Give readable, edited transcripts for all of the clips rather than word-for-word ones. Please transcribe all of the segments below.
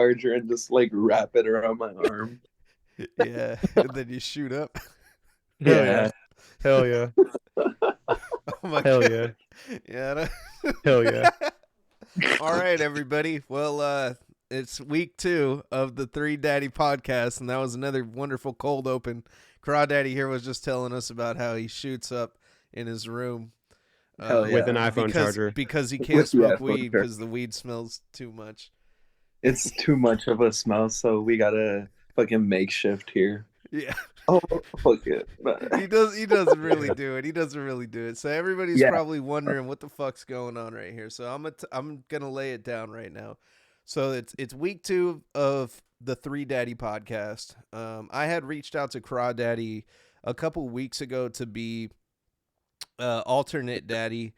charger and just like wrap it around my arm. Yeah, and then you shoot up. Hell yeah. Yeah. Hell yeah. Oh my Hell god. yeah. Yeah. Hell yeah. All right, everybody. Well, it's week 2 of the 3Daddy podcast, and that was another wonderful cold open. Craw Daddy here was just telling us about how he shoots up in his room. Hell yeah. With an iPhone charger. Because he can't With the smoke iPhone weed charger. because the weed smells too much. It's too much of a smell, so we gotta fucking makeshift here. Yeah. Oh, fuck it. He doesn't really do it. He doesn't really do it. So everybody's Yeah. probably wondering what the fuck's going on right here. So I'm gonna lay it down right now. So it's week 2 of the 3Daddy podcast. I had reached out to Craw Daddy a couple weeks ago to be alternate daddy,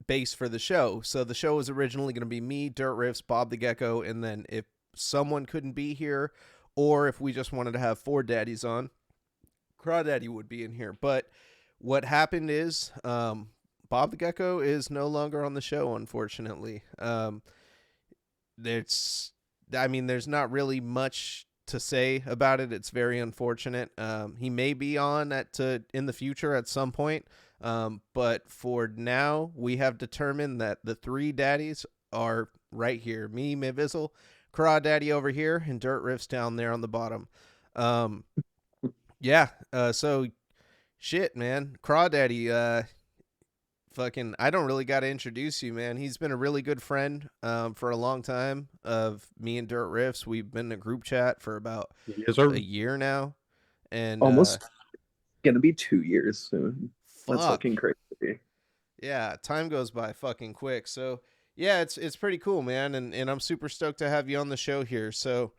base for the show. So the show was originally going to be me, Dirt Riffs, Bob the Gecko, and then if someone couldn't be here, or if we just wanted to have 4 daddies on, Craw Daddy would be in here. But what happened is Bob the Gecko is no longer on the show, unfortunately. There's not really much to say about it. It's very unfortunate. He may be on in the future at some point. But for now, we have determined that the 3 daddies are right here. Me, Mavizzle, Craw Daddy over here, and Dirt Riffs down there on the bottom. So shit, man. Craw Daddy, fucking, I don't really got to introduce you, man. He's been a really good friend for a long time of me and Dirt Riffs. We've been in a group chat for about a year now. And almost gonna be 2 years soon. That's fuck. fucking crazy. Yeah, time goes by fucking quick. So yeah, it's pretty cool, man, and I'm super stoked to have you on the show here. So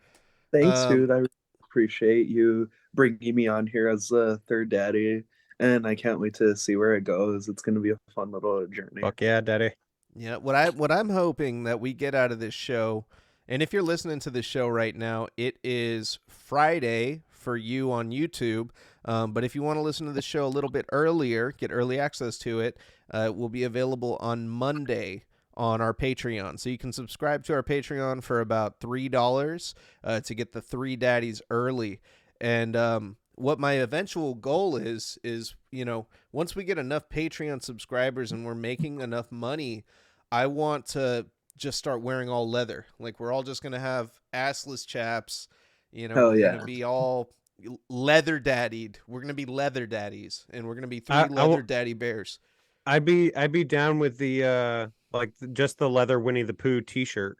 Thanks, dude. I appreciate you bringing me on here as the 3Daddy, and I can't wait to see where it goes. It's gonna be a fun little journey. Fuck yeah, daddy. yeah, what I'm hoping that we get out of this show, and if you're listening to this show right now, it is Friday for you on YouTube. But if you want to listen to the show a little bit earlier, get early access to it, it will be available on Monday on our Patreon. So you can subscribe to our Patreon for about $3 to get the 3 daddies early. And what my eventual goal is, once we get enough Patreon subscribers and we're making enough money, I want to just start wearing all leather. Like, we're all just going to have assless chaps. We're going to be all leather daddied. We're going to be leather daddies, and we're going to be 3 leather daddy bears. I'd be down with the just the leather Winnie the Pooh t-shirt.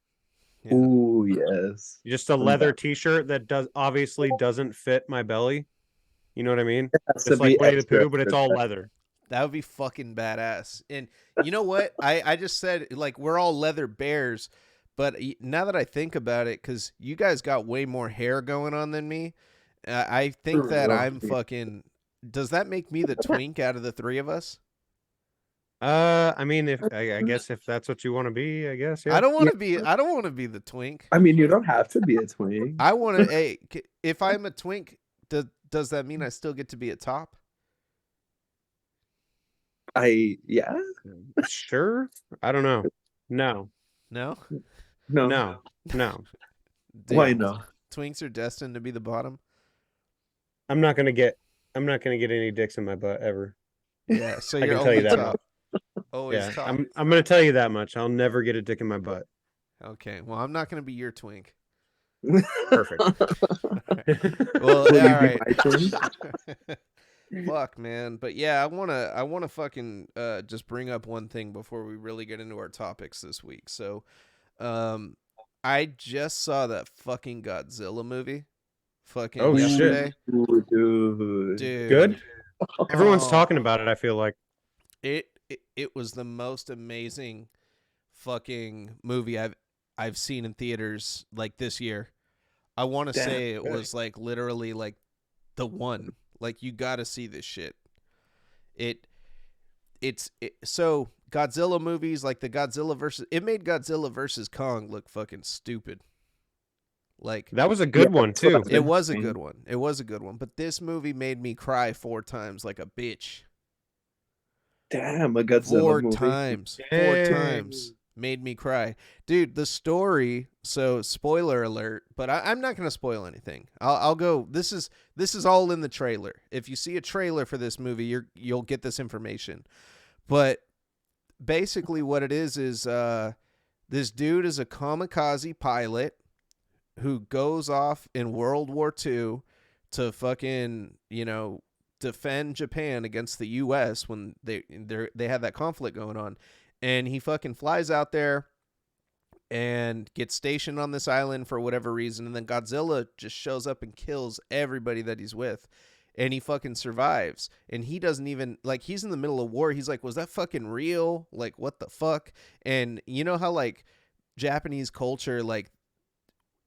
Yeah. Ooh, yes. Just a leather t-shirt that obviously doesn't fit my belly. You know what I mean? It's like Winnie the Pooh, but it's all leather. That would be fucking badass. And you know what? I just said, like, we're all leather bears, but now that I think about it, because you guys got way more hair going on than me, I think that I'm fucking... Does that make me the twink out of the 3 of us? I mean, I guess if that's what you want to be, I guess. Yeah. I don't want to be. I don't want to be the twink. I mean, you don't have to be a twink. I want to. Hey, if I'm a twink, does that mean I still get to be a top? Yeah. Sure. I don't know. No. No. Dude, why no? Twinks are destined to be the bottom. I'm not gonna get any dicks in my butt ever. Yeah. So I you're can tell you that top. Always top. I'm gonna tell you that much. I'll never get a dick in my butt. Okay. Well, I'm not gonna be your twink. Perfect. Well, all right. Fuck, man. But yeah, I wanna fucking just bring up one thing before we really get into our topics this week. So, I just saw that fucking Godzilla movie. Fucking yesterday. Shit. Dude. Good. Everyone's talking about it, I feel like. It was the most amazing fucking movie I've seen in theaters like this year. I want to say it was like literally like the one. Like, you got to see this shit. So Godzilla movies, like it made Godzilla versus Kong look fucking stupid. Like, that was a good one too. It was a good one. It was a good one. But this movie made me cry 4 times like a bitch. Damn, a Godzilla movie. 4 times. made me cry. Dude, the story, so spoiler alert, but I'm not going to spoil anything. I'll go, this is all in the trailer. If you see a trailer for this movie, you'll get this information. But basically what it is this dude is a kamikaze pilot who goes off in World War II to fucking, defend Japan against the U.S. when they had that conflict going on. And he fucking flies out there and gets stationed on this island for whatever reason. And then Godzilla just shows up and kills everybody that he's with. And he fucking survives. And he doesn't even, like, he's in the middle of war. He's like, was that fucking real? Like, what the fuck? And you know how, like, Japanese culture, like,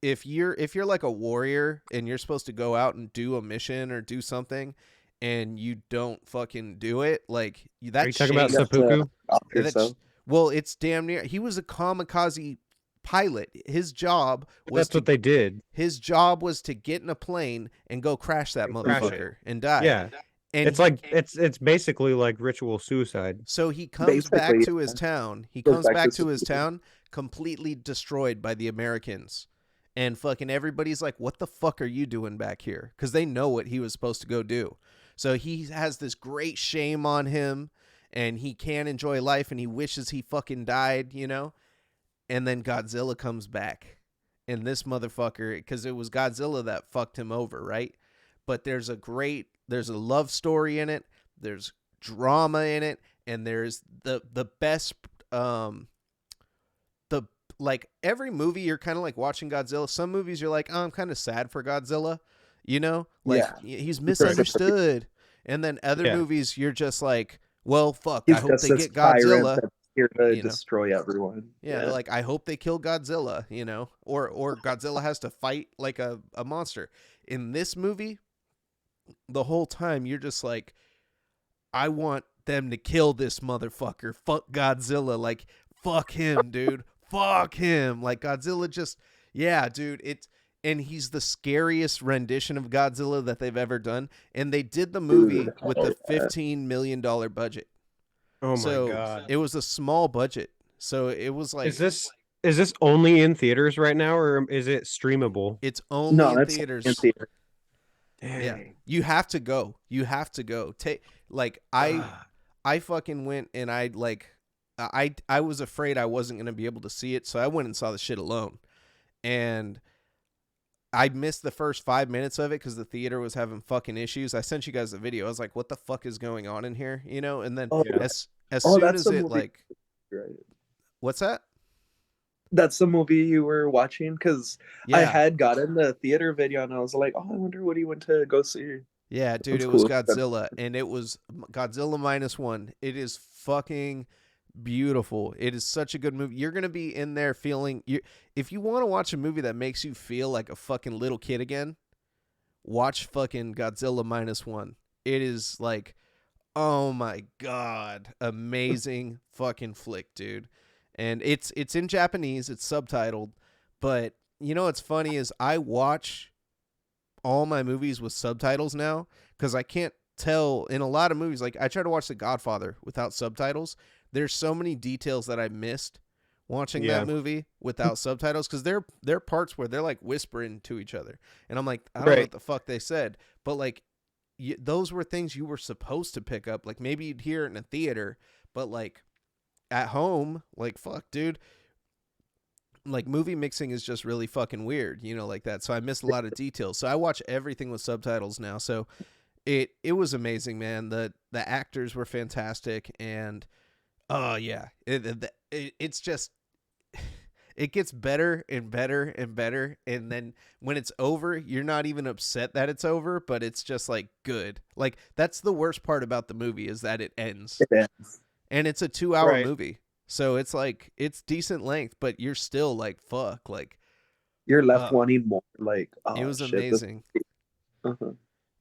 if you're like a warrior and you're supposed to go out and do a mission or do something and you don't fucking do it, like, that. Are you talking about seppuku? Well, it's damn near. He was a kamikaze pilot. His job was what they did. His job was to get in a plane and go crash that motherfucker and die. Yeah. And it's basically like ritual suicide. So he comes back to his town. He comes back to his town completely destroyed by the Americans. And fucking everybody's like, what the fuck are you doing back here? Because they know what he was supposed to go do. So he has this great shame on him. And he can't enjoy life, and he wishes he fucking died, And then Godzilla comes back. And this motherfucker, because it was Godzilla that fucked him over, right? But there's a love story in it. There's drama in it. And there's the best, like, every movie you're kind of like watching Godzilla. Some movies you're like, oh, I'm kind of sad for Godzilla, he's misunderstood. And then other movies you're just like, well, fuck, I hope they get Godzilla. Here to destroy everyone. Yeah, like, I hope they kill Godzilla, or Godzilla has to fight like a monster. In this movie, the whole time, you're just like, I want them to kill this motherfucker. Fuck Godzilla. Like, fuck him, dude. Fuck him. Like, Godzilla just, yeah, dude, and he's the scariest rendition of Godzilla that they've ever done. And they did the movie with a $15 million budget. Oh my God. It was a small budget. So it was like... Is this only in theaters right now, or is it streamable? It's only in theaters. In theater. Yeah. You have to go. I fucking went and I was afraid I wasn't going to be able to see it. So I went and saw the shit alone. And I missed the first 5 minutes of it because the theater was having fucking issues. I sent you guys a video. I was like, what the fuck is going on in here? And then as soon as it, like, right. What's that? That's the movie you were watching? Because I had gotten the theater video and I was like, oh, I wonder what he went to go see. Yeah, dude, it was Godzilla, and it was Godzilla -1. It is fucking beautiful. It is such a good movie. You're gonna be in there feeling if you want to watch a movie that makes you feel like a fucking little kid again, watch fucking Godzilla -1. It is like, oh my God, amazing fucking flick, dude. And it's in Japanese, it's subtitled, but what's funny is I watch all my movies with subtitles now because I can't tell in a lot of movies. Like, I try to watch The Godfather without subtitles. There's so many details that I missed watching that movie without subtitles because there are parts where they're like whispering to each other, and I'm like, I don't know what the fuck they said, but like those were things you were supposed to pick up. Like, maybe you'd hear it in a theater, but like at home, like, fuck, dude. Like, movie mixing is just really fucking weird, like that. So I missed a lot of details. So I watch everything with subtitles now. So it was amazing, man. The actors were fantastic, and oh yeah, it's just, it gets better and better and better. And then when it's over, you're not even upset that it's over, but it's just like good. Like, that's the worst part about the movie is that it ends. And it's a 2-hour movie. So it's like, it's decent length, but you're still like, fuck, like, you're left wanting more. Like, oh, it was shit, amazing. Uh-huh.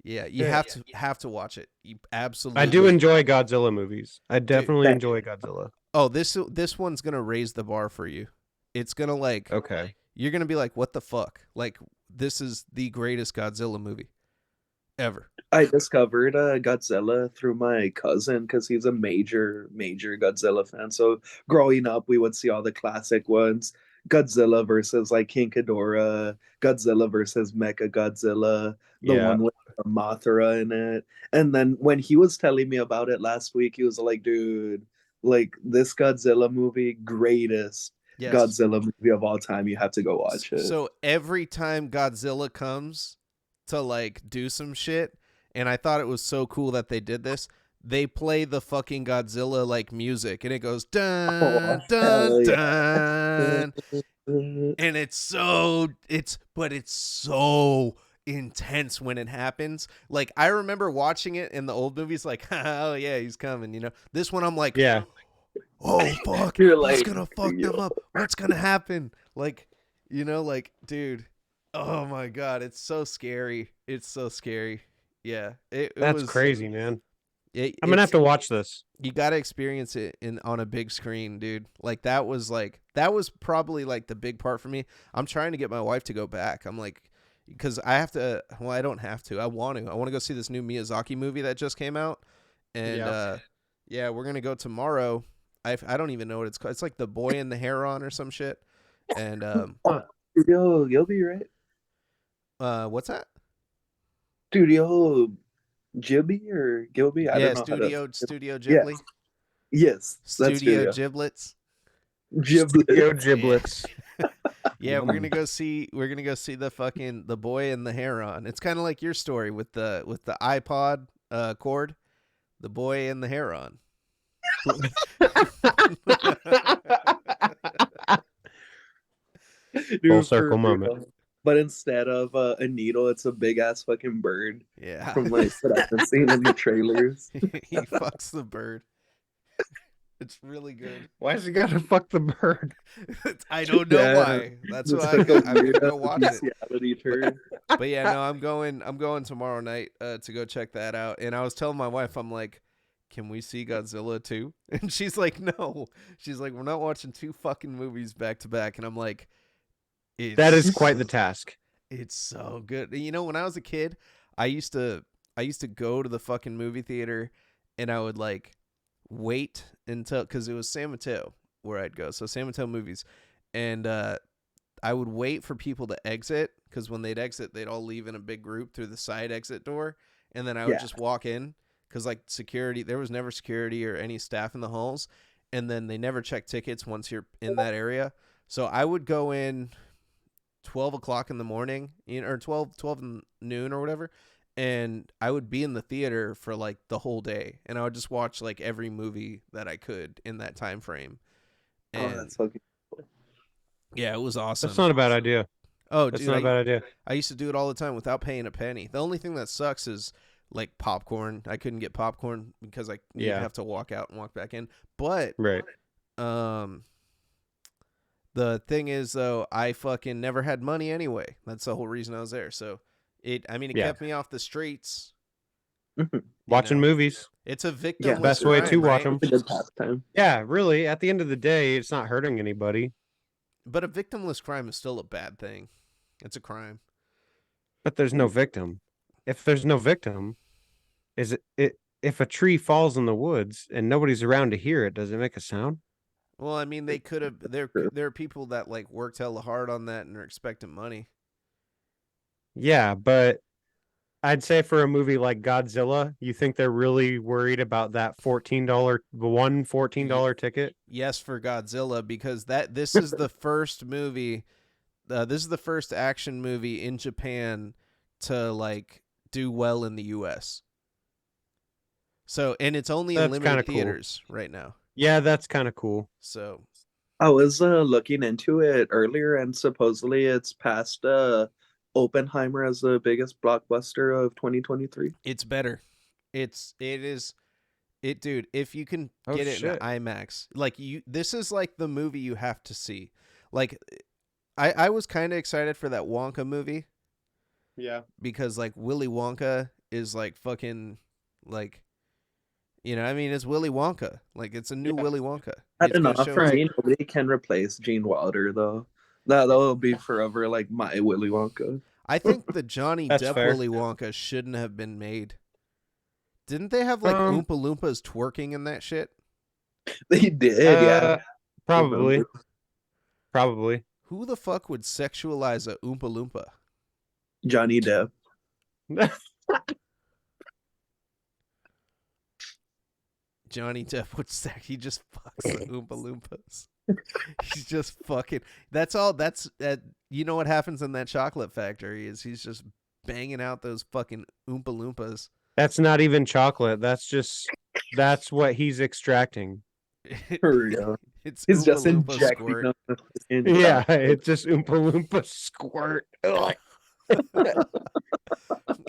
Yeah, you have to watch it. You absolutely. I do enjoy Godzilla movies. I definitely enjoy Godzilla. Oh, this one's gonna raise the bar for you. It's gonna, like, okay, you're gonna be like, what the fuck? Like, this is the greatest Godzilla movie. ever. I discovered Godzilla through my cousin because he's a major Godzilla fan. So growing up, we would see all the classic ones: Godzilla versus like King Ghidorah, Godzilla versus Mecha Godzilla, the Yeah. one with Mothra in it. And then when he was telling me about it last week, he was like, "Dude, like this Godzilla movie, greatest Yes. Godzilla movie of all time. You have to go watch it." So every time Godzilla comes to like do some shit, and I thought it was so cool that they did this, they play the fucking Godzilla like music, and it goes Oh, dun dun hell dun, yeah. and it's so intense when it happens. Like I remember watching it in the old movies, like oh yeah, he's coming. You know, this one I'm like, Yeah. oh fuck, You're he's like, gonna fuck them up. What's gonna happen? Like, you know, like, dude, oh my god, it's so scary. It's so scary. Yeah, it That's was crazy, man. I'm gonna have it's to watch this. you gotta experience it in on a big screen, dude. Like that was probably like the big part for me. I'm trying to get my wife to go back. I'm like, because I have to. Well, I don't have to. I want to. I want to go see this new Miyazaki movie that just came out, and yeah, we're gonna go tomorrow. I don't even know what it's called. It's like The Boy and the Heron or some shit. And Studio Gilby, right? what's that? Studio Gilby or Gilby? I don't Yeah, know how to. Studio Yes, Ghibli. yes, that's Studio Studio Giblets. Studio Giblet. Giblets. Yeah, we're gonna go see the fucking The Boy and the Heron. It's kind of like your story with the iPod cord, The Boy and the Heron. Full Dude, circle for moment. real. But instead of a needle, it's a big ass fucking bird Yeah, from like what I've been seeing in the trailers. he fucks the bird. It's really good. Why has he got to fuck the bird? I don't know Yeah, why. That's this why took a I'm gonna weird go watch it. bestiality turn. But yeah, no, I'm going tomorrow night to go check that out. And I was telling my wife, I'm like, can we see Godzilla 2? And she's like, no. She's like, we're not watching two fucking movies back to back. And I'm like, That is quite the task. It's so good. You know, when I was a kid, I used to go to the fucking movie theater, and I would like wait until, because it was San Mateo where I'd go. So San Mateo movies, and I would wait for people to exit, because when they'd exit, they'd all leave in a big group through the side exit door, and then I would just walk in, because like security, there was never security or any staff in the halls, and then they never check tickets once you're in that area. So I would go in 12 o'clock in the morning, or 12 noon or whatever, and I would be in the theater for like the whole day, and I would just watch like every movie that I could in that time frame. And That's fucking cool. yeah, it was awesome. That's not a bad idea. Oh, That's dude, not a bad idea. I used to do it all the time without paying a penny. The only thing that sucks is like popcorn. I couldn't get popcorn because you'd have to walk out and walk back in. But Right. the thing is, though, I fucking never had money anyway. That's the whole reason I was there. So it kept me off the streets. Watching movies. It's a victimless best way crime, to watch right? them. It's a good pastime. Yeah, really. At the end of the day, it's not hurting anybody. But a victimless crime is still a bad thing. It's a crime. But there's no victim. If there's no victim, if a tree falls in the woods and nobody's around to hear it, does it make a sound? Well, I mean, they could have. There are people that like worked hella hard on that and are expecting money. Yeah, but I'd say for a movie like Godzilla, you think they're really worried about that $14 ticket? Yes, for Godzilla, because this is the first movie. This is the first action movie in Japan to like do well in the U.S. So, and it's only in limited theaters right now. Yeah, that's kind of cool. So I was looking into it earlier, and supposedly it's past Oppenheimer as the biggest blockbuster of 2023. it's better. It is, dude. If you can get it in IMAX, like this is like the movie you have to see. Like, I was kind of excited for that Wonka movie. Yeah, because like Willy Wonka is like fucking like. You know, I mean, it's Willy Wonka. Like, it's a new Willy Wonka. I don't know. For me, nobody can replace Gene Wilder, though. That'll be forever like my Willy Wonka. I think the Johnny That's Depp fair. Willy Wonka shouldn't have been made. Didn't they have like Um, Oompa Loompas twerking in that shit? They did, yeah. Probably, Remember. probably. Who the fuck would sexualize a Oompa Loompa? Johnny Depp. Johnny Depp would sex. He just fucks the Oompa Loompas. He's just fucking. That's all. That's you know what happens in that chocolate factory is he's just banging out those fucking Oompa Loompas. That's not even chocolate. That's what he's extracting. For real. It's He's Oompa just Loompa injecting squirt. them in Yeah, chocolate. it's just Oompa Loompa squirt. Ugh.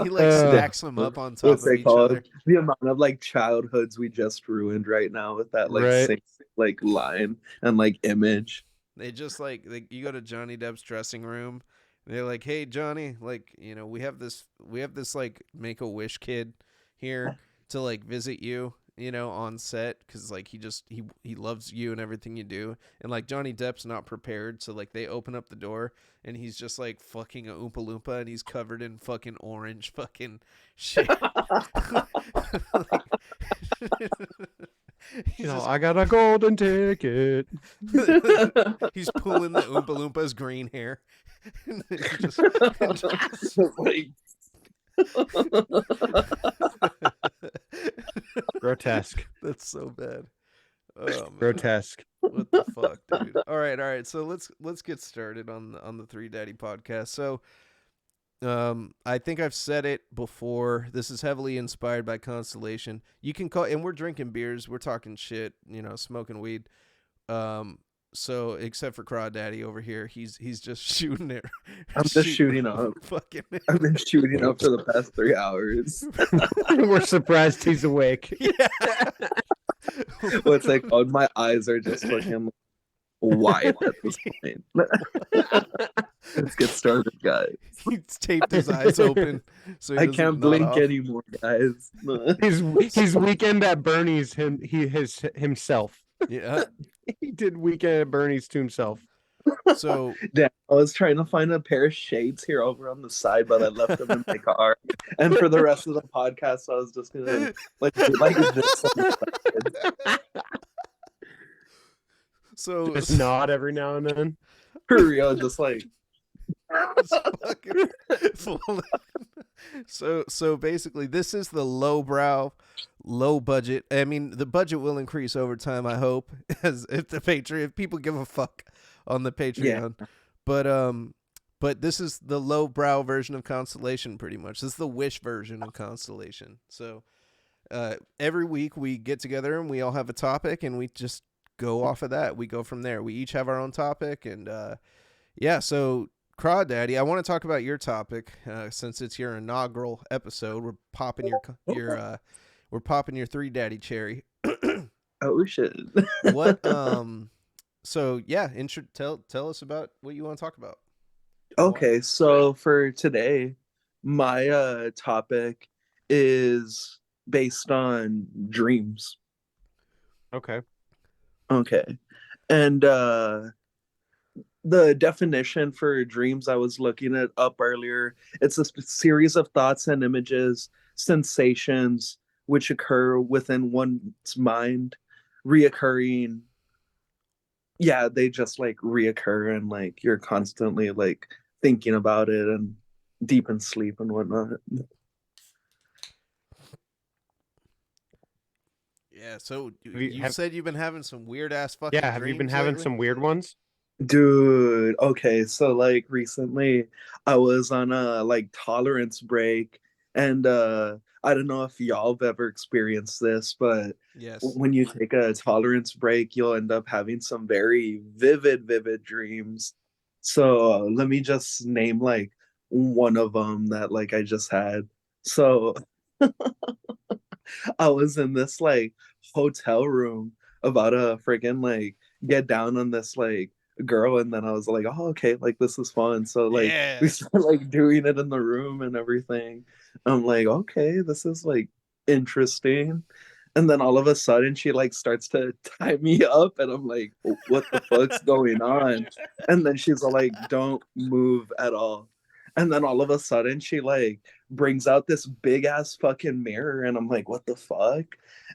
He like stacks them up on top What's of it each called? other. The amount of like childhoods we just ruined right now with that like Right. same like line and like image. They just like you go to Johnny Depp's dressing room. And they're like, "Hey Johnny, like we have this like Make a Wish kid here to like visit you, on set because like he loves you and everything you do." And like Johnny Depp's not prepared, so like they open up the door and he's just like fucking a Oompa Loompa and he's covered in fucking orange fucking shit. He's just I got a golden ticket. he's pulling the Oompa Loompa's green hair. And then he just, Like, Grotesque. that's so bad. Oh man. Grotesque. What the fuck, dude? All right. So let's get started on the 3Daddy podcast. So I think I've said it before. This is heavily inspired by Constellation. You can call, and we're drinking beers, we're talking shit, smoking weed. So except for Craw Daddy over here, he's just shooting it. I'm just shooting up. Fucking. I've been shooting up for the past 3 hours. We're surprised he's awake. Yeah. What's it called? My eyes are just fucking wide at this point. Let's get started, guys. He's taped his eyes open, so he I doesn't can't nod blink off. anymore, guys. He's Weekend at Bernie's himself. Yeah. He did Weekend at Bernie's to himself. So Damn, I was trying to find a pair of shades here over on the side, but I left them in my car. And for the rest of the podcast, I was just gonna like this. so Just nod every now and then. For real, just like it's fucking full. So basically, this is the lowbrow, low budget. I mean, the budget will increase over time. I hope, as if people give a fuck on the Patreon. Yeah. But this is the lowbrow version of Constellation, pretty much. This is the Wish version of Constellation. So every week we get together and we all have a topic and we just go off of that. We go from there. We each have our own topic and yeah. So Craw Daddy, I want to talk about your topic since it's your inaugural episode. We're popping we're popping your 3Daddy cherry. oh shit. What so yeah, tell us about what you want to talk about. Okay, so for today, my topic is based on dreams. Okay. And the definition for dreams I was looking it up earlier. It's a series of thoughts and images, sensations which occur within one's mind, reoccurring. Yeah, they just like reoccur and like you're constantly like thinking about it and deep in sleep and whatnot. Yeah, so you said you've been having some weird ass fucking Yeah, have you been having lately? some weird ones? Dude, okay, so like recently I was on a like tolerance break and I don't know if y'all have ever experienced this, but Yes. when you take a tolerance break, you'll end up having some very vivid dreams. So let me just name like one of them that like I just had. So I was in this like hotel room about to friggin' like get down on this like girl, and then I was like, oh okay, like this is fun. So like Yeah. we started like doing it in the room and everything. I'm like, okay, this is like interesting. And then all of a sudden she like starts to tie me up and I'm like, what the fuck's going on? And then she's like, don't move at all. And then all of a sudden she like brings out this big ass fucking mirror and I'm like, what the fuck?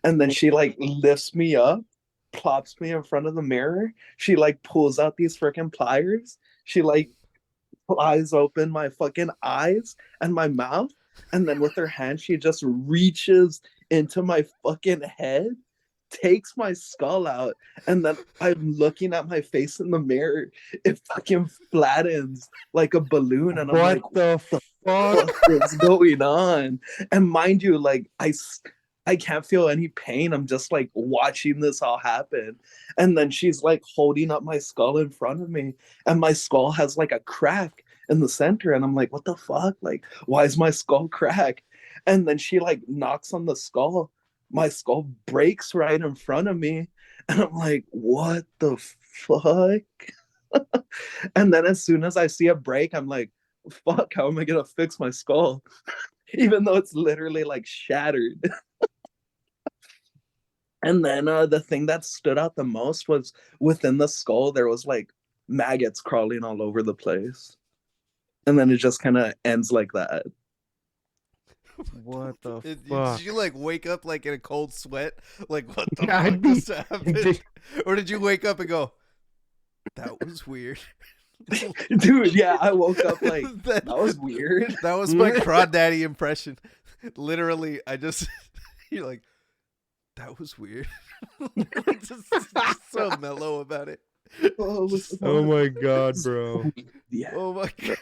And then she like lifts me up, plops me in front of the mirror. She like pulls out these freaking pliers. She like plies open my fucking eyes and my mouth. And then with her hand, she just reaches into my fucking head, takes my skull out, and then I'm looking at my face in the mirror. It fucking flattens like a balloon, and I'm What like, the fuck? what is going on? And mind you, like I can't feel any pain. I'm just like watching this all happen. And then she's like holding up my skull in front of me, and my skull has like a crack in the center. And I'm like, what the fuck? Like, why is my skull cracked? And then she like knocks on the skull. My skull breaks right in front of me. And I'm like, what the fuck? And then as soon as I see a break, I'm like, fuck, how am I gonna fix my skull? Even though it's literally like shattered. And then the thing that stood out the most was within the skull, there was like maggots crawling all over the place. And then it just kind of ends like that. What the Did fuck? you like wake up like in a cold sweat? Like what the Yeah, fuck I'd be- just happened? Or did you wake up and go, that was weird? Dude, yeah, I woke up like, that, that was weird. that was my Craw Daddy impression. Literally, you're like, that was weird. Just so mellow about it. Oh my god, bro. Yeah. Oh my god.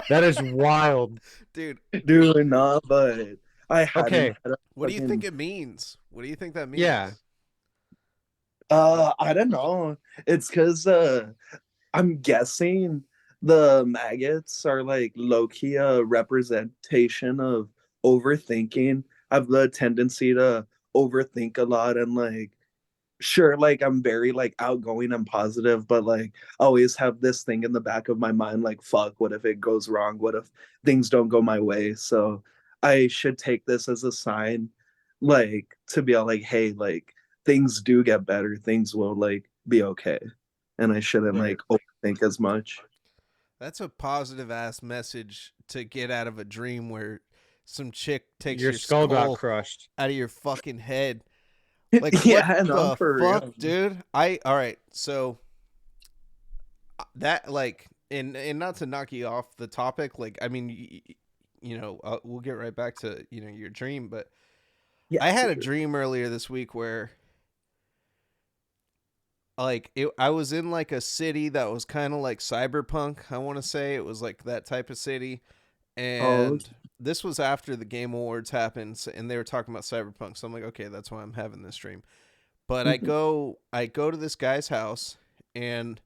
That is wild. Dude, Dude, nah, but I hadn't Okay. had a what do you think fucking- it means? What do you think that means? Yeah. I don't know. It's because I'm guessing the maggots are like low-key a representation of overthinking. I have the tendency to overthink a lot and like sure, like I'm very like outgoing and positive, but like I always have this thing in the back of my mind, like fuck, what if it goes wrong? What if things don't go my way? So I should take this as a sign, like to be all like, hey, like things do get better, things will like be okay. And I shouldn't like overthink as much. That's a positive ass message to get out of a dream where some chick takes Your your skull got crushed. out of your fucking head. Like Yeah, what no, the for fuck, real. dude? All right, so that like and not to knock you off the topic, like I mean, we'll get right back to your dream, but Yeah, I had for a sure. dream earlier this week where I was in like a city that was kind of like cyberpunk. I want to say it was like that type of city, and this was after the Game Awards happened, and they were talking about cyberpunk. So I'm like, okay, that's why I'm having this dream. But I go to this guy's house, and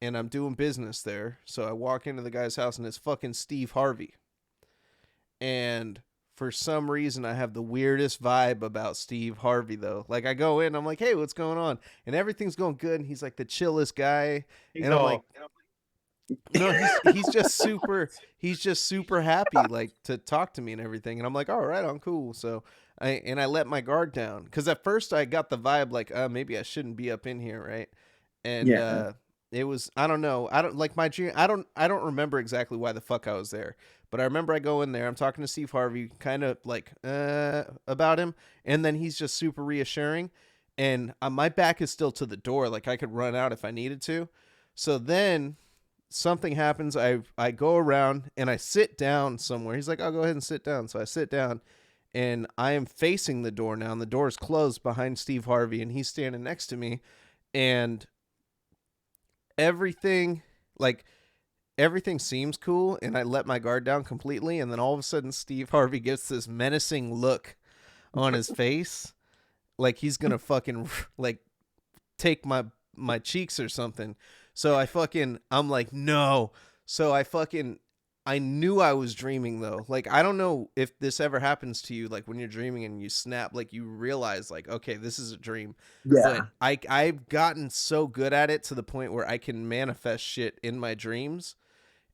I'm doing business there. So I walk into the guy's house, and it's fucking Steve Harvey. And for some reason, I have the weirdest vibe about Steve Harvey, though. Like, I go in, I'm like, hey, what's going on? And everything's going good, and he's like the chillest guy. And I'm like, no, he's just super happy, like, to talk to me and everything. And I'm like, all right, I'm cool. So I let my guard down. Because at first I got the vibe, like, maybe I shouldn't be up in here, right? And Yeah. it was, I don't know. I don't like my dream. I don't remember exactly why the fuck I was there. But I remember I go in there, I'm talking to Steve Harvey, kind of like about him, and then he's just super reassuring, and my back is still to the door, like I could run out if I needed to. So then something happens. I go around and I sit down somewhere. He's like, "I'll go ahead and sit down." So I sit down, and I am facing the door now, and the door is closed behind Steve Harvey, and he's standing next to me, and everything seems cool, and I let my guard down completely, and then all of a sudden Steve Harvey gets this menacing look on his face, like he's gonna fucking like take my cheeks or something. So I'm like, no. So I knew I was dreaming, though. Like, I don't know if this ever happens to you, like when you're dreaming and you snap, like you realize, like, okay, this is a dream. Yeah. But I've gotten so good at it to the point where I can manifest shit in my dreams.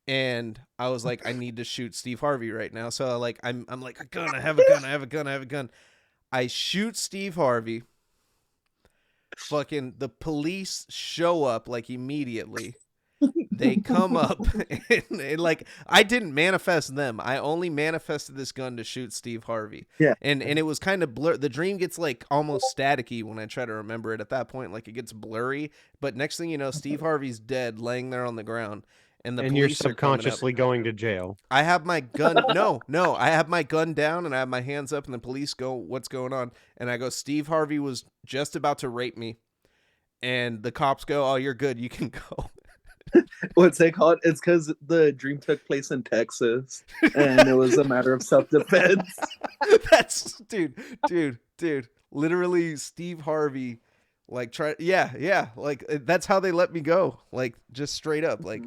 And I was like, I need to shoot Steve Harvey right now. So like, I'm like, a gun, I have a gun, I have a gun, I have a gun. I shoot Steve Harvey. Fucking the police show up like immediately. they come up and like I didn't manifest them. I only manifested this gun to shoot Steve Harvey. Yeah. And it was kind of blur. The dream gets like almost staticky when I try to remember it at that point. Like it gets blurry. But next thing you know, Steve Harvey's dead, laying there on the ground. And the And you're police are coming up. subconsciously going to jail. I have my gun. No, I have my gun down and I have my hands up and the police go, "What's going on?" And I go, "Steve Harvey was just about to rape me." And the cops go, "Oh, you're good. You can go." What's they call it? It's because the dream took place in Texas, and it was a matter of self-defense. That's dude. Literally, Steve Harvey, like yeah. Like that's how they let me go. Like just straight up, like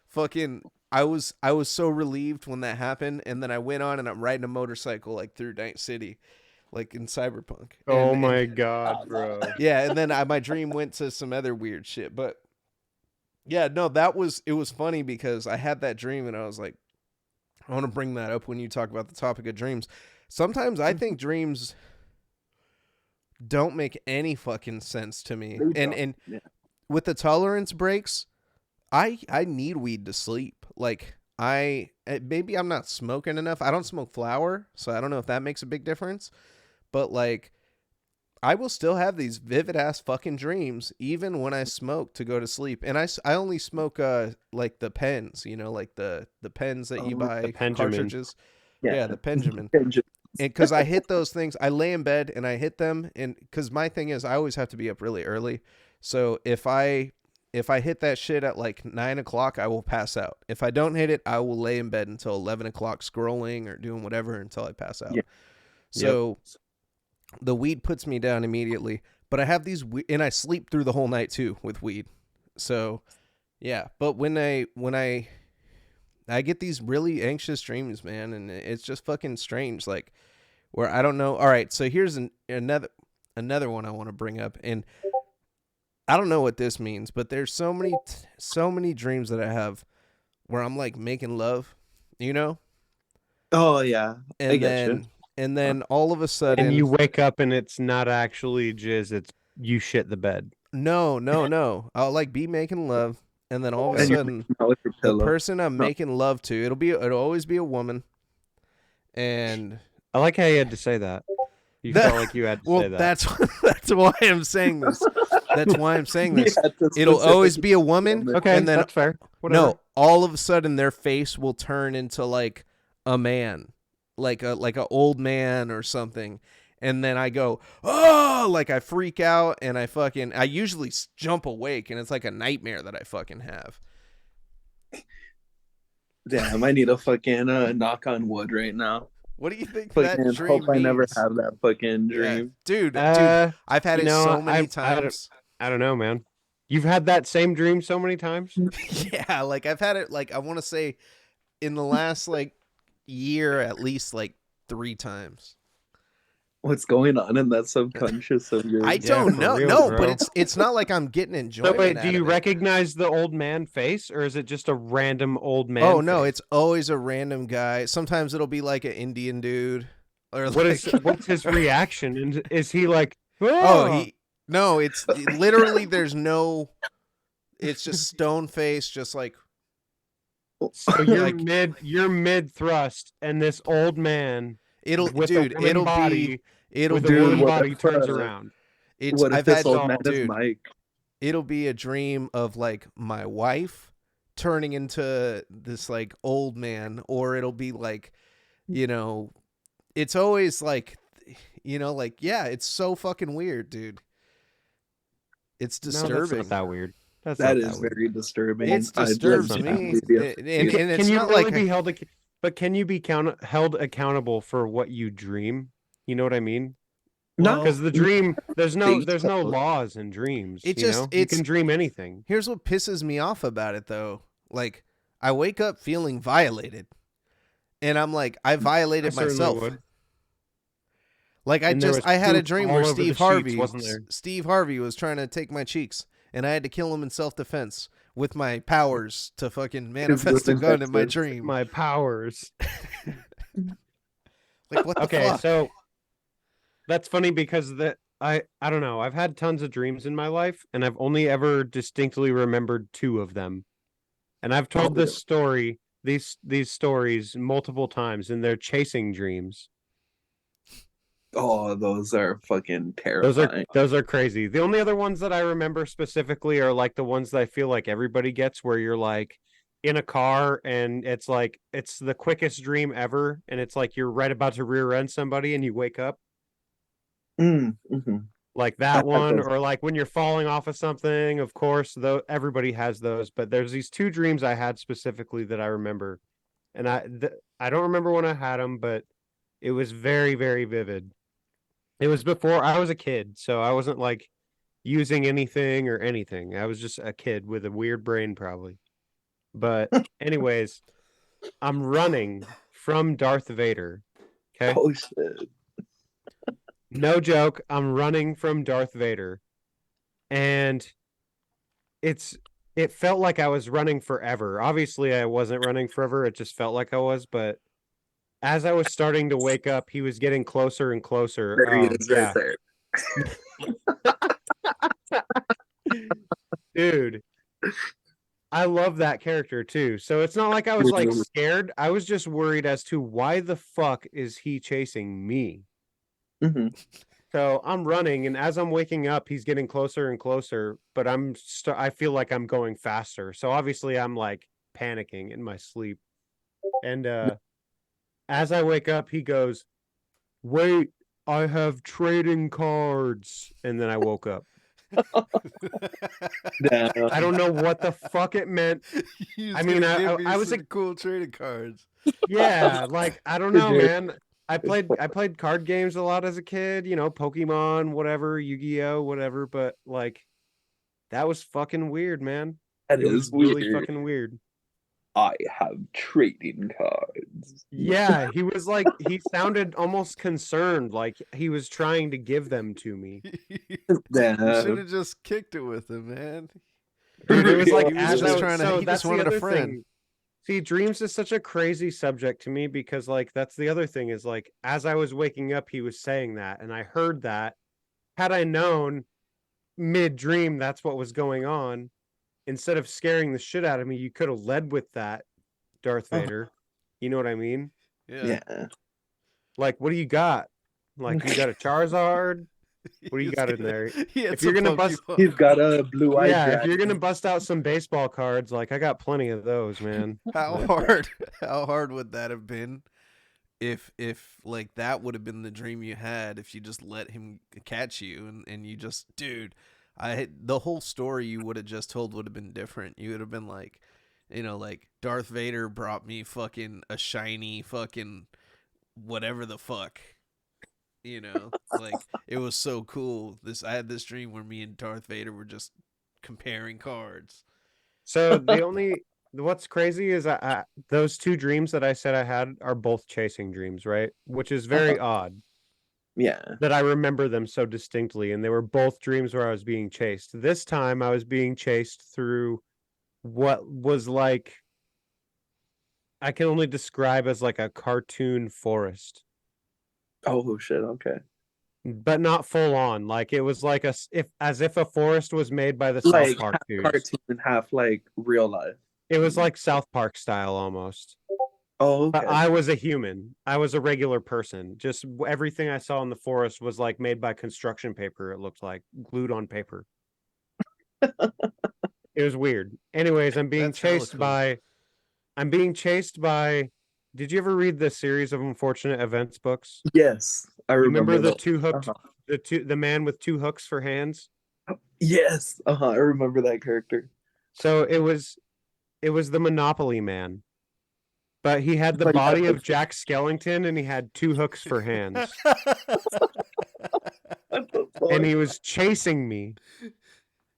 fucking. I was so relieved when that happened, and then I went on and I'm riding a motorcycle like through Night City, like in Cyberpunk. Oh my god, bro. Yeah, and then my dream went to some other weird shit, but. Yeah, no, it was funny because I had that dream and I was like, I want to bring that up when you talk about the topic of dreams. Sometimes I think dreams don't make any fucking sense to me. And with the tolerance breaks, I need weed to sleep. Like maybe I'm not smoking enough. I don't smoke flower, so I don't know if that makes a big difference. But like I will still have these vivid ass fucking dreams even when I smoke to go to sleep. And I only smoke like the pens, you know, like the pens that you buy, cartridges. Yeah, the Benjamin. And because I hit those things, I lay in bed and I hit them, and because my thing is I always have to be up really early. So if I hit that shit at like 9 o'clock, I will pass out. If I don't hit it, I will lay in bed until 11 o'clock scrolling or doing whatever until I pass out. Yeah. So the weed puts me down immediately, but I have these, and I sleep through the whole night too with weed. So yeah, but when I get these really anxious dreams, man, and it's just fucking strange, like where I don't know. All right, so here's another one I want to bring up, and I don't know what this means, but there's so many dreams that I have where I'm like making love, you know? Oh yeah, and I get you. And then all of a sudden, and you wake up and it's not actually jizz; it's you shit the bed. No. I'll like be making love, and then all of a sudden, the person I'm making love to, it'll always be a woman. And I like how you had to say that. You felt like you had to say that. That's why I'm saying this. That's why I'm saying this. It'll always be a woman. Okay, and then, that's fair. Whatever. No, all of a sudden their face will turn into like a man, like a old man or something. And then I go, oh, like I freak out and I usually jump awake, and it's like a nightmare that I fucking have. Damn, I need a fucking knock on wood right now. What do you think that dream hope means? I never have that fucking dream. Yeah. Dude, I've had it so many times. I don't know, man. You've had that same dream so many times? Yeah, like I've had it, like I want to say in the last like year at least like 3 times. What's going on in that subconscious of yours? I don't know. Real, no, bro. but it's not like I'm getting enjoyment. So wait, out do you of it. recognize the old man face, or is it just a random old man? Oh no, face? it's always a random guy. Sometimes it'll be like an Indian dude. Or what's his reaction? And is he like, no, it's literally there's no, it's just stone face, just like. So you're mid thrust, and this old man it'll with dude, a it'll body, be it'll with be a woman body turns around. It's what if I've this had old man is dude, Mike? It'll be a dream of like my wife turning into this like old man, or it'll be like, you know, it's always like, you know, like, yeah, it's so fucking weird, dude. It's disturbing. No, that's not that weird. That is very disturbing. It disturbs me. Can you really be held? But can you be held accountable for what you dream? You know what I mean? No, because the dream, there's no laws in dreams. You can dream anything. Here's what pisses me off about it, though. Like, I wake up feeling violated, and I'm like, I violated myself. Like I had a dream where Steve Harvey was trying to take my cheeks, and I had to kill him in self-defense with my powers to fucking manifest a gun in my dream. My powers. Like, what the fuck? Okay, so that's funny because I don't know. I've had tons of dreams in my life, and I've only ever distinctly remembered 2 of them. And I've told this story, these stories multiple times, and they're chasing dreams. Oh, those are fucking Those are terrifying. those are crazy. The only other ones that I remember specifically are like the ones that I feel like everybody gets, where you're like in a car and it's like it's the quickest dream ever, and it's like you're right about to rear end somebody and you wake up. Mm-hmm. Like I that had one, those. or like when you're falling off of something. Of course, though everybody has those, but there's these two dreams I had specifically that I remember, and I don't remember when I had them, but it was very, very vivid. It was before I was a kid, so I wasn't like using anything or anything. I was just a kid with a weird brain, probably. But anyways, I'm running from Darth Vader. Okay, Oh shit. no joke. I'm running from Darth Vader, and it's it felt like I was running forever. Obviously, I wasn't running forever. It just felt like I was. But as I was starting to wake up, he was getting closer and closer. There he is right Yeah, there. dude. I love that character too. So it's not like I was like scared. I was just worried as to why the fuck is he chasing me? Mm-hmm. So I'm running, and as I'm waking up, he's getting closer and closer, but I feel like I'm going faster. So obviously I'm like panicking in my sleep. And as I wake up, he goes, "Wait, I have trading cards." And then I woke up. I don't know what the fuck it meant. I mean, I was some cool trading cards. yeah, like I don't know, man. I played card games a lot as a kid, you know, Pokemon, whatever, Yu-Gi-Oh, whatever, but like that was fucking weird, man. That It was is really weird. fucking weird. I have trading cards. Yeah, he was like he sounded almost concerned, like he was trying to give them to me. You should Damn. have just kicked it with him, man. Dude, it was like He was as I just was trying to. so He that's just the wanted a other friend. thing. See, dreams is such a crazy subject to me because like that's the other thing is like as I was waking up, he was saying that, and I heard that. Had I known mid dream that's what was going on, instead of scaring the shit out of me, you could have led with that, Darth Oh, Vader. You know what I mean? Yeah. yeah. Like, what do you got? Like, you got a Charizard? What do you got in there? He had If you're some gonna bust, Pokemon. He's got a blue-eyed yeah, if you're gonna dragon. bust out some baseball cards, like I got plenty of those, man. How But, hard? How hard would that have been? If like that would have been the dream you had if you just let him catch you and you just dude the whole story you would have just told would have been different. You would have been like, you know, like Darth Vader brought me fucking a shiny fucking whatever the fuck, you know, like it was so cool. I had this dream where me and Darth Vader were just comparing cards. so what's crazy is those two dreams that I said I had are both chasing dreams, right? Which is very odd Yeah. that I remember them so distinctly, and they were both dreams where I was being chased. This time I was being chased through what was like I can only describe as like a cartoon forest, Oh shit. Okay. but not full on. Like it was like as if a forest was made by the South Like Park half dudes. cartoon and half like real life. It was like South Park style almost. Oh, But okay. I was a human. I was a regular person. Just everything I saw in the forest was like made by construction paper. It looked like glued on paper. It was weird. Anyways, That's hella cool. I'm being chased by. Did you ever read the series of Unfortunate Events books? Yes, I You remember remember the that. two hooked, Uh-huh. the man with two hooks for hands? Yes. I remember that character. So it was the Monopoly man, but he had the But yeah, body of Jack Skellington and he had two hooks for hands, what the and fuck? he was chasing me.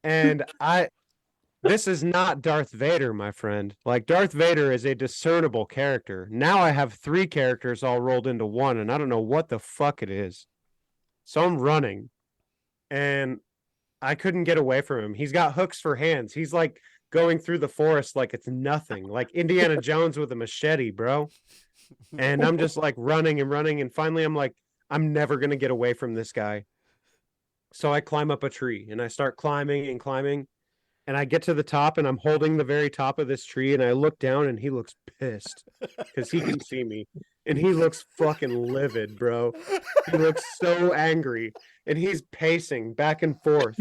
And this is not Darth Vader, my friend. Like Darth Vader is a discernible character. Now I have three characters all rolled into one, and I don't know what the fuck it is. So I'm running, and I couldn't get away from him. He's got hooks for hands. He's like going through the forest like it's nothing, like Indiana Jones with a machete, bro. And I'm just like running and running, and finally I'm like, I'm never gonna get away from this guy. So I climb up a tree and I start climbing and climbing, And I get to the top and I'm holding the very top of this tree and I look down and he looks pissed because he can see me. And he looks fucking livid, bro. He looks so angry and he's pacing back and forth.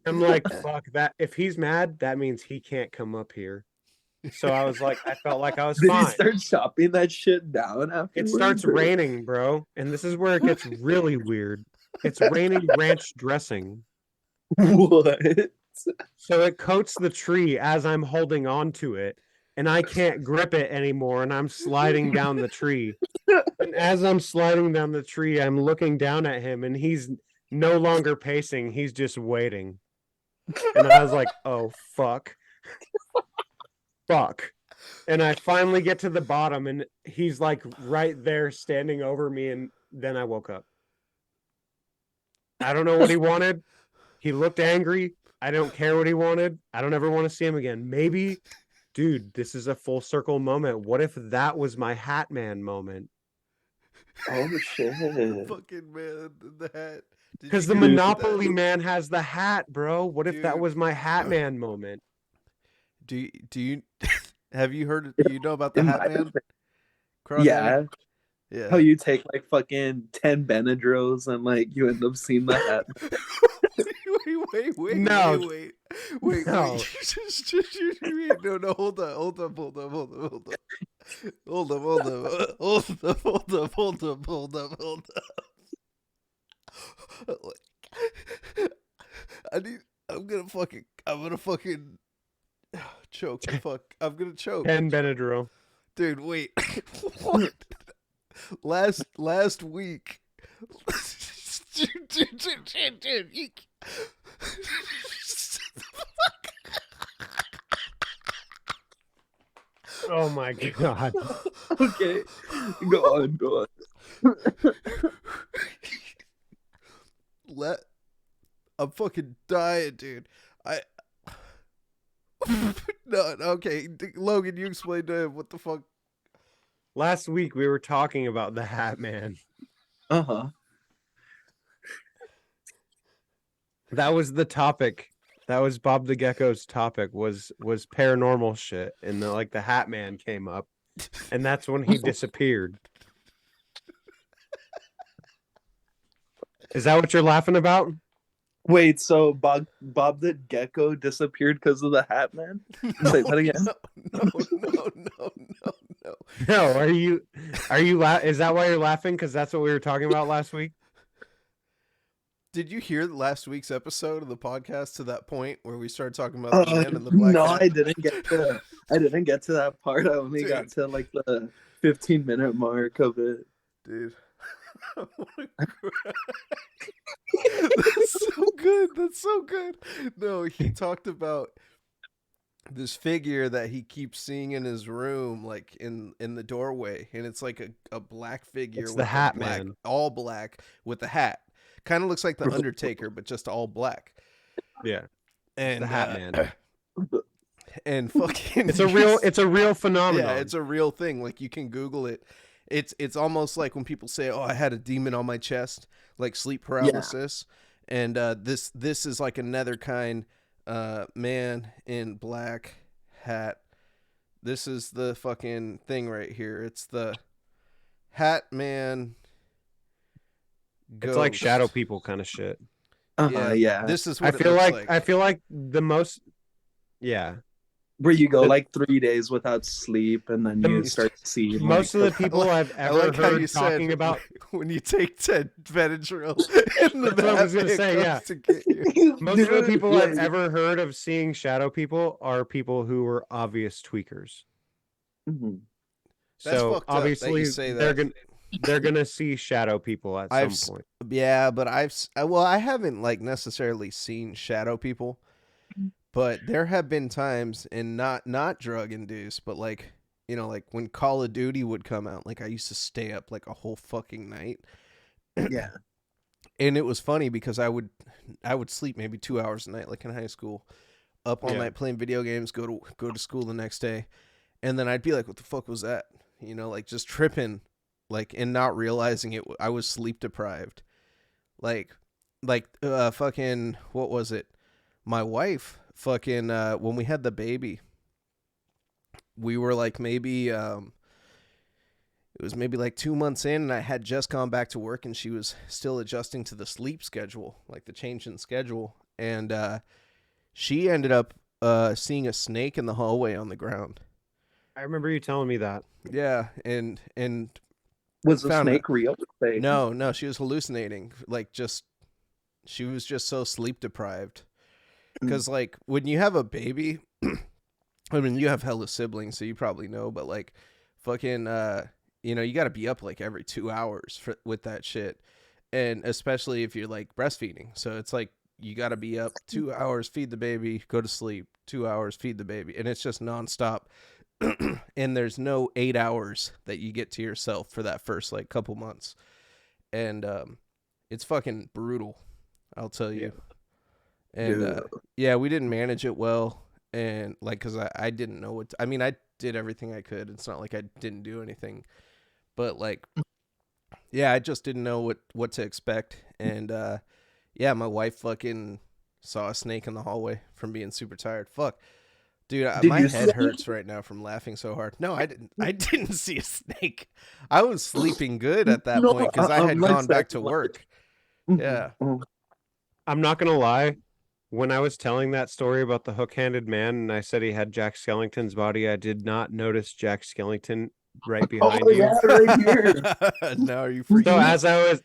I'm like, fuck that. If he's mad, that means he can't come up here. So I was like, I felt like I was Did fine. he start chopping that shit down afterwards? It starts raining, bro. And this is where it gets really weird. It's raining ranch dressing. What? So it coats the tree as I'm holding on to it, and I can't grip it anymore, and I'm sliding down the tree. And as I'm sliding down the tree, I'm looking down at him, and he's no longer pacing. He's just waiting. And I was like, oh, fuck. Fuck. And I finally get to the bottom, and he's like right there standing over me, and then I woke up. I don't know what he wanted. He looked angry. I don't care what he wanted. I don't ever want to see him again. Maybe, dude, this is a full circle moment. What if that was my Hat Man moment? Oh shit! Fucking man in the hat. Because the Monopoly man has the hat, bro. What if that was my Hat Man moment? Do you have you heard? You know about the Hat Man? Craw Yeah. Daddy? Yeah. How you take like fucking 10 Benadryls and like you end up seeing the hat. Wait. No. Wait. No. No, hold up. I'm gonna fucking choke. Fuck. I'm gonna choke. 10 Benadryl. Dude, wait. What? Last week. Dude. Oh my god. Okay. Go on. I'm fucking dying, dude. No, okay. Logan, you explain to him what the fuck. Last week we were talking about the Hat Man. Uh-huh. That was the topic. That was Bob the Gecko's topic was paranormal shit. And the Hat Man came up. And that's when he disappeared. Is that what you're laughing about? Wait, so Bob the Gecko disappeared because of the Hat Man? Say that again. No. No, are you is that why you're laughing? Because that's what we were talking about last week? Did you hear last week's episode of the podcast to that point where we started talking about the man in the black no, hat? I didn't get to that part. I only got to like the 15-minute mark of it. Dude. That's so good. No, he talked about this figure that he keeps seeing in his room, like in the doorway, and it's like a black figure. It's with the Hat black, Man, all black with a hat. Kind of looks like the Undertaker, but just all black. Yeah, and the Hat Man. And fucking, it's a real phenomenon. Yeah, it's a real thing. Like you can Google it. It's almost like when people say, "Oh, I had a demon on my chest," like sleep paralysis. Yeah. And this is like another kind. Man in black hat. This is the fucking thing right here. It's the Hat Man. Ghost. It's like shadow people kind of shit. Yeah. This is what I feel like the most. Yeah. Where you go like 3 days without sleep, and then you start seeing most of the people I've ever heard talking about when you take 10 Benadryl. That's what I was gonna say. Yeah, most of the people I've ever heard of seeing shadow people are people who are obvious tweakers. Mm-hmm. So obviously they're gonna see shadow people at some point. Yeah, but I haven't like necessarily seen shadow people. But there have been times, and not drug induced, but like, you know, like when Call of Duty would come out, like I used to stay up like a whole fucking night. Yeah. And it was funny because I would sleep maybe 2 hours a night, like in high school, up all night playing video games, go to school the next day. And then I'd be like, what the fuck was that? You know, like just tripping, like, and not realizing it. I was sleep deprived. Like fucking, what was it? My wife fucking when we had the baby, we were like maybe it was maybe like 2 months in, and I had just gone back to work, and she was still adjusting to the sleep schedule, like the change in schedule, and she ended up seeing a snake in the hallway on the ground. I remember you telling me that. Yeah, and Was the found snake real? Fake? no, she was hallucinating. Like, just she was just so sleep deprived. Because like when you have a baby, I mean, you have hella siblings, so you probably know, but like fucking you know, you got to be up like every 2 hours with that shit, and especially if you're like breastfeeding. So it's like you got to be up 2 hours, feed the baby, go to sleep, 2 hours, feed the baby, and it's just nonstop. And there's no 8 hours that you get to yourself for that first like couple months, and it's fucking brutal, I'll tell you. And yeah, we didn't manage it well, and like because I didn't know what I mean, I did everything I could. It's not like I didn't do anything, but like yeah, I just didn't know what to expect. And yeah, my wife fucking saw a snake in the hallway from being super tired. Fuck. Dude, Did my you head see- hurts right now from laughing so hard. No, I didn't. I didn't see a snake. I was sleeping good at that No, point because I I'm had like gone back to second, like- work. Mhm. Yeah. Oh. I'm not gonna lie. When I was telling that story about the hook-handed man and I said he had Jack Skellington's body, I did not notice Jack Skellington right behind Oh you. yeah, right here. Now are you freaking So out?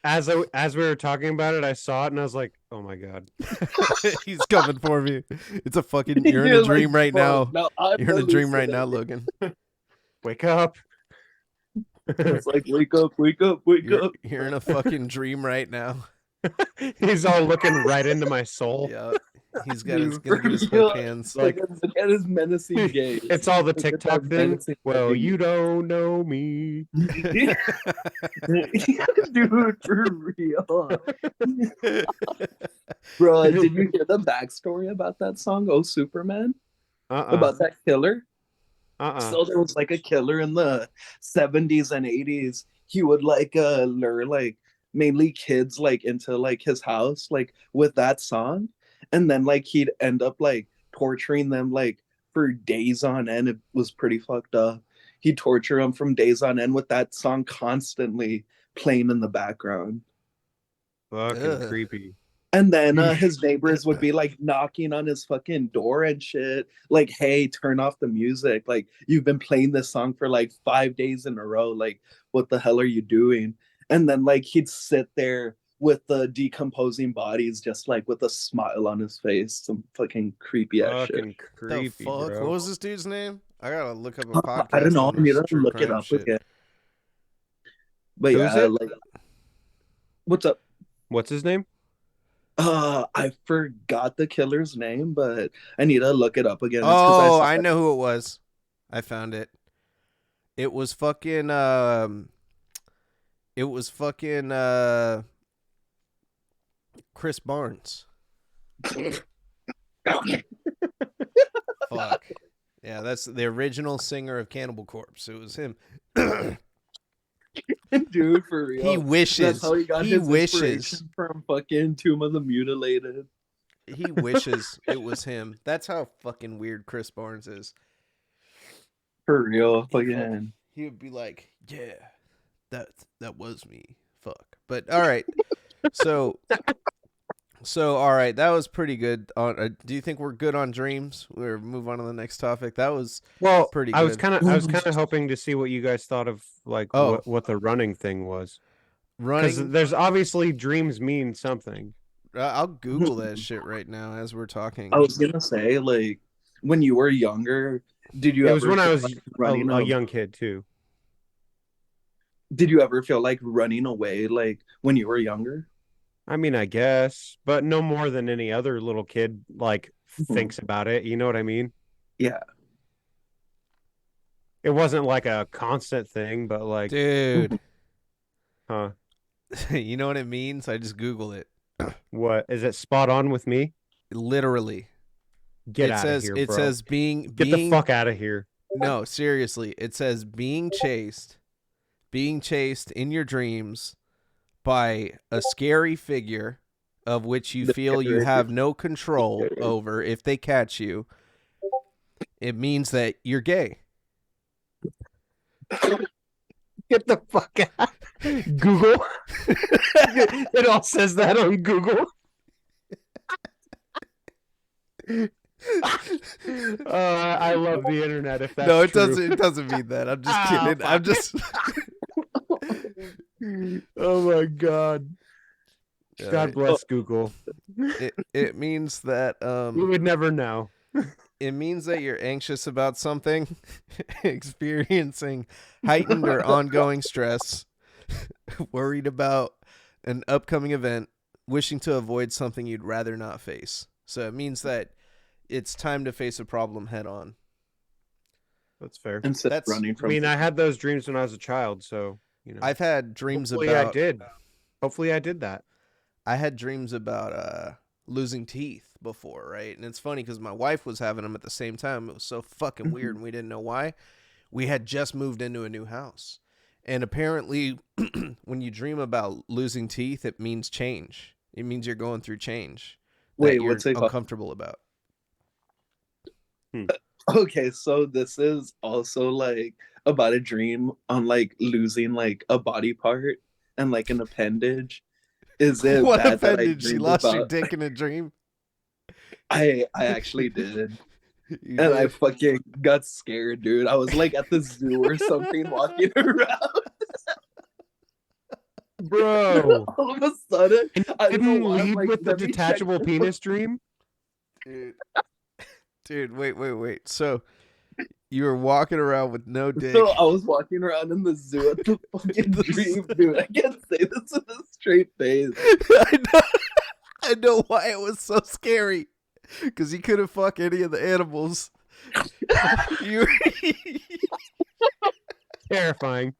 as we were talking about it, I saw it and I was like, "Oh my god!" He's coming for me. It's a fucking. You're in a dream right now. I'm You're in a dream right now, hallucinating. Logan. Wake up! It's like wake up, wake up, wake up. You're in a fucking dream right now. He's all looking right into my soul. Yeah. He's got his Dude, gonna get his for real. hook hands. Like- Look at his menacing gaze. It's all the Look at TikTok that thing. menacing Well, fucking- you don't know me. Dude, for real. Bro, did you hear the backstory about that song, Oh Superman? About that killer? So there was like a killer in the 70s and 80s. He would like lure like mainly kids like into like his house like with that song, and then like he'd end up like torturing them like for days on end. It was pretty fucked up. He'd torture them from days on end with that song constantly playing in the background. Fucking Ugh. creepy. And then his neighbors would be like knocking on his fucking door and shit. Like, hey, turn off the music. Like, you've been playing this song for like 5 days in a row. Like, what the hell are you doing? And then like he'd sit there with the decomposing bodies, just like with a smile on his face. Some fucking creepy ass shit. Fucking The creepy, fuck? bro. What was this dude's name? I gotta look up a podcast. I don't know. on I need this to true look it crime up shit. again. But Who's yeah, it? like, what's up? What's his name? I forgot the killer's name, but I need to look it up again. It's 'cause Oh, saw I it. know who it was. I found it. It was fucking Chris Barnes. Fuck. Yeah, that's the original singer of Cannibal Corpse. It was him. Dude, for real. He wishes. That's how he got He his wishes. inspiration from fucking Tomb of the Mutilated. He wishes it was him. That's how fucking weird Chris Barnes is. For real, He fucking. He would be like, "Yeah, that was me." Fuck. But all right. So all right, that was pretty good. On do you think we're good on dreams? We'll move on to the next topic. That was Well, pretty I was good. kind of hoping to see what you guys thought of like Oh. what the running thing was. Because running. there's obviously dreams mean something. I'll Google that shit right now as we're talking. I was gonna say, like, when you were younger, did you It ever was when I feel was like running a young kid too. Did you ever feel like running away, like when you were younger? I mean, I guess, but no more than any other little kid like Mhm. thinks about it. You know what I mean? Yeah. It wasn't like a constant thing, but like, Dude, huh? you know what it means? I just Googled it. What is it? Spot on with me? Literally. Get it out says of here, it bro. says being Get the fuck out of here. No, seriously. It says being chased in your dreams by a scary figure, of which you The feel you character. have no control over if they catch you, it means that you're gay. Get the fuck out. Google. It all says that on Google. I love the internet. If that's No, it true. doesn't. It doesn't mean that. I'm just kidding. I'm just. Oh my god. God bless Google. It means that We would never know. it means that you're anxious about something, experiencing heightened or ongoing stress, worried about an upcoming event, wishing to avoid something you'd rather not face. So it means that it's time to face a problem head on. That's fair. Instead of running I from. mean, I had those dreams when I was a child, so you know. I've had dreams Hopefully about. I did. Hopefully I did that. I had dreams about losing teeth before, right? And it's funny because my wife was having them at the same time. It was so fucking weird, and we didn't know why. We had just moved into a new house, and apparently, when you dream about losing teeth, it means change. It means you're going through change. Wait, that you're what's it called? uncomfortable about? Okay, so this is also like about a dream on like losing like a body part and like an appendage. Is it What bad that I appendage? You dreamed lost your about? dick in a dream? I actually did. You And I did? fucking got scared, dude. I was like at the zoo or something walking around. Bro. All of a sudden, I don't know Didn't why, I'm lead like, with the let me check detachable the- penis dream? Dude, wait. So you were walking around with no dick. So I was walking around in the zoo at the fucking dream, dude. I can't say this with a straight face. I know why it was so scary. Because you couldn't fuck any of the animals. you Terrifying.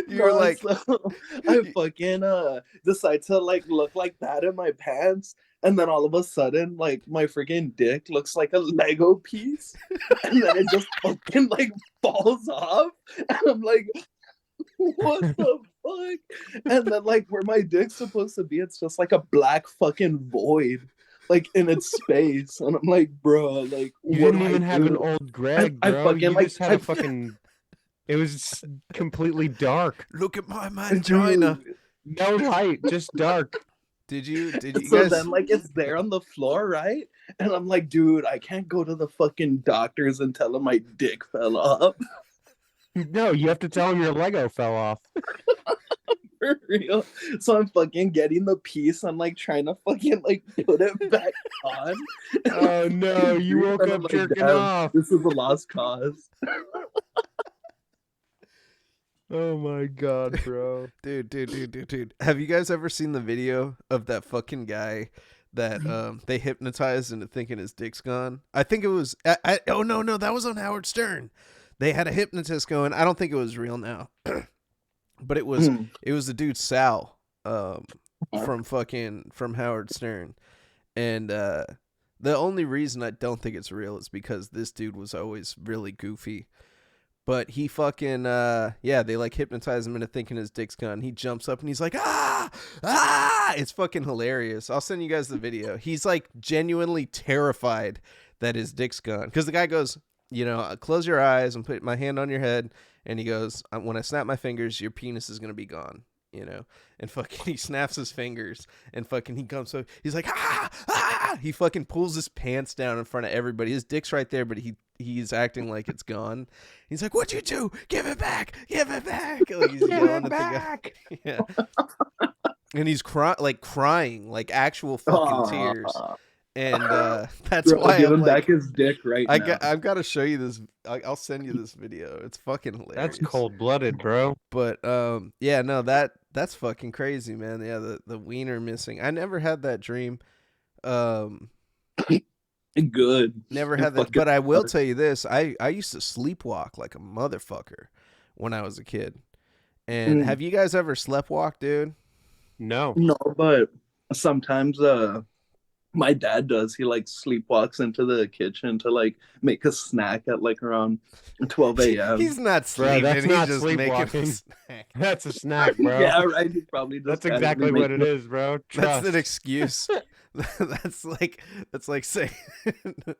you were like, so I fucking decide to like look like that in my pants, and then all of a sudden, like my freaking dick looks like a Lego piece, and then it just fucking like falls off, and I'm like, what the fuck? And then like where my dick's supposed to be, it's just like a black fucking void, like in its space, and I'm like, bro, like You what didn't do I even have an do? old Greg, I bro. fucking, You like, just had I- a fucking... It was completely dark. look at my mangina. Dude. No light, just dark. Did you So guys then, like, it's there on the floor, right? And I'm like, dude, I can't go to the fucking doctors and tell them my dick fell off. No, you have to tell him your Lego fell off. For real. So I'm fucking getting the piece. I'm like trying to fucking like put it back on. Oh no, you woke And I'm up like, jerking damn, off. This is a lost cause. Oh my god, bro. Dude. Have you guys ever seen the video of that fucking guy that they hypnotized into thinking his dick's gone? I think it was oh no, that was on Howard Stern. They had a hypnotist going. I don't think it was real now. But it was the dude Sal from Howard Stern. And the only reason I don't think it's real is because this dude was always really goofy. But he fucking, they like hypnotize him into thinking his dick's gone. He jumps up and he's like, ah! It's fucking hilarious. I'll send you guys the video. He's like genuinely terrified that his dick's gone. Because the guy goes, close your eyes and put my hand on your head. And he goes, when I snap my fingers, your penis is going to be gone. And fucking he snaps his fingers and fucking he comes up. He's like, ah! He fucking pulls his pants down in front of everybody. His dick's right there, but he's acting like it's gone. He's like, what'd you do? Give it back! Like he's yelling at the guy. Yeah. And he's crying, like actual fucking tears. And that's why give I'm him like, back his dick right now. I've got to show you this. I'll send you this video. It's fucking hilarious. That's cold-blooded, bro. But that's fucking crazy, man. Yeah, the wiener missing. I never had that dream. Good. Never had that. But I will tell you this: I used to sleepwalk like a motherfucker when I was a kid. And have you guys ever sleptwalked, dude? No. No, but sometimes my dad does. He like sleepwalks into the kitchen to like make a snack at like around 12 a.m. He's not Bro, sleeping. that's He's not just making a sleepwalking. snack. That's a snack, bro. Yeah, right. He probably just That's exactly what it is, bro. Trust. That's an excuse. that's like saying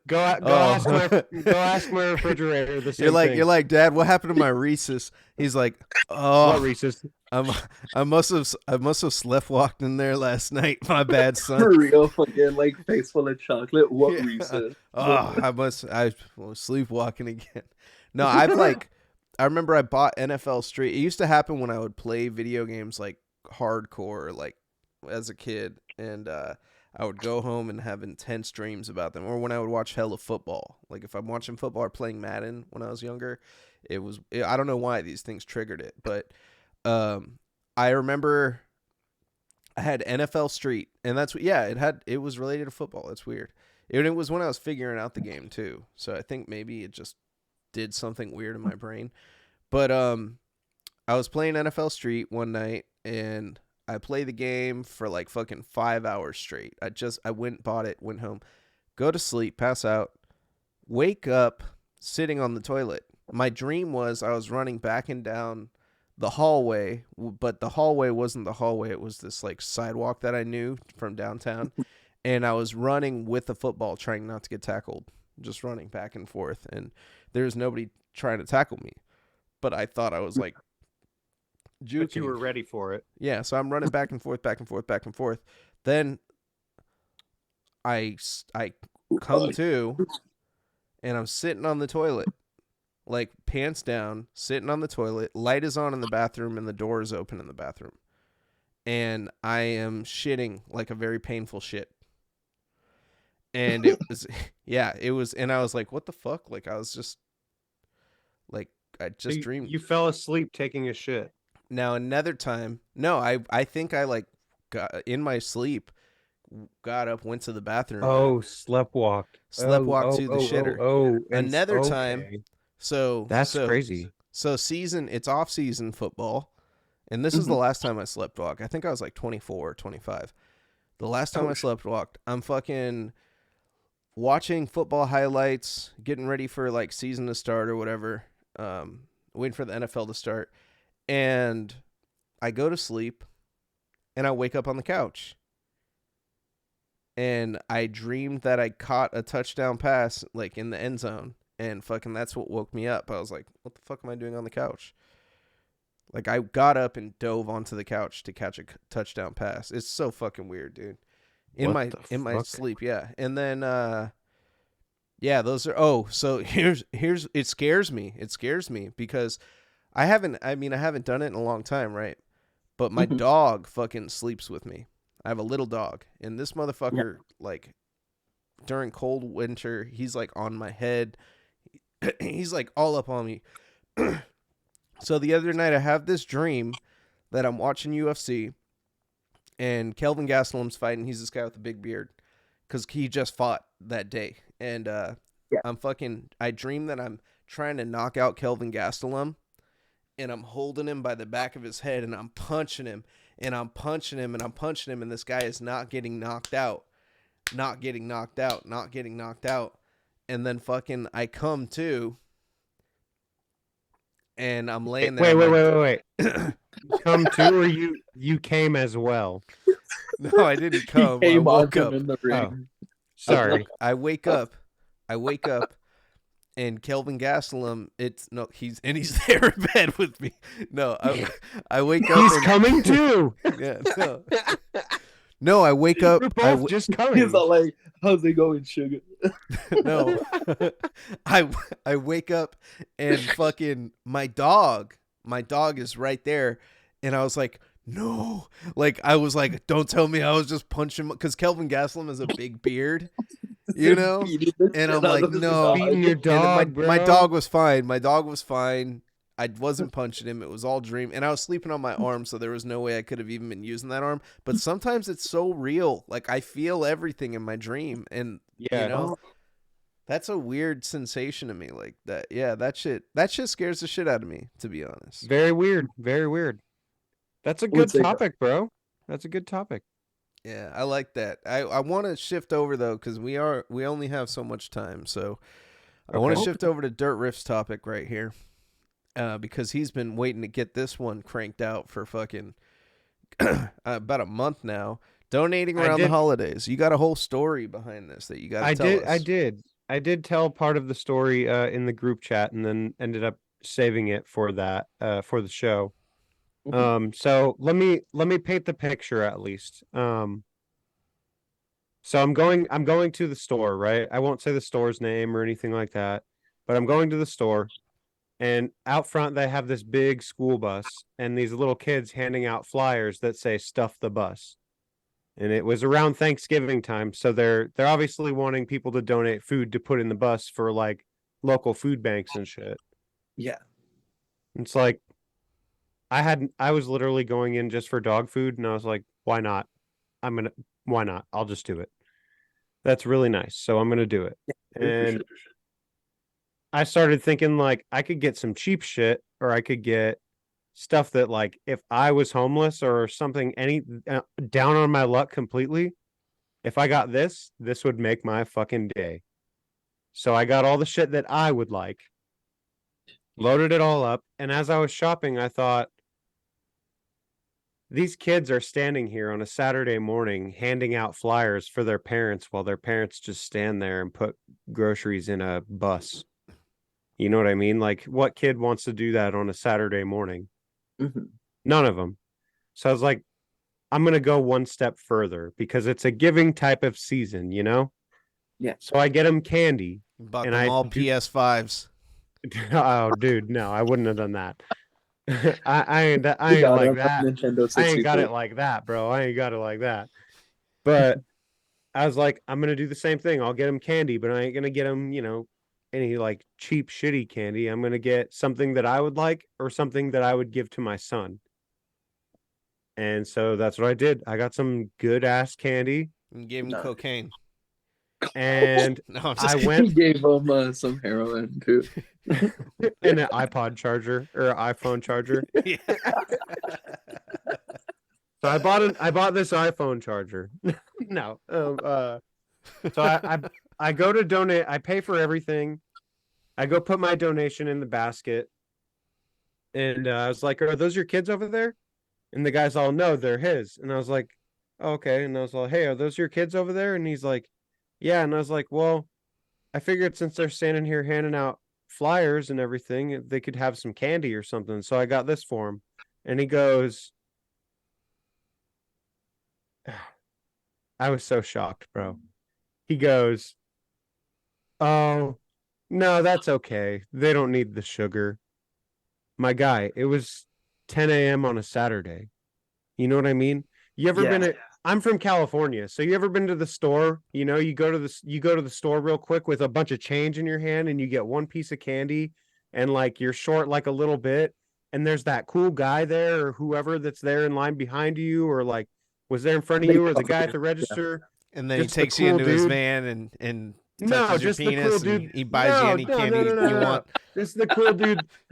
Go oh. ask my refrigerator the same thing. You're like, Dad, what happened to my Reese's? He's like, oh, What Reese's? I must have slept walked in there last night. My bad, son. For real, fucking like face full of chocolate. What Yeah. reason? Oh, I was sleepwalking again. No, I remember I bought NFL Street. It used to happen when I would play video games like hardcore, like as a kid, and I would go home and have intense dreams about them. Or when I would watch hella football, like if I'm watching football or playing Madden when I was younger, I don't know why these things triggered it, but I remember I had NFL Street, and it was related to football. That's weird. It was when I was figuring out the game too, so I think maybe it just did something weird in my brain. But I was playing NFL Street one night, and I played the game for like fucking 5 hours straight. I went, bought it, went home, go to sleep, pass out, wake up, sitting on the toilet. My dream was I was running back and down the hallway, but the hallway wasn't the hallway. It was this like sidewalk that I knew from downtown. And I was running with a football, trying not to get tackled, just running back and forth. And there was nobody trying to tackle me, but I thought I was like juking. But you were ready for it. Yeah, so I'm running back and forth, back and forth, back and forth. Then I come to, and I'm sitting on the toilet, like pants down, sitting on the toilet. Light is on in the bathroom, and the door is open in the bathroom. And I am shitting like a very painful shit. And it was, and I was like, what the fuck? Like, I was just, like, I just dreamed. You fell asleep taking a shit. Now, another time, no, I think I, like, got in my sleep, got up, went to the bathroom. Oh, sleptwalked. To the shitter. Another time, so. That's crazy. So it's off-season football, and this is the last time I sleptwalked. I think I was, like, 24 or 25. The last time I sleptwalked, I'm fucking watching football highlights, getting ready for like season to start or whatever, waiting for the NFL to start, and I go to sleep, and I wake up on the couch, and I dreamed that I caught a touchdown pass like in the end zone, and fucking that's what woke me up. I was like, what the fuck am I doing on the couch? Like, I got up and dove onto the couch to catch a touchdown pass. It's so fucking weird, dude. In my sleep, yeah. And then those are so here's it scares me. It scares me because I haven't done it in a long time, right? But my dog fucking sleeps with me. I have a little dog, and this motherfucker like during cold winter, he's like on my head. He's like all up on me. So the other night I have this dream that I'm watching UFC, and Kelvin Gastelum's fighting. He's this guy with a big beard because he just fought that day. And I dream that I'm trying to knock out Kelvin Gastelum, and I'm holding him by the back of his head, and I'm punching him, and I'm punching him, and I'm punching him, and this guy is not getting knocked out. And then fucking I come to, and I'm laying there. Wait. Come to, or you came as well? No, I didn't come. He came I woke on up. in the ring. Sorry. I wake up, and Kelvin Gastelum, he's there in bed with me. No, I wake up. He's coming too. Yeah, no, I wake up. We're both just coming. He's all like, "How's it going, sugar?" No, I wake up, and fucking my dog is right there, and I was like, no, like I was like, don't tell me I was just punching, because Kelvin Gastelum has a big beard, you know, and I'm like, no, beating your dog, my dog was fine. I wasn't punching him. It was all dream, and I was sleeping on my arm, so there was no way I could have even been using that arm. But sometimes it's so real, like I feel everything in my dream, and you know. That's a weird sensation to me, like that. Yeah, that shit scares the shit out of me, to be honest. Very weird. That's a good topic, bro. That's a good topic. Yeah, I like that. I want to shift over though, because we only have so much time. So I want to shift over to Dirt Riffs topic right here. because he's been waiting to get this one cranked out for fucking about a month now. Donating around the holidays. You got a whole story behind this that you got to tell us. I did tell part of the story in the group chat, and then ended up saving it for that for the show. So let me paint the picture at least. So I'm going to the store, right? I won't say the store's name or anything like that, but I'm going to the store, and out front they have this big school bus and these little kids handing out flyers that say "Stuff the bus." And it was around Thanksgiving time, so they're obviously wanting people to donate food to put in the bus for like local food banks and shit. Yeah. It's like I was literally going in just for dog food, and I was like, why not? Why not? I'll just do it. That's really nice. So I'm gonna do it. And I started thinking like I could get some cheap shit, or I could get stuff that like if I was homeless or something, down on my luck completely, if I got this would make my fucking day. So I got all the shit that I would like, loaded it all up, and as I was shopping, I thought, these kids are standing here on a Saturday morning handing out flyers for their parents while their parents just stand there and put groceries in a bus. You know what I mean? Like, what kid wants to do that on a Saturday morning? None of them. So I was like, I'm going to go one step further because it's a giving type of season, you know? Yeah. So I get them candy. Bought them all PS5s. Oh, dude, no, I wouldn't have done that. I ain't like that. Nintendo I ain't got it like that, bro. I ain't got it like that. But I was like, I'm going to do the same thing. I'll get them candy, but I ain't going to get them, any like cheap, shitty candy. I'm going to get something that I would like or something that I would give to my son. And so that's what I did. I got some good ass candy. And gave him cocaine. And no, I went. He gave him some heroin too. And an iPod charger or an iPhone charger. Yeah. So I bought this iPhone charger. No. So I go to donate. I pay for everything. I go put my donation in the basket. And I was like, are those your kids over there? And the guy's all, no, they're his. And I was like, oh, okay. And I was like, hey, are those your kids over there? And he's like, yeah. And I was like, well, I figured since they're standing here handing out flyers and everything, they could have some candy or something. So I got this for him. And he goes, I was so shocked, bro. He goes, oh, no, that's okay. They don't need the sugar. My guy, it was 10 a.m. on a Saturday. You know what I mean? You ever been I'm from California, so you ever been to the store? You know, you go to the store real quick with a bunch of change in your hand, and you get one piece of candy, and like you're short like a little bit, and there's that cool guy there or whoever that's there in line behind you, or like was there in front of you, or the guy at the register. And then he takes you into his van and touches your penis, and he buys you any candy you want. This is the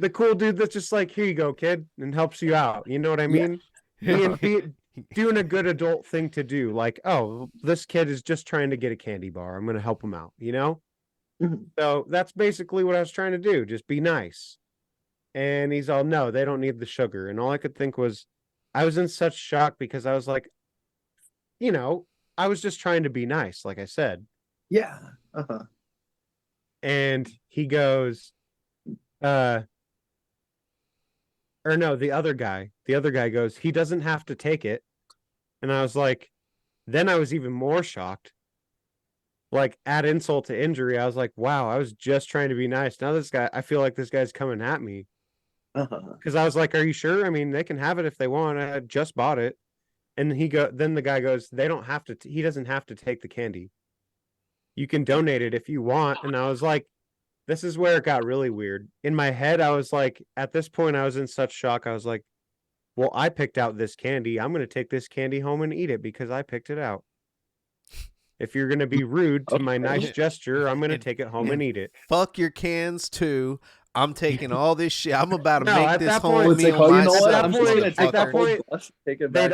cool dude that's just like, here you go, kid, and helps you out. You know what I mean? Doing a good adult thing to do. Like, oh, this kid is just trying to get a candy bar. I'm going to help him out, you know? So that's basically what I was trying to do. Just be nice. And he's all, no, they don't need the sugar. And all I could think was, I was in such shock because I was like, I was just trying to be nice, like I said. Yeah. And he goes, or no, the other guy goes, he doesn't have to take it. And I was like, then I was even more shocked. Like, add insult to injury. I was like, wow, I was just trying to be nice. Now I feel like this guy's coming at me. Because I was like, are you sure? I mean, they can have it if they want. I just bought it. And then the guy goes, they don't have to, he doesn't have to take the candy. You can donate it if you want. And I was like, this is where it got really weird. In my head, I was like, at this point, I was in such shock. I was like, well, I picked out this candy. I'm going to take this candy home and eat it because I picked it out. If you're going to be rude to my nice gesture, I'm going to take it home and eat it. Fuck your cans too. I'm taking all this shit. I'm about to No, make at this that whole point, meal myself. At that point, they'd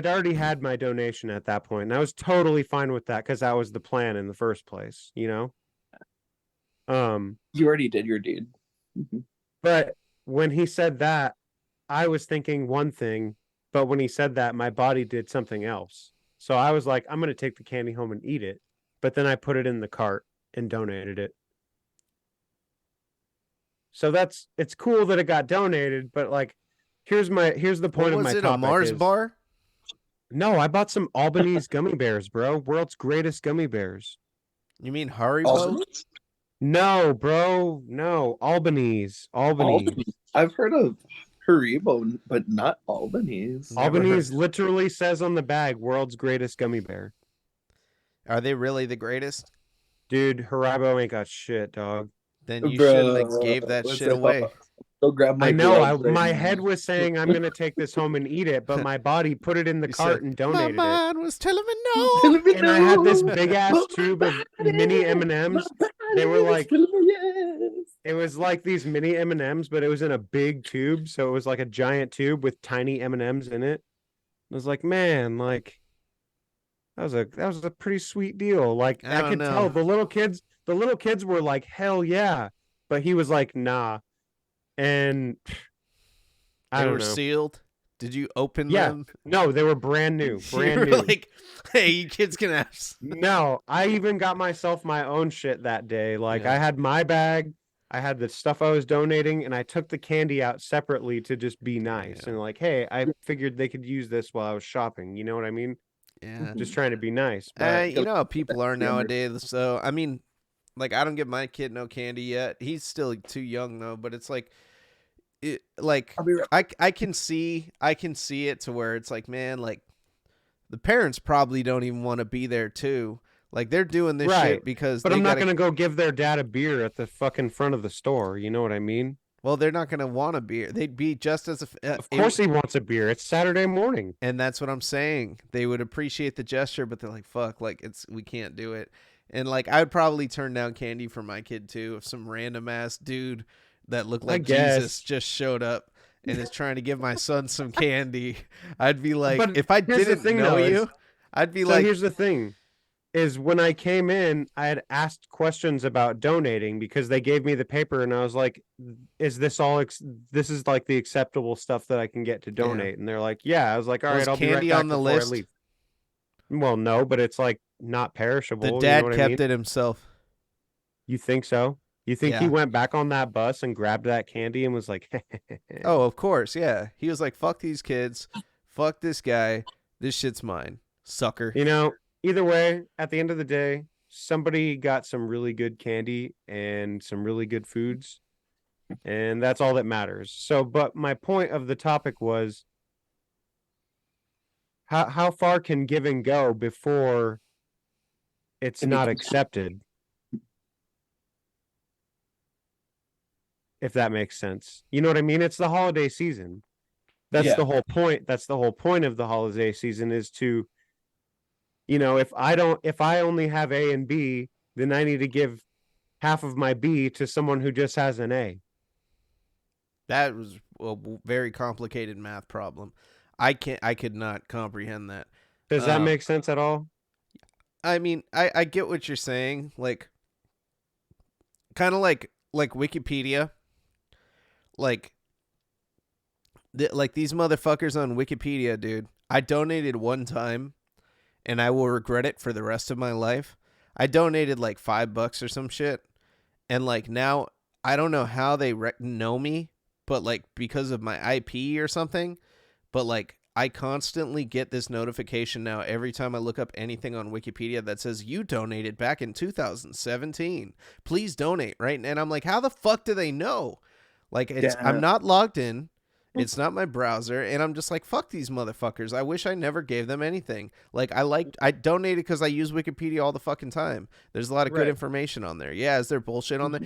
already had my donation at that point, and I was totally fine with that because that was the plan in the first place, you know. You already did your deed. But when he said that, I was thinking one thing, but when he said that, my body did something else. So I was like, I'm going to take the candy home and eat it. But then I put it in the cart and donated it. So it's cool that it got donated, but like, here's the point of my was it, topic a Mars is, bar? no, I bought some Albanese gummy bears, bro. World's greatest gummy bears. You mean Haribo? Albany's? No, bro. No, Albanese. Albany. I've heard of Haribo, but not Albany's. Never Albanese heard. literally says on the bag, world's greatest gummy bear. Are they really the greatest? Dude, Haribo ain't got shit, dog. Then you Bro, shouldn't have gave that let's shit say, away. Go grab my I know. gloves right My now. head was saying I'm gonna take this home and eat it, but my body put it in the You cart said, and my donated it. mind was telling me no. And I had this big ass tube of mini M&Ms. They were like, it was like these mini M&Ms, but it was in a big tube, so it was like a giant tube with tiny M&Ms in it. I was like, man, like that was a pretty sweet deal. Like I I don't could know. tell the little kids were like, hell yeah, but he was like, nah, and I They don't were know. sealed. Did you open Yeah. them? No, they were brand new, You brand were new. like, hey, you kids can have. No, I even got myself my own shit that day. Like Yeah. I had my bag, I had the stuff I was donating, and I took the candy out separately to just be nice. Yeah. And like, hey, I figured they could use this while I was shopping. You know what I mean? Yeah. Just trying to be nice. But You know how people are nowadays. So, I mean, like, I don't give my kid no candy yet. He's still too young, though. But it's like, I'll be right. I can see it to where it's like, man, like, the parents probably don't even want to be there too. Like, they're doing this Right. shit because but they I'm not gotta, gonna go give their dad a beer at the fucking front of the store. You know what I mean? well, they're not gonna want a beer. They'd be just as Of course he wants a beer. It's Saturday morning. and that's what I'm saying. They would appreciate the gesture, but they're like, fuck, like we can't do it. And like, I would probably turn down candy for my kid too if some random ass dude that looked like Jesus just showed up and is trying to give my son some candy. I'd be like, But if I here's the didn't thing, know though, you, is- I'd be So like, here's the thing. Is when I came in, I had asked questions about donating because they gave me the paper and I was like, is this all, this is like the acceptable stuff that I can get to donate. And they're like, yeah. I was like, all Was right, I'll be right candy back on the before I list? leave. Well, no, but it's like not perishable. the dad you know what kept I mean? it himself. You think so? You think he Yeah. went back on that bus and grabbed that candy and was like, Oh, of course, yeah. He was like, fuck these kids, fuck this guy, this shit's mine, sucker. you know, either way, at the end of the day, somebody got some really good candy and some really good foods, and that's all that matters. So, but my point of the topic was how far can giving go before it's And not it- accepted? If that makes sense. You know what I mean? It's the holiday season. That's Yeah. the whole point. That's the whole point of the holiday season is to, you know, if I only have A and B, then I need to give half of my B to someone who just has an A. That was a very complicated math problem. I could not comprehend that. Does that make sense at all? I mean, I get what you're saying, like, kind of like Wikipedia, like these motherfuckers on Wikipedia, dude. I donated one time, and I will regret it for the rest of my life. I donated like $5 or some shit, and like now I don't know how they know me, but like because of my IP or something, but like I constantly get this notification now every time I look up anything on Wikipedia that says you donated back in 2017. Please donate, right? And I'm like, how the fuck do they know? Like, I'm not logged in. It's not my browser, and I'm just like, fuck these motherfuckers. I wish I never gave them anything. Like, I donated because I use Wikipedia all the fucking time. There's a lot of good information on there. Yeah, is there bullshit on there?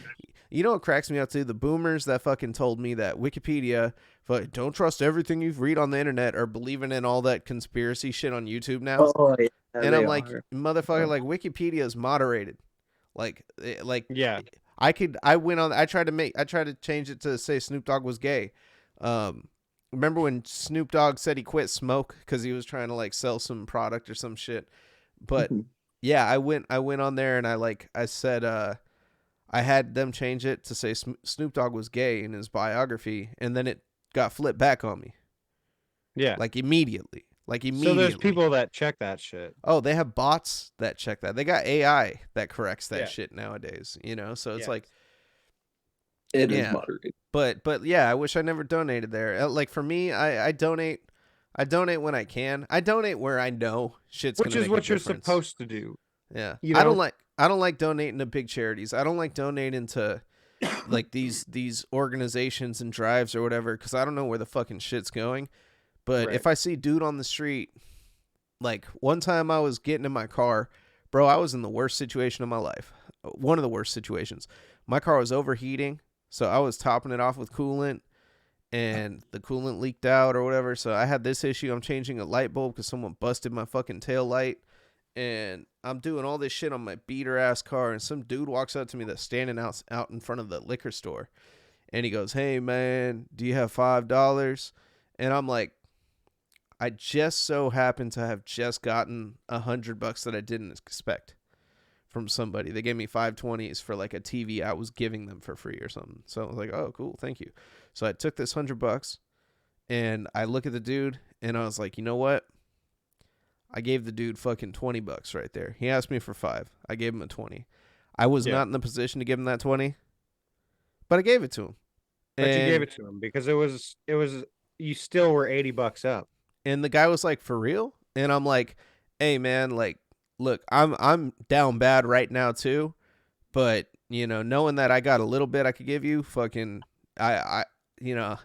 You know what cracks me up too? The boomers that fucking told me that Wikipedia, don't trust everything you read on the internet, or believing in all that conspiracy shit on YouTube now. Oh, yeah, and I'm like, motherfucker, like Wikipedia is moderated. Like Yeah. I tried to change it to say Snoop Dogg was gay. Remember when Snoop Dogg said he quit smoke because he was trying to like sell some product or some shit? But yeah, I went on there and I said I had them change it to say Snoop Dogg was gay in his biography, and then it got flipped back on me. Yeah. Like immediately. So there's people that check that shit. Oh, they have bots that check that. They got AI that corrects that Yeah. shit nowadays, you know? So it's Yeah. like It is moderated. But yeah, I wish I never donated there. Like for me, I donate when I can. I donate where I know shit's Which gonna is make what a you're difference. supposed to do. Yeah. You I know? don't like donating to big charities. I don't like donating to like these organizations and drives or whatever, because I don't know where the fucking shit's going. But Right. if I see dude on the street, like one time I was getting in my car, bro, I was in the worst situation of my life. One of the worst situations. My car was overheating, so I was topping it off with coolant, and the coolant leaked out or whatever. So I had this issue. I'm changing a light bulb because someone busted my fucking tail light. And I'm doing all this shit on my beater ass car, and some dude walks up to me that's standing out in front of the liquor store, and he goes, "Hey man, do you have $5?" And I'm like, I just so happen to have just gotten $100 that I didn't expect from somebody. They gave me 520s for like a TV I was giving them for free or something. So I was like, oh cool, thank you. So I took this $100 and I look at the dude and I was like, you know what? I gave the dude fucking $20 right there. He asked me for 5. I gave him a 20. I was not in the position to give him that 20, but I gave it to him. But you gave it to him because it was you still were $80 up. And the guy was like, for real? And I'm like, hey man, like, look, I'm down bad right now too, but you know, knowing that I got a little bit I could give you, fucking, I you know,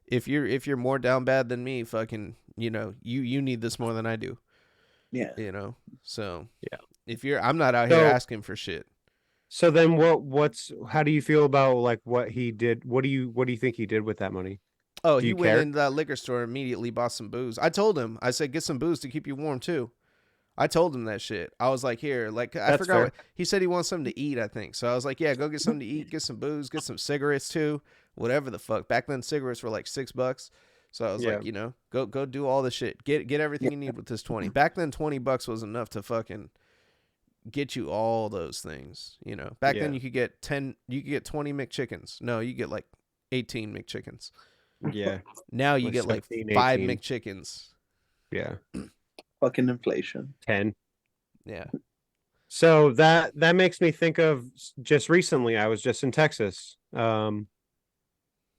if you're more down bad than me, fucking, you know, you need this more than I do. Yeah. You know, so yeah, I'm not out here asking for shit. So then how do you feel about like what he did? What do you think he did with that money? Oh, he went into that liquor store and immediately bought some booze. I told him, I said, get some booze to keep you warm too. I told him that shit. I was like, here, like, I forgot what he said. He wants something to eat, I think. So I was like, yeah, go get something to eat, get some booze, get some cigarettes too, whatever the fuck. Back then, cigarettes were like $6. So I was like, you know, go do all the shit. Get everything you need with this 20. Back then, $20 was enough to fucking get you all those things. You know, back then you could get 20 McChickens. No, you get like 18 McChickens. Yeah. Now you get like 5 McChickens. Yeah. Fucking inflation. 10. Yeah. So that makes me think of just recently. I was just in Texas.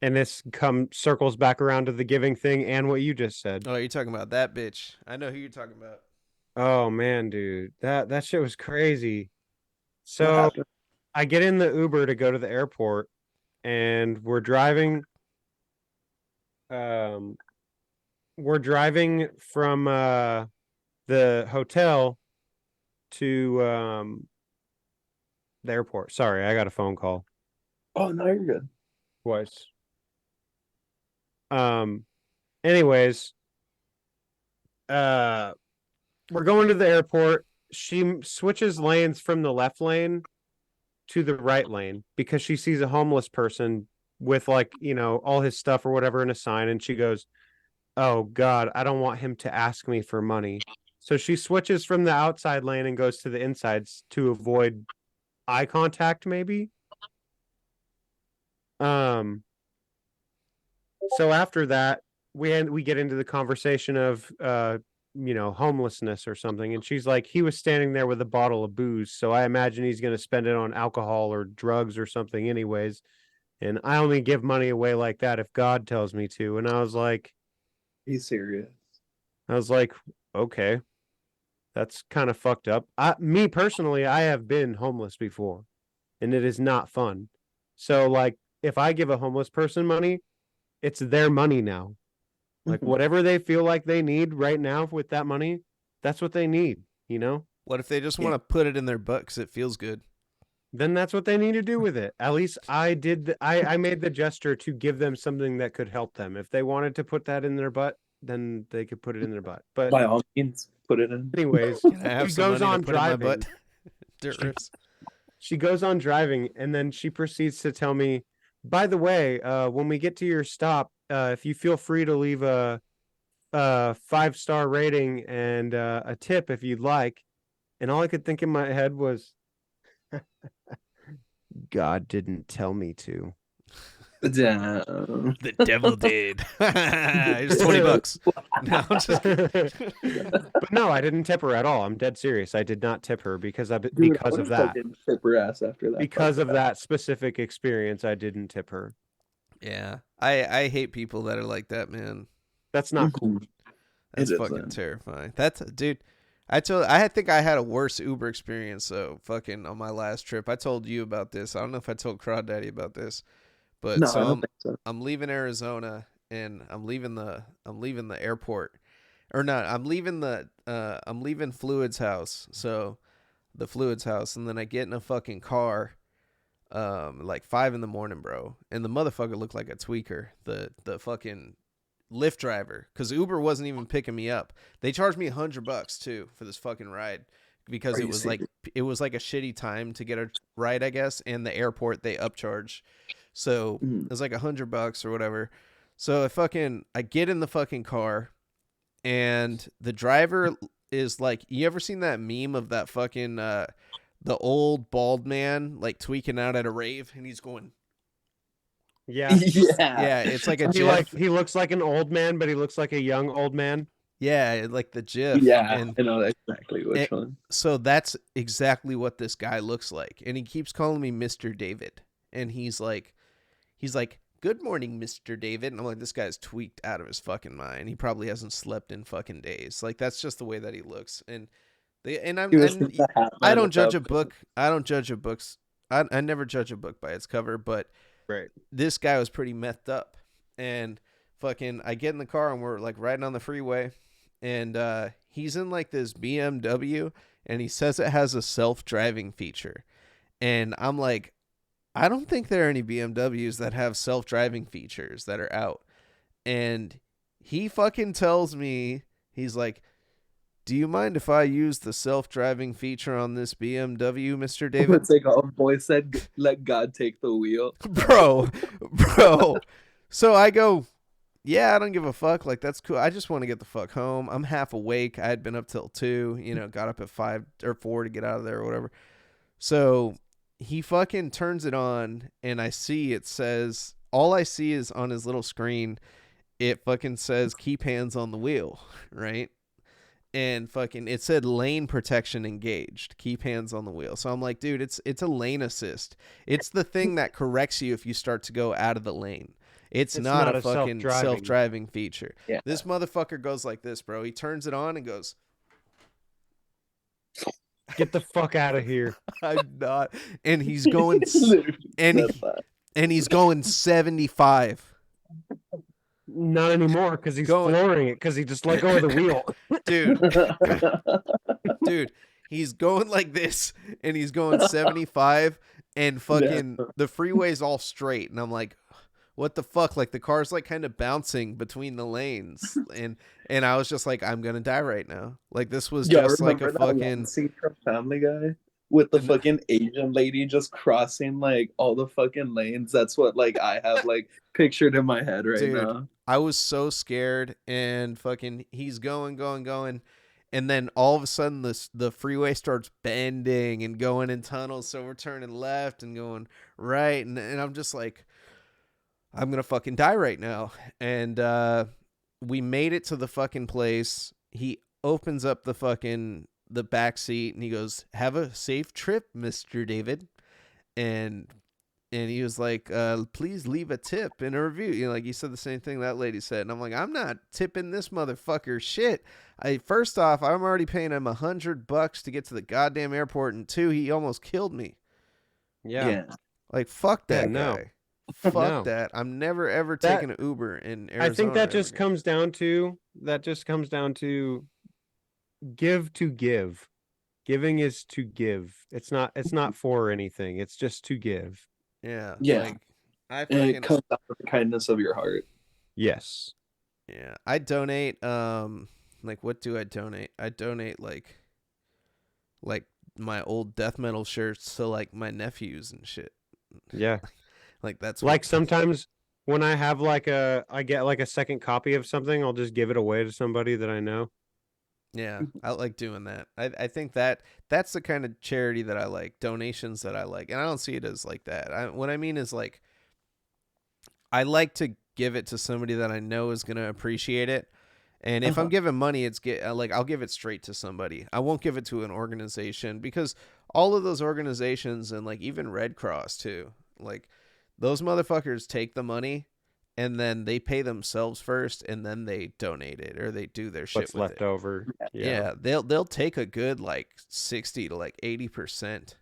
And this circles back around to the giving thing and what you just said. Oh, you're talking about that bitch. I know who you're talking about. Oh man, dude. That shit was crazy. So I get in the Uber to go to the airport and we're driving from the hotel to the airport. Sorry, I got a phone call. Oh no, you're good. Was anyways, we're going to the airport. She switches lanes from the left lane to the right lane because she sees a homeless person with like, you know, all his stuff or whatever in a sign, and she goes, oh God, I don't want him to ask me for money. So she switches from the outside lane and goes to the insides to avoid eye contact, maybe. So after that, we get into the conversation of you know, homelessness or something, and she's like, he was standing there with a bottle of booze, so I imagine he's going to spend it on alcohol or drugs or something anyways, and I only give money away like that if God tells me to. And I was like, he's serious. I was like, okay, that's kind of fucked up. Me personally, I have been homeless before, and it is not fun. So like, if I give a homeless person money, it's their money now. Like whatever they feel like they need right now with that money, that's what they need, you know? What if they just want to put it in their butt because it feels good? Then that's what they need to do with it. At least I did. I made the gesture to give them something that could help them. If they wanted to put that in their butt, then they could put it in their butt. But by all means, put it in. Anyways, she goes on driving. She goes on driving, and then she proceeds to tell me, by the way, when we get to your stop, if you feel free to leave a 5-star rating and a tip if you'd like. And all I could think in my head was, God didn't tell me to. Damn. The devil did. Here's $20. No, I'm just kidding. But no, I didn't tip her at all. I'm dead serious. I did not tip her because Dude, I because would of have that. fucking tip her ass after that Because of podcast. that specific experience, I didn't tip her. Yeah, I hate people that are like that, man. That's not cool. Mhm. That's It fucking isn't. terrifying. That's dude. I think I had a worse Uber experience though. Fucking on my last trip, I told you about this. I don't know if I told Craw Daddy about this, but No, I so don't think so. I'm leaving Arizona and I'm leaving the airport, or not. I'm leaving Fluid's house. So the Fluid's house, and then I get in a fucking car, like 5 in the morning, bro, and the motherfucker looked like a tweaker. The fucking Lyft driver, because Uber wasn't even picking me up. They charged me $100 too for this fucking ride because Are you serious? it was like a shitty time to get a ride, I guess, and the airport they upcharge, so Mhm. it was like $100 or whatever. So I get in the fucking car, and the driver is like, you ever seen that meme of that fucking the old bald man like tweaking out at a rave, and he's going, Yeah. Yeah. yeah, it's like a GIF. He looks like an old man, but he looks like a young old man. Yeah, like the GIF. Yeah, And I know exactly which one. so that's exactly what this guy looks like. And he keeps calling me Mr. David. And he's like, "Good morning, Mr. David." And I'm like, this guy's tweaked out of his fucking mind. He probably hasn't slept in fucking days. Like, that's just the way that he looks. And He was the hat I man don't judge without a book. I don't judge a book's I never judge a book by its cover, but Right. this guy was pretty methed up. And fucking I get in the car and we're like riding on the freeway, and he's in like this BMW, and he says it has a self-driving feature. And I'm like, I don't think there are any BMWs that have self-driving features that are out. And he fucking tells me, he's like, "Do you mind if I use the self-driving feature on this BMW, Mr. David?" It's like a voice said, "Let God take the wheel." Bro. So I go, "Yeah, I don't give a fuck. Like, that's cool. I just want to get the fuck home. I'm half awake. I had been up till 2, got up at 5 or 4 to get out of there or whatever." So he fucking turns it on, and all I see is on his little screen, it fucking says keep hands on the wheel, right? And fucking it said lane protection engaged, keep hands on the wheel. So I'm like, dude, it's a lane assist. It's the thing that corrects you if you start to go out of the lane. It's not a fucking self-driving feature. Yeah. This motherfucker goes like this, bro. He turns it on and goes, Get the fuck out of here. "I'm not." And he's going Literally and said he, that. and he's going 75. Not anymore because he's Going- flooring it because he just let go of the wheel. Dude, he's going like this, and he's going 75, and fucking the freeway's all straight, and I'm like, what the fuck? Like, the car's like kind of bouncing between the lanes, and I was just like, I'm gonna die right now. Like, this was Yo, just like a remember that one fucking scene from Family Guy with the fucking Asian lady just crossing like all the fucking lanes? That's what like I have like pictured in my head right Dude, now. I was so scared, and fucking he's going, and then all of a sudden the freeway starts bending and going in tunnels, so we're turning left and going right, and I'm just like, I'm gonna fucking die right now. And we made it to the fucking place. He opens up the back seat, and he goes, "Have a safe trip, Mr. David." And he was like, "Please leave a tip in a review." Like, he said the same thing that lady said. And I'm like, I'm not tipping this motherfucker shit. First off, I'm already paying him $100 to get to the goddamn airport, and 2, he almost killed me. Yeah. Like, fuck that Yeah, no. guy. Fuck No. that. I'm never ever That- taking an Uber in Arizona. I think that ever just again. comes down to give to give. Giving is to give. It's not for anything. It's just to give. Yeah. Yeah. Like, I And it fucking comes out of the kindness of your heart. Yes. yeah. I donate. Like, what do I donate? I donate like my old death metal shirts to like my nephews and shit. Yeah. Like, that's Like sometimes when I have I get like a second copy of something, I'll just give it away to somebody that I know. Yeah, I like doing that. I think that that's the kind of charity that I like, donations that I like. And I don't see it as like that. What I mean is like I like to give it to somebody that I know is going to appreciate it. And if I'm Uh-huh. giving money, like I'll give it straight to somebody. I won't give it to an organization because all of those organizations and like even Red Cross too, like those motherfuckers take the money and then they pay themselves first and then they donate it or they do their shit What's with left it. over? Yeah. Yeah, they'll take a good like 60 to like 80%.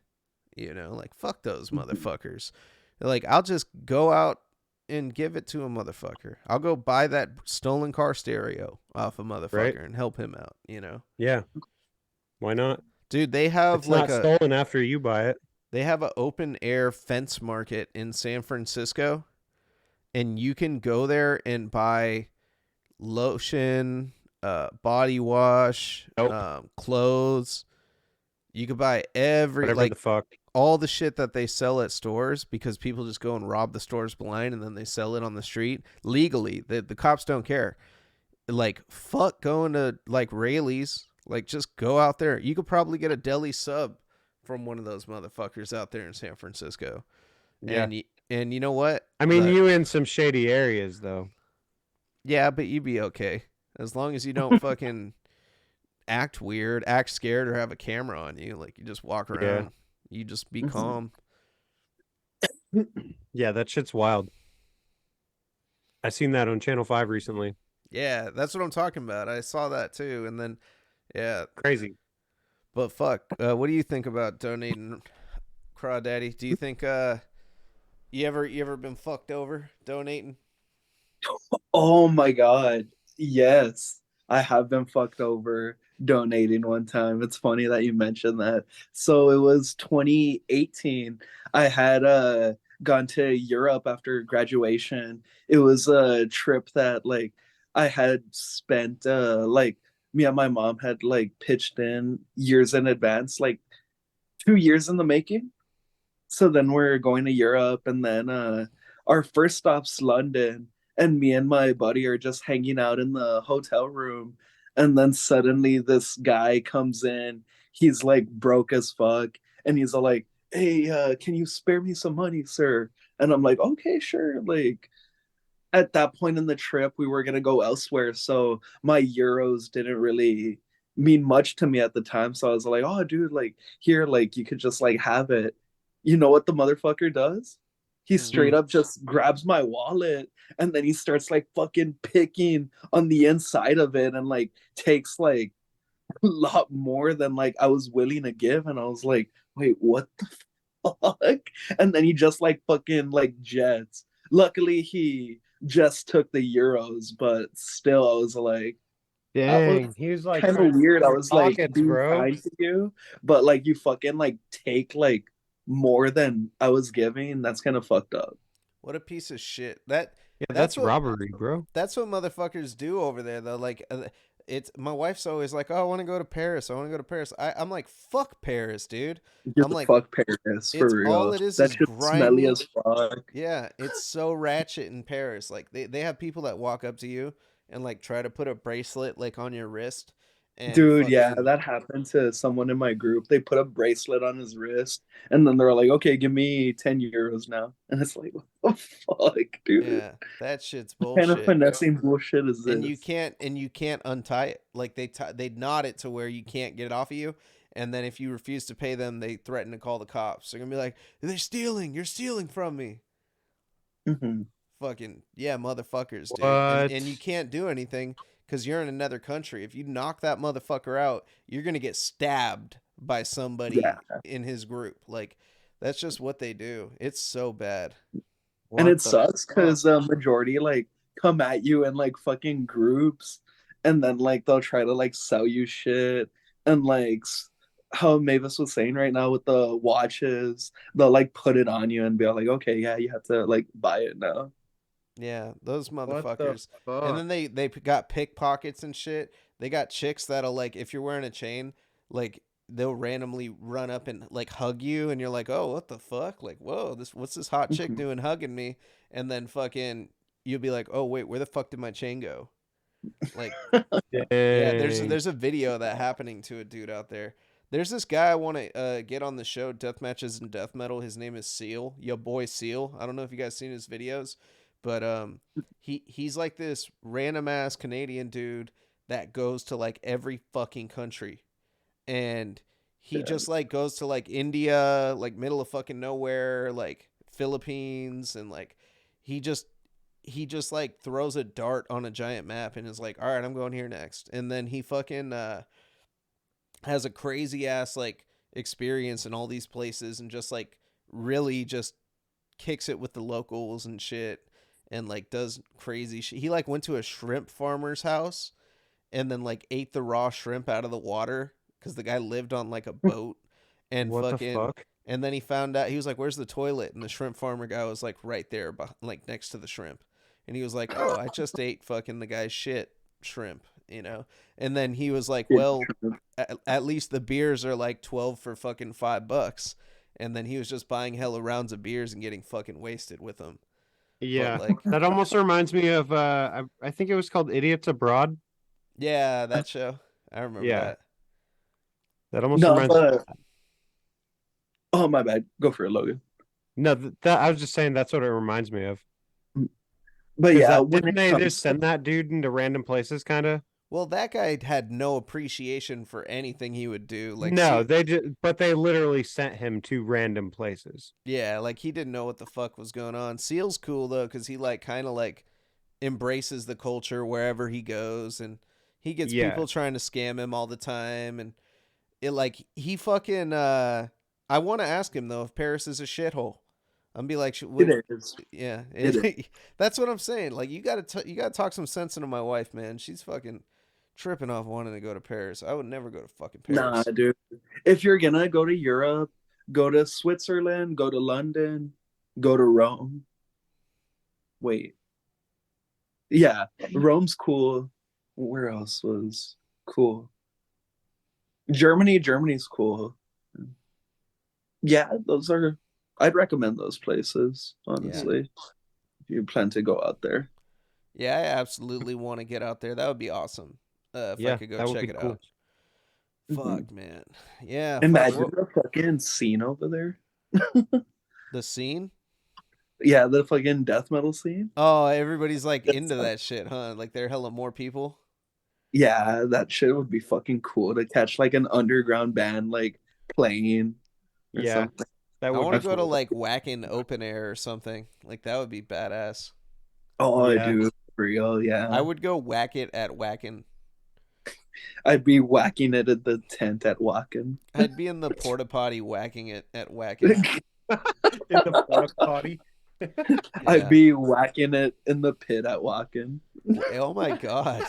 Like fuck those Mhm. motherfuckers. Like I'll just go out and give it to a motherfucker. I'll go buy that stolen car stereo off a Right. motherfucker and help him out. Yeah. Why not? Dude, they have It's like not stolen after you buy it. they have a open air fence market in San Francisco and you can go there and buy lotion, body wash, Nope. clothes. You could buy Whatever the like fuck. all the shit that they sell at stores because people just go and rob the stores blind and then they sell it on the street legally. The cops don't care. Like fuck going to like Rayleigh's. Like just go out there. You could probably get a deli sub from one of those motherfuckers out there in San Francisco. Yeah. And you know what? I mean, The you in some shady areas though. Yeah, but you'd be okay as long as you don't fucking act weird, act scared, or have a camera on you. Like you just walk Yeah. around. You just be Mhm. calm. Yeah, that shit's wild. I seen that on Channel 5 recently. Yeah, that's what I'm talking about. I saw that too, and then yeah, Crazy. but fuck, what do you think about donating, Craw Daddy? Do you think you ever been fucked over donating? Oh my God. Yes. I have been fucked over donating one time. It's funny that you mentioned that. So it was 2018. I had gone to Europe after graduation. It was a trip that like I had spent like me and my mom had like pitched in years in advance, like 2 years in the making. So then we're going to Europe, and then our first stop's London, and me and my buddy are just hanging out in the hotel room, and then suddenly this guy comes in. He's like broke as fuck, and he's all like, "Hey, can you spare me some money, sir?" And I'm like, "Okay, sure." Like at that point in the trip, we were gonna go elsewhere, so my euros didn't really mean much to me at the time. So I was like, "Oh, dude, like here, like you could just like have it." You know what the motherfucker does? He Hmm. straight up just grabs my wallet and then he starts like fucking picking on the inside of it and like takes like a lot more than like I was willing to give. And I was like, "Wait, what the fuck?" And then he just like fucking like jets. Luckily, he just took the euros, but still, I was like, that was Dang. He was like kind trying of to weird. fill I your was like pockets, being bro. kind to you, but like you fucking like take like more than I was giving. That's kind of fucked up. What a piece of shit. Yeah, That's that's what robbery, bro. that's what motherfuckers do over there though. Like it's my wife's always like, "Oh, I want to go to Paris. I want to go to Paris." I'm like, "Fuck Paris, dude." I'm Just like, fuck Paris for it's all real. it That is shit's smelly grimy. as fuck. Yeah, it's so ratchet in Paris. Like they have people that walk up to you and like try to put a bracelet like on your wrist and Dude, yeah, fucking that happened to someone in my group. They put a bracelet on his wrist and then they're like, "Okay, give me 10 euros now." And it's like, what the fuck, dude? yeah, that shit's What kind of bullshit. finessing bullshit is And this? you can't untie it. Like they knot it to where you can't get it off of you. And then if you refuse to pay them, they threaten to call the cops. They're gonna be like, "They're stealing. You're stealing from me." Hmm. Fucking yeah, motherfuckers, dude. And you What? can't do anything because you're in another country. If you knock that motherfucker out, you're gonna get stabbed by somebody Yeah. in his group. Like that's just what they do. It's so bad. And What it the sucks fuck? because majority like come at you in like fucking groups, and then like they'll try to like sell you shit, and like how Mavis was saying right now with the watches, they'll like put it on you and be like, "Okay, yeah, you have to like buy it now." Yeah, those What the motherfuckers. And fuck? then they got pickpockets and shit. They got chicks that'll like if you're wearing a chain, like they'll randomly run up and like hug you and you're like, "Oh, what the fuck?" Like, "Whoa, this what's this hot chick Mhm. doing hugging me?" And then fucking you'll be like, "Oh, wait, where the fuck did my chain go?" Like, yeah, Dang. there's a video of that happening to a dude out there. There's this guy I want to get on the show, Death Matches and Death Metal. His name is Seal, yo boy Seal. I don't know if you guys seen his videos, but he's like this random ass Canadian dude that goes to like every fucking country, and he Yeah. just like goes to like India, like middle of fucking nowhere, like Philippines, and like he just like throws a dart on a giant map and is like, all right, I'm going here next. And then he fucking has a crazy ass like experience in all these places and just like really just kicks it with the locals and shit and like does crazy shit. He like went to a shrimp farmer's house and then like ate the raw shrimp out of the water because the guy lived on like a boat and What the fucking. fuck? And then he found out, he was like, "Where's the toilet?" And the shrimp farmer guy was like, "Right there, like next to the shrimp." And he was like, "Oh, I just ate fucking the guy's shit shrimp, you know." And then he was like, "Well, at least the beers are like 12 for fucking $5." And then he was just buying hella rounds of beers and getting fucking wasted with them. But Yeah. like, That almost reminds me of I think it was called Idiots Abroad. yeah, that show, I remember Yeah. that. That almost No, reminds but oh my bad. Go for it, Logan. No, that I was just saying that's what it reminds me of. But Because yeah, that when didn't it they just comes to send that dude into random places kind of? Well, that guy had no appreciation for anything he would do. Like, No, see, they just but they literally sent him to random places. yeah, like he didn't know what the fuck was going on. Seal's cool though, because he like kind of like embraces the culture wherever he goes, and he gets Yeah. people trying to scam him all the time, and it like he fucking. I want to ask him though if Paris is a shithole. I'm be like, it what? is, Yeah, it is. that's what I'm saying. Like you gotta talk some sense into my wife, man. She's fucking tripping off wanting to go to Paris. I would never go to fucking Nah, Paris. dude. If you're gonna go to Europe, go to Switzerland, go to London, go to Rome. Wait, yeah, Rome's cool. Where else was cool? Germany's cool. Yeah, those are. I'd recommend those places, Yeah. honestly, if you plan to go out there. Yeah, I absolutely want to get out there. That would be awesome. If I Yeah, could go that would check be it cool. out. Mhm. Fuck, man. Yeah, fuck. Imagine the fucking scene over there. The scene? Yeah, the fucking death metal scene. Oh, everybody's like That's, into that shit, huh? Like they're hella more people. yeah, that shit would be fucking cool to catch like an underground band like playing or Yeah, something. that I would want to be I go to cool. like whacking open air or something. Like that would be badass. Oh, I Yeah. do for real. I Yeah, would go whack it at whacking. I'd be whacking it at the tent at Wacken. I'd be in the porta potty whacking it at whacking. In the porta potty. I'd Yeah. be whacking it in the pit at Wacken. Oh my god.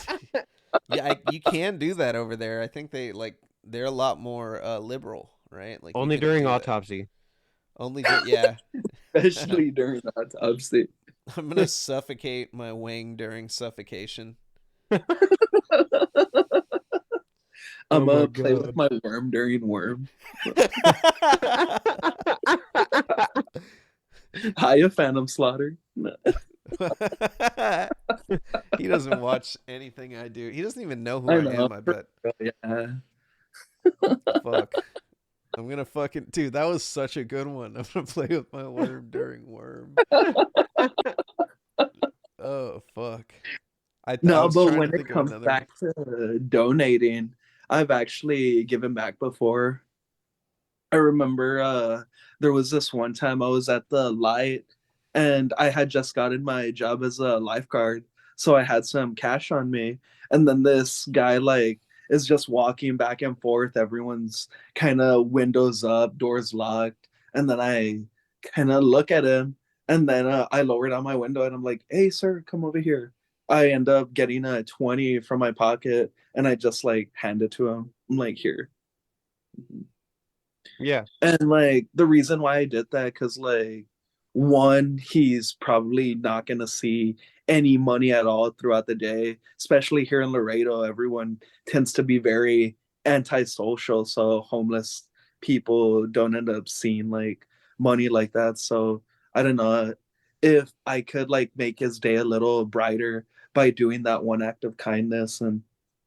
Yeah, you can do that over there. I think they're a lot more liberal, right? Like you Only can during do that. autopsy. Yeah. Especially during autopsy. I'm gonna suffocate my wing during suffocation. Oh I'm my gonna play with god. my worm during worm. Hiya, Phantom Slaughter. No, He doesn't watch anything I do. He doesn't even know who I I know. am, I bet. Yeah. Fuck. I'm gonna fucking dude, that was such a good one. I'm gonna play with my worm during worm. Oh fuck. I No, was but trying to when it think of comes another one. back to donating, I've actually given back before. I remember there was this one time I was at the light and I had just gotten my job as a lifeguard. So I had some cash on me. And then this guy like is just walking back and forth. Everyone's kind of windows up, doors locked. And then I kind of look at him and then I lower down my window and I'm like, "Hey sir, come over here." I end up getting a 20 from my pocket and I just like hand it to him. I'm like, "Here." Yeah. And like the reason why I did that, because like one, he's probably not gonna see any money at all throughout the day, especially here in Laredo. Everyone tends to be very antisocial, so homeless people don't end up seeing like money like that. So I don't know. if I could like make his day a little brighter by doing that one act of kindness, and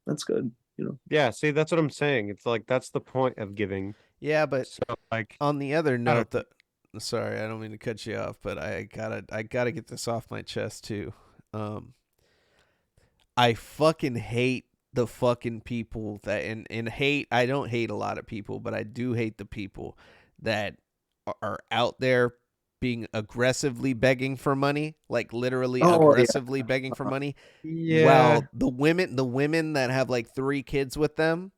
that's good, you know. Yeah, see, that's what I'm saying. It's like that's the point of giving. Yeah, but So like on the other I don't note, the sorry, I don't mean to cut you off, but I gotta get this off my chest too. Um, I fucking hate the fucking people that and hate. I don't hate a lot of people, but I do hate the people that are out there being aggressively begging for money, like literally Oh yeah. aggressively begging for money. yeah, While the women that have like 3 kids with them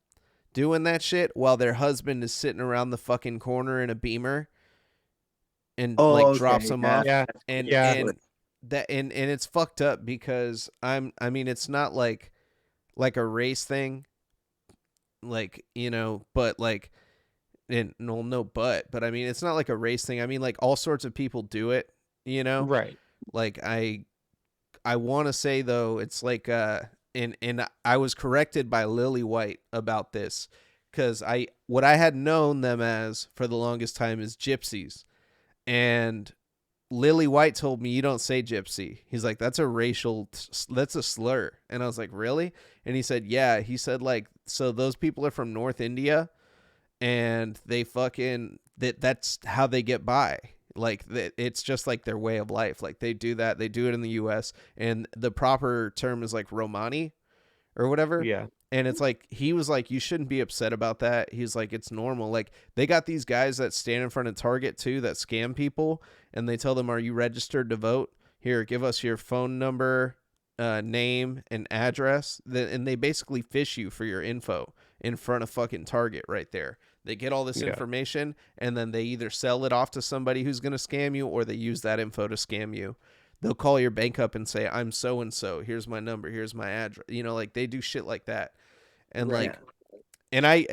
doing that shit, while their husband is sitting around the fucking corner in a Beamer and like Oh, drops okay. them Yeah. off, yeah, and yeah, and that and it's fucked up because I mean it's not like a race thing, like but like and no but I mean it's not like a race thing. I mean like all sorts of people do it, you know. right. Like I want to say though it's like and I was corrected by Lily White about this because what I had known them as for the longest time is gypsies, and Lily White told me you don't say gypsy. He's like, that's a slur. And I was like, really? And he said, yeah. He said, like, so those people are from North India and they fucking, that's how they get by. Like, it's just like their way of life. Like, they do that. They do it in the US. And the proper term is like Romani or whatever. Yeah, And it's like, he was like, you shouldn't be upset about that. He's like, it's normal. Like, they got these guys that stand in front of Target too that scam people, and they tell them, are you registered to vote? Here, give us your phone number, name, and address. And they basically fish you for your info in front of fucking Target right there. They get all this yeah, information, and then they either sell it off to somebody who's going to scam you, or they use that info to scam you. They'll call your bank up and say, I'm so and so. Here's my number. Here's my address. Like they do shit like that. And Right. like,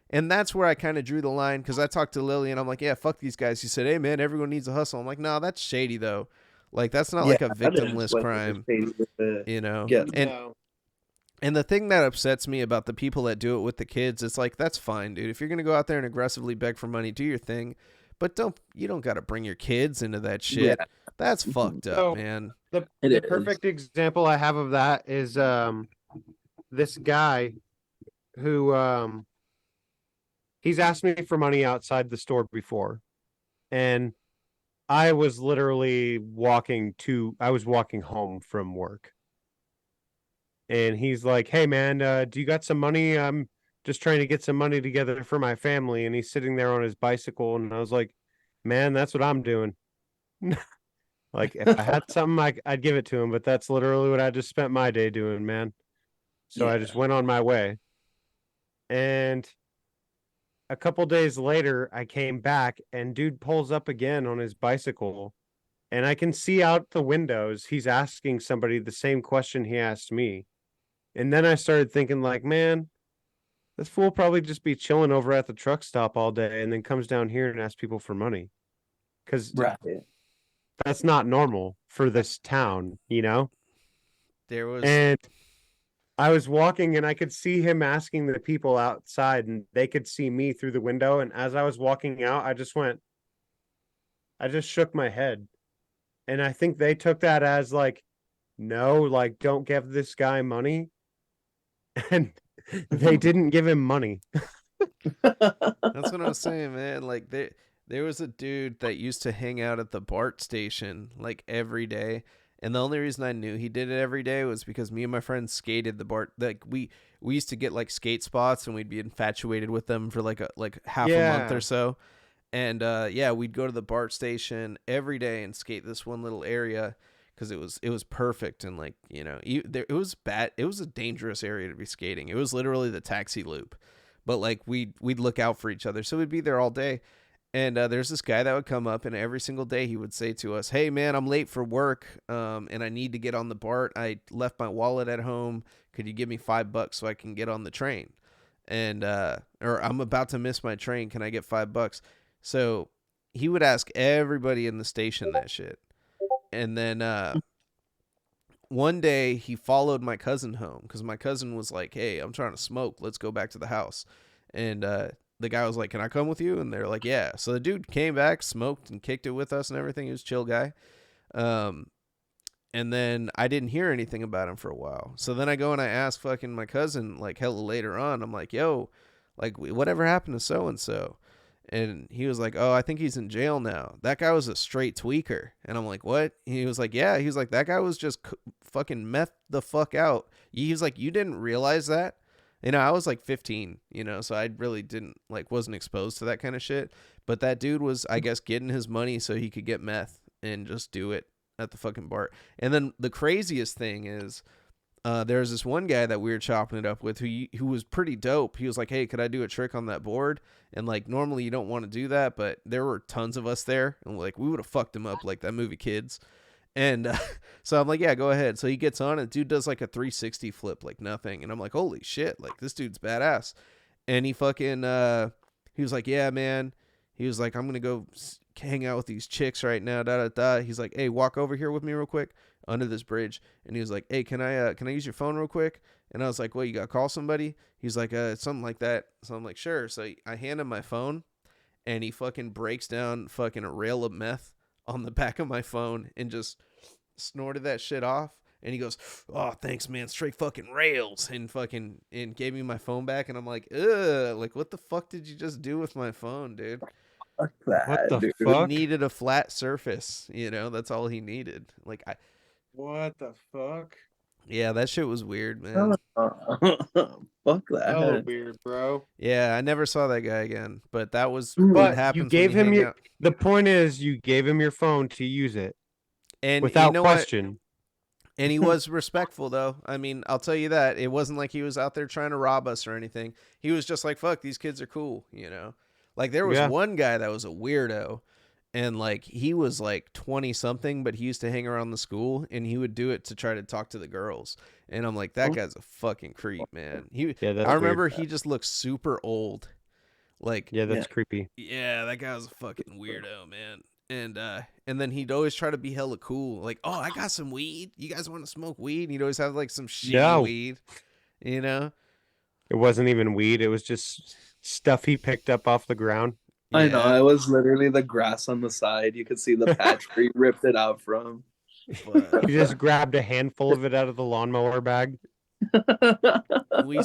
and that's where I kind of drew the line because I talked to Lily and I'm like, yeah, fuck these guys. He said, hey man, everyone needs a hustle. I'm like, no, that's shady though. Like that's not Yeah. like a That is victimless what crime, shady with the get. And no, and the thing that upsets me about the people that do it with the kids, it's like that's fine, dude. If you're gonna go out there and aggressively beg for money, do your thing, but you don't got to bring your kids into that shit. Yeah. That's Mhm. fucked up, so man. the It the is. perfect example I have of that is this guy who he's asked me for money outside the store before, and I was literally I was walking home from work, and he's like, hey man, do you got some money? I'm just trying to get some money together for my family. And he's sitting there on his bicycle, and I was like, man, that's what I'm doing. Like if I had something, I'd give it to him, but that's literally what I just spent my day doing, man. So I Yeah. just went on my way. And a couple days later, I came back, and dude pulls up again on his bicycle, and I can see out the windows he's asking somebody the same question he asked me. And then I started thinking, like, man, this fool probably just be chilling over at the truck stop all day and then comes down here and asks people for money. Because Right. that's not normal for this town, you know? There was And I was walking and I could see him asking the people outside, and they could see me through the window. And as I was walking out, I just shook my head. And I think they took that as like, no, like, don't give this guy money. And they didn't give him money. That's what I was saying, man. Like there was a dude that used to hang out at the BART station like every day. And the only reason I knew he did it every day was because me and my friends skated the BART. Like we used to get like skate spots and we'd be infatuated with them for like half a month or Yeah. so. And yeah, we'd go to the BART station every day and skate this one little area because it was perfect. And like it was bad. It was a dangerous area to be skating. It was literally the taxi loop, but like we'd look out for each other, so we'd be there all day. And there's this guy that would come up, and every single day he would say to us, hey man, I'm late for work, and I need to get on the BART. I left my wallet at home. Could you give me $5 so I can get on the train? And or I'm about to miss my train, can I get $5? So he would ask everybody in the station that shit. And then one day he followed my cousin home because my cousin was like, hey, I'm trying to smoke, let's go back to the house. And the guy was like, can I come with you? And they're like, yeah. So the dude came back, smoked, and kicked it with us and everything. He was a chill guy. And then I didn't hear anything about him for a while. So then I go and I ask fucking my cousin, like, hella later on. I'm like, yo, like, whatever happened to so and so? And he was like, oh, I think he's in jail now. That guy was a straight tweaker. And I'm like, what? He was like, yeah. He was like, that guy was just fucking meth the fuck out. He was like, you didn't realize that? You know, I was like 15, you know, so I really didn't, like, wasn't exposed to that kind of shit. But that dude was, I guess, getting his money so he could get meth and just do it at the fucking bar. And then the craziest thing is, there's this one guy that we were chopping it up with who was pretty dope. He was like, hey, could I do a trick on that board? And like, normally you don't want to do that, but there were tons of us there, and like, we would have fucked him up like that movie Kids. And so I'm like, yeah, go ahead. So he gets on it. Dude does like a 360 flip, like nothing. And I'm like, holy shit, like this dude's badass. And he fucking, he was like, yeah, man. He was like, I'm going to go hang out with these chicks right now. Da, da, da. He's like, hey, walk over here with me real quick under this bridge. And he was like, hey, can I use your phone real quick? And I was like, well, you got to call somebody? He's like, something like that. So I'm like, sure. So I hand him my phone, and he fucking breaks down fucking a rail of meth on the back of my phone and just snorted that shit off. And he goes, oh, thanks, man. Straight fucking rails. And gave me my phone back. And I'm like, ugh, like, what the fuck did you just do with my phone, dude? Fuck that, What the dude. fuck? He needed a flat surface, you know, that's all he needed. Like, What the fuck? yeah, that shit was weird, man. Fuck that. weird, bro. Yeah, I never saw that guy again, but that was But what But happens you gave when him you hang your. out. The point is, you gave him your phone to use it And without you know what? question. And he was respectful, though. I mean, I'll tell you that. It wasn't like he was out there trying to rob us or anything. He was just like, fuck, these kids are cool, you know? Like, there was Yeah. one guy that was a weirdo, and, like, he was, like, 20-something, but he used to hang around the school, and he would do it to try to talk to the girls. And I'm like, that guy's a fucking creep, man. Yeah, that's I remember weird. he just looked super old. Like, Yeah, that's Yeah. creepy. yeah, that guy was a fucking weirdo, man. And then he'd always try to be hella cool. Like, oh, I got some weed. You guys want to smoke weed? And he'd always have like some shitty No. weed, you know? It wasn't even weed. It was just stuff he picked up off the ground. I know, Yeah, it was literally the grass on the side. You could see the patch where he ripped it out from. but He just grabbed a handful of it out of the lawnmower bag. we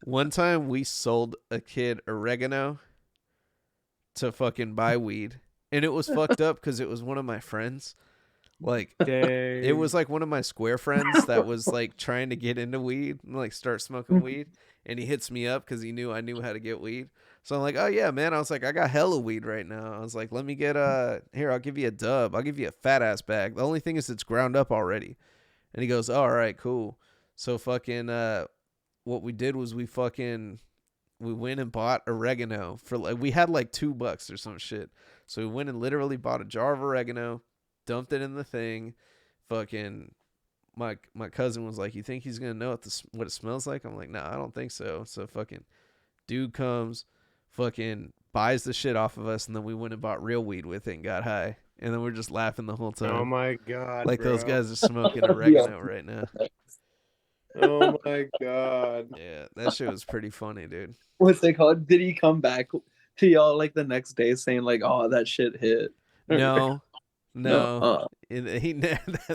one time we sold a kid oregano to fucking buy weed, and it was fucked up because it was one of my friends. Like, it was like one of my square friends that was like trying to get into weed and like start smoking weed, and he hits me up because he knew I knew how to get weed. So I'm like, oh yeah, man. I was like, I got hella weed right now. I was like, let me get here, I'll give you a dub. I'll give you a fat ass bag. The only thing is it's ground up already. And he goes, oh, all right, cool. So fucking what we did was we went and bought oregano for like, we had like $2 or some shit. So we went and literally bought a jar of oregano, dumped it in the thing. Fucking my cousin was like, you think he's gonna know what it smells like? I'm like, nah, I don't think so. So fucking dude comes, fucking buys the shit off of us, and then we went and bought real weed with it and got high. And then we're just laughing the whole time. Oh my god! Like, bro. those guys are smoking oregano right now. Oh my god! Yeah, that shit was pretty funny, dude. What's it called? Did he come back to y'all like the next day saying like, "Oh, that shit hit"? No. No.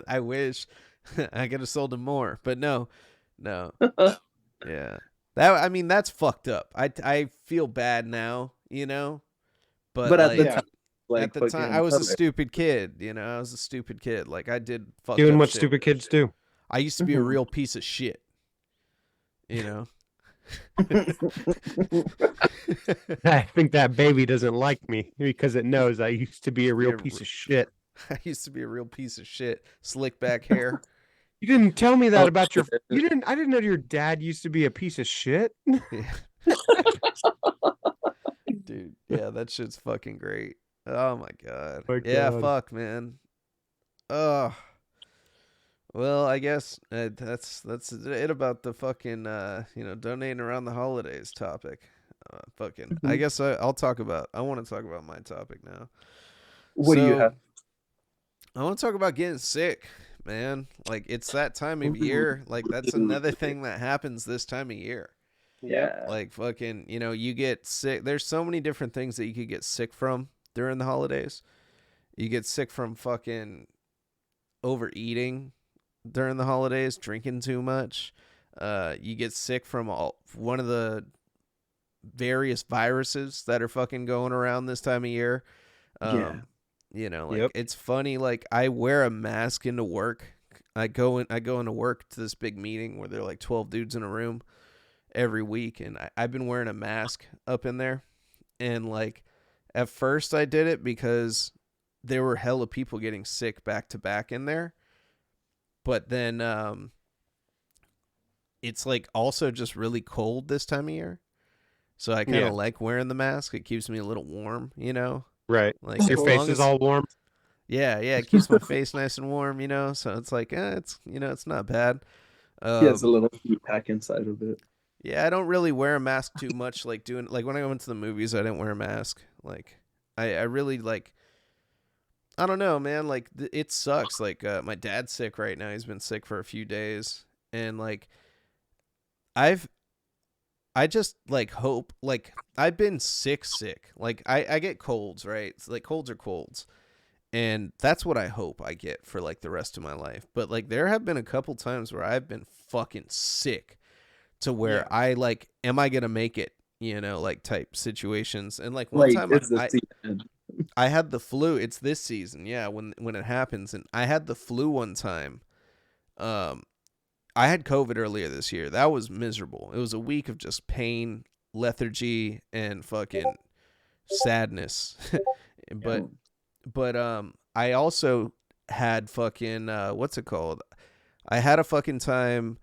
I wish I could have sold him more, but no. Yeah, I mean, that's fucked up. I feel bad now, you know, but at like, the time, like, at the time, fucking I was a perfect. stupid kid, you know. I was a stupid kid. Like, I did fucked Doing up what shit. stupid kids do. I used to be a real piece of shit, you know. I think that baby doesn't like me because it knows I used to be a real You're piece of shit. I used to be a real piece of shit. Slick back hair. You didn't tell me that Oh, about your. shit. I didn't know your dad used to be a piece of shit. Dude, yeah, that shit's fucking great. Oh my god. My Yeah, God. fuck, man. Ugh. Well, I guess that's it about the fucking donating around the holidays topic. Fucking, I guess I want to talk about my topic now. What do you So, have? I want to talk about getting sick, man. Like, it's that time of year. Like, that's another thing that happens this time of year. Yeah. Like, fucking, you get sick. There's so many different things that you could get sick from during the holidays. You get sick from fucking overeating during the holidays, drinking too much. You get sick from one of the various viruses that are fucking going around this time of year. Yeah. Like Yep. it's funny. Like I wear a mask into work. I go into work to this big meeting where there are like 12 dudes in a room every week, and I've been wearing a mask up in there. And like at first I did it because there were hella people getting sick back to back in there. But then it's like also just really cold this time of year. So I kind Yeah. of like wearing the mask. It keeps me a little warm, Right. Like Your as face long is as all warm. yeah, it keeps my face nice and warm, So it's like, it's not bad. He has a Um, little food pack inside of it. yeah, I don't really wear a mask too much. Like doing like when I went to the movies, I didn't wear a mask. Like I really like. I don't know, man. Like it sucks. Like my dad's sick right now. He's been sick for a few days, and like I've I just like hope like I've been sick. Like I get colds, right? It's like colds are colds. And that's what I hope I get for like the rest of my life. But like there have been a couple times where I've been fucking sick to where Yeah. I like, am I gonna make it? Like type situations. And like one Like time it's the I season. I had the flu. It's this season, yeah, when it happens. And I had the flu one time. Um I had COVID earlier this year. That was miserable. It was a week of just pain, lethargy, and fucking sadness. but Yeah. but I also had fucking what's it called? I had a fucking time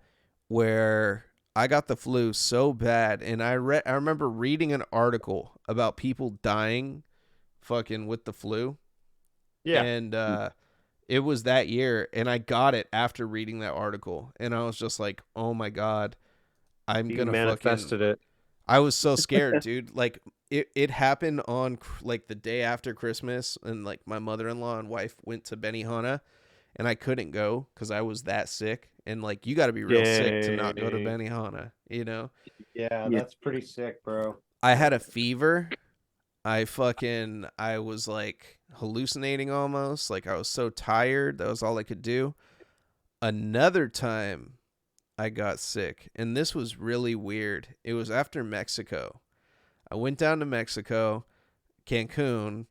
where I got the flu so bad, and I remember reading an article about people dying fucking with the flu, Yeah. and it was that year, and I got it after reading that article, and I was just like, oh my god, I'm You gonna fucking. manifested it. I was so scared, dude. Like it happened on like the day after Christmas, and like my mother-in-law and wife went to Benihana, and I couldn't go because I was that sick. And like you got to be real sick to not go to Dang. Benihana. Yeah, Yeah. that's pretty sick, bro. I had a fever. I was like hallucinating almost. Like I was so tired. That was all I could do. Another time I got sick, and this was really weird. It was after Mexico. I went down to Mexico, Cancun,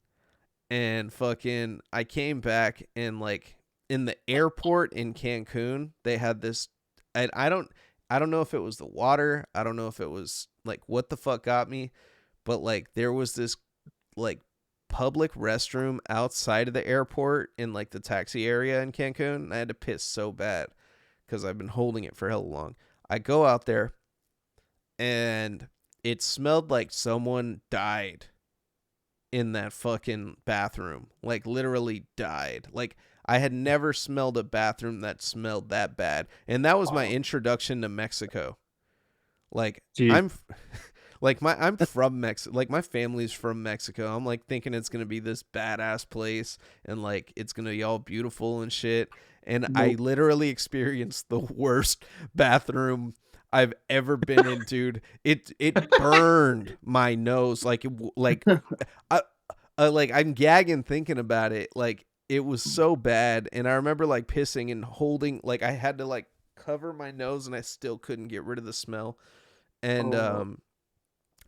and fucking I came back, and like in the airport in Cancun, they had this, and I don't know if it was the water, I don't know if it was like what the fuck got me, but like there was this like public restroom outside of the airport in like the taxi area in Cancun, and I had to piss so bad because I've been holding it for hell long. I go out there, and it smelled like someone died in that fucking bathroom. Like literally died. Like I had never smelled a bathroom that smelled that bad. And that was my introduction to Mexico. Like Jeez. I'm I'm from Mexico. Like my family's from Mexico. I'm like thinking it's going to be this badass place and like it's going to be all beautiful and shit. And I Nope. literally experienced the worst bathroom I've ever been in, dude. It burned my nose like I'm gagging thinking about it. Like it was so bad, and I remember like pissing and holding like I had to like cover my nose, and I still couldn't get rid of the smell. And Oh,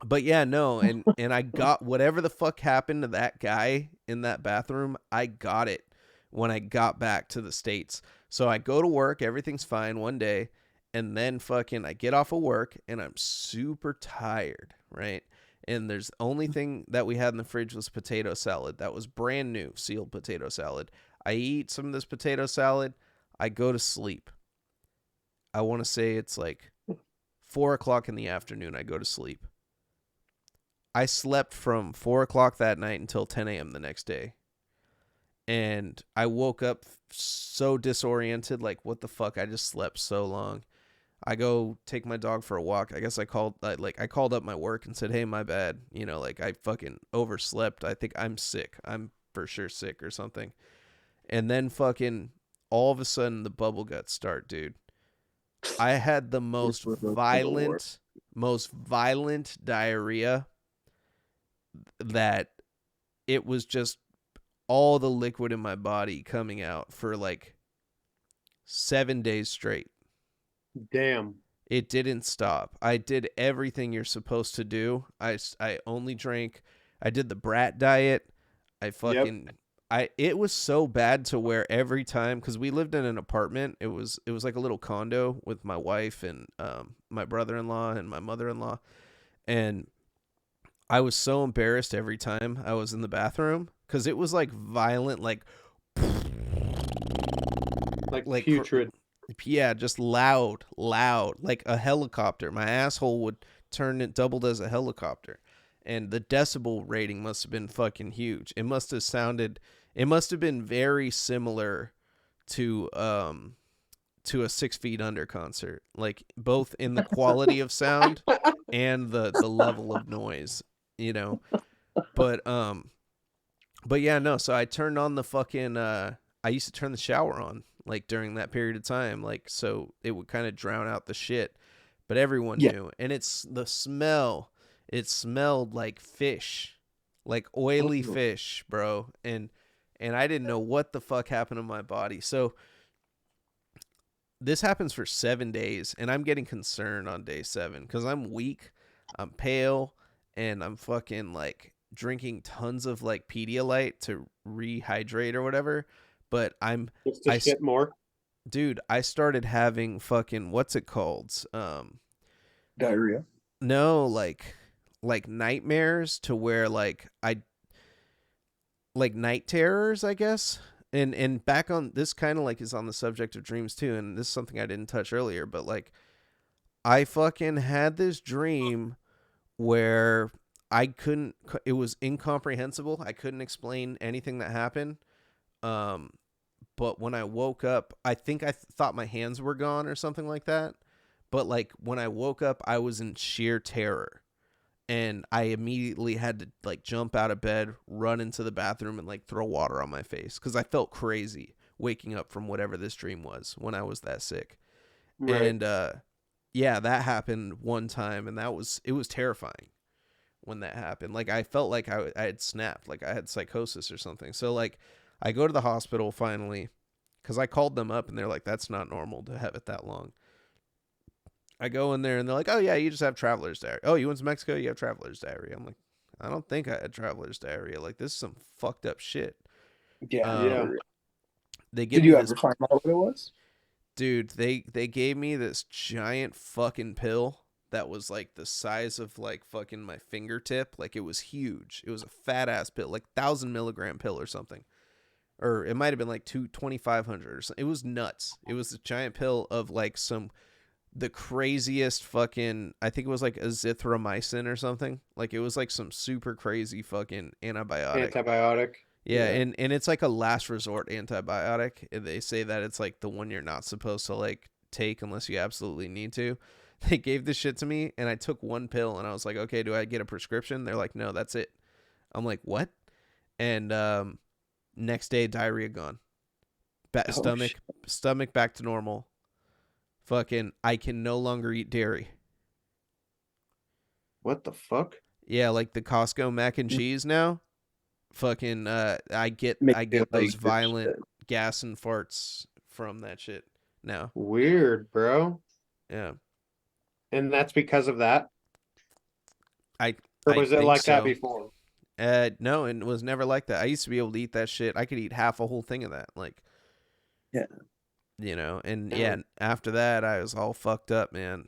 but yeah, no, and I got whatever the fuck happened to that guy in that bathroom. I got it when I got back to the States. So I go to work, everything's fine one day, and then fucking I get off of work and I'm super tired, right? And there's the only thing that we had in the fridge was potato salad. That was brand new, sealed potato salad. I eat some of this potato salad. I go to sleep. I want to say it's like 4 o'clock in the afternoon. I go to sleep. I slept from 4 o'clock that night until 10 a.m. the next day. And I woke up so disoriented, like, what the fuck? I just slept so long. I go take my dog for a walk. I guess I called up my work and said, "Hey, my bad. Like I fucking overslept. I think I'm sick. I'm for sure sick or something." And then fucking all of a sudden the bubble guts start, dude. I had the this was the worst. most violent diarrhea that it was just all the liquid in my body coming out for like 7 days straight. Damn. It didn't stop. I did everything you're supposed to do. I only drank. I did the brat diet. I fucking it was so bad to where every time, because we lived in an apartment. It was like a little condo with my wife and my brother-in-law and my mother-in-law, and I was so embarrassed every time I was in the bathroom because it was like violent, like Putrid. yeah, just loud, like a helicopter. My asshole would turn it doubled as a helicopter, and the decibel rating must have been fucking huge. It must have been very similar to a 6 Feet Under concert, like both in the quality of sound and the level of noise, you know. But yeah, no, so I turned on the fucking I used to turn the shower on like during that period of time, like so it would kind of drown out the shit. But everyone knew. And it's the smell. It smelled like fish. Like oily fish, bro. And I didn't know what the fuck happened to my body. So this happens for 7 days, and I'm getting concerned on day 7 because I'm weak, I'm pale, and I'm fucking like drinking tons of like Pedialyte to rehydrate or whatever. But Just to shit more. dude, I started having fucking what's it called? Diarrhea. No, like nightmares to where like like night terrors, I guess. And back on this kind of like is on the subject of dreams too, and this is something I didn't touch earlier, but like I fucking had this dream where it was incomprehensible. I couldn't explain anything that happened. But when I woke up, I think I thought my hands were gone or something like that. But like when I woke up, I was in sheer terror. And I immediately had to like jump out of bed, run into the bathroom, and like throw water on my face because I felt crazy waking up from whatever this dream was when I was that sick. Right. And yeah, that happened one time, and it was terrifying when that happened. Like I felt like I had snapped, like I had psychosis or something. So like I go to the hospital finally because I called them up and they're like, that's not normal to have it that long. I go in there and they're like, oh yeah, you just have traveler's diarrhea. Oh, you went to Mexico? You have traveler's diarrhea. I'm like, I don't think I had traveler's diarrhea. Like this is some fucked up shit. Yeah. They give Did you me ever find out what it was? dude, they gave me this giant fucking pill that was like the size of like fucking my fingertip. Like it was huge. It was a fat ass pill, like 1,000 milligram pill or something. Or it might have been like 2,500 or something. It was nuts. It was a giant pill of like the craziest fucking, I think it was like azithromycin or something. Like it was like some super crazy fucking antibiotic. Yeah, and it's like a last resort antibiotic. They say that it's like the one you're not supposed to like take unless you absolutely need to. They gave this shit to me and I took one pill and I was like, okay, do I get a prescription? They're like, no, that's it. I'm like, what? And next day, diarrhea gone. Stomach back to normal. Fucking, I can no longer eat dairy. What the fuck? Yeah, like the Costco mac and cheese now. Fucking, I get those violent gas and farts from that shit now. Weird, bro. Yeah. And that's because of that? Or was it like that before? No, it was never like that. I used to be able to eat that shit. I could eat half a whole thing of that. Like, yeah. You know, and yeah, after that I was all fucked up, man.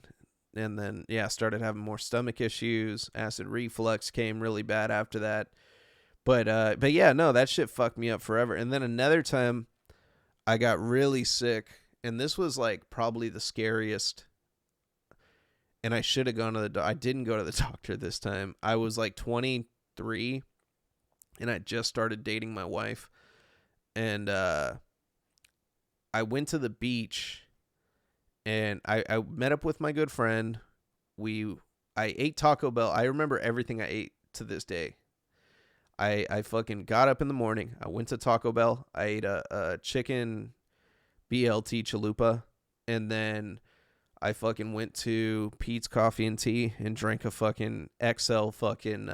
And then yeah, started having more stomach issues. Acid reflux came really bad after that. But yeah, no, that shit fucked me up forever. And then another time I got really sick, and this was like probably the scariest. And I should have gone to I didn't go to the doctor this time. I was like 23 and I just started dating my wife. And I went to the beach and I met up with my good friend. I ate Taco Bell. I remember everything I ate to this day. I fucking got up in the morning. I went to Taco Bell. I ate a chicken BLT chalupa. And then I fucking went to Pete's Coffee and Tea and drank a fucking XL fucking,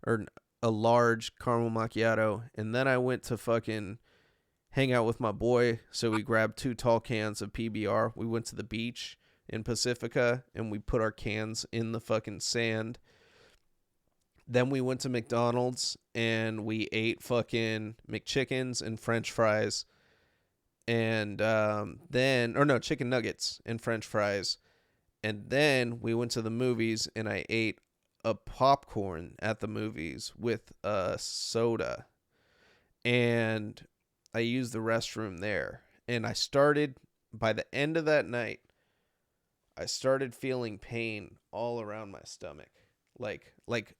or a large caramel macchiato, and then I went to fucking hang out with my boy. So we grabbed 2 tall cans of PBR. We went to the beach in Pacifica and we put our cans in the fucking sand. Then we went to McDonald's and we ate fucking McChickens and French fries. And chicken nuggets and French fries. And then we went to the movies and I ate a popcorn at the movies with a soda. And I used the restroom there. And by the end of that night, I started feeling pain all around my stomach. Like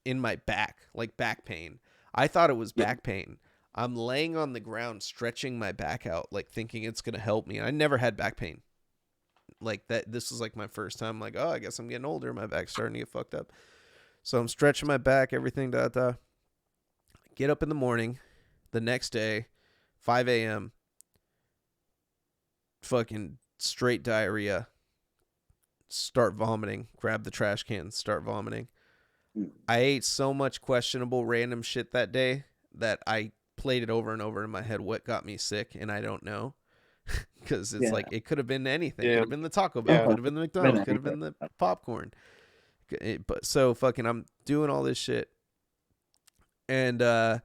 in my back, like back pain. I thought it was back pain. I'm laying on the ground, stretching my back out, like thinking it's going to help me. I never had back pain. Like that, this was like my first time, like, oh, I guess I'm getting older. My back's starting to get fucked up. So I'm stretching my back, everything, Get up in the morning, the next day, 5 a.m., fucking straight diarrhea, start vomiting, grab the trash can, start vomiting. I ate so much questionable random shit that day that I played it over and over in my head what got me sick, and I don't know. Because it's like, it could have been anything. It could have been the Taco Bell, could have been the McDonald's, could have been the popcorn. But so fucking I'm doing all this shit. And I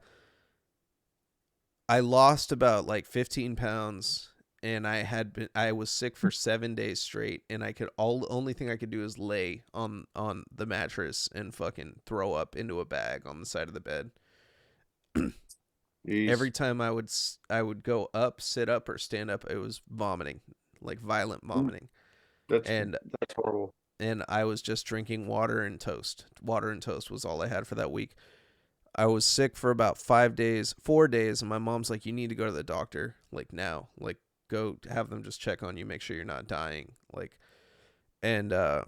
lost about like 15 pounds, and I was sick for 7 days straight, and the only thing I could do is lay on the mattress and fucking throw up into a bag on the side of the bed. Every time I would go up, sit up, or stand up, it was vomiting, like violent vomiting. That's horrible. And I was just drinking water and toast. Water and toast was all I had for that week. I was sick for about 4 days, and my mom's like, you need to go to the doctor, like now, like go have them just check on you, make sure you're not dying. Like, and I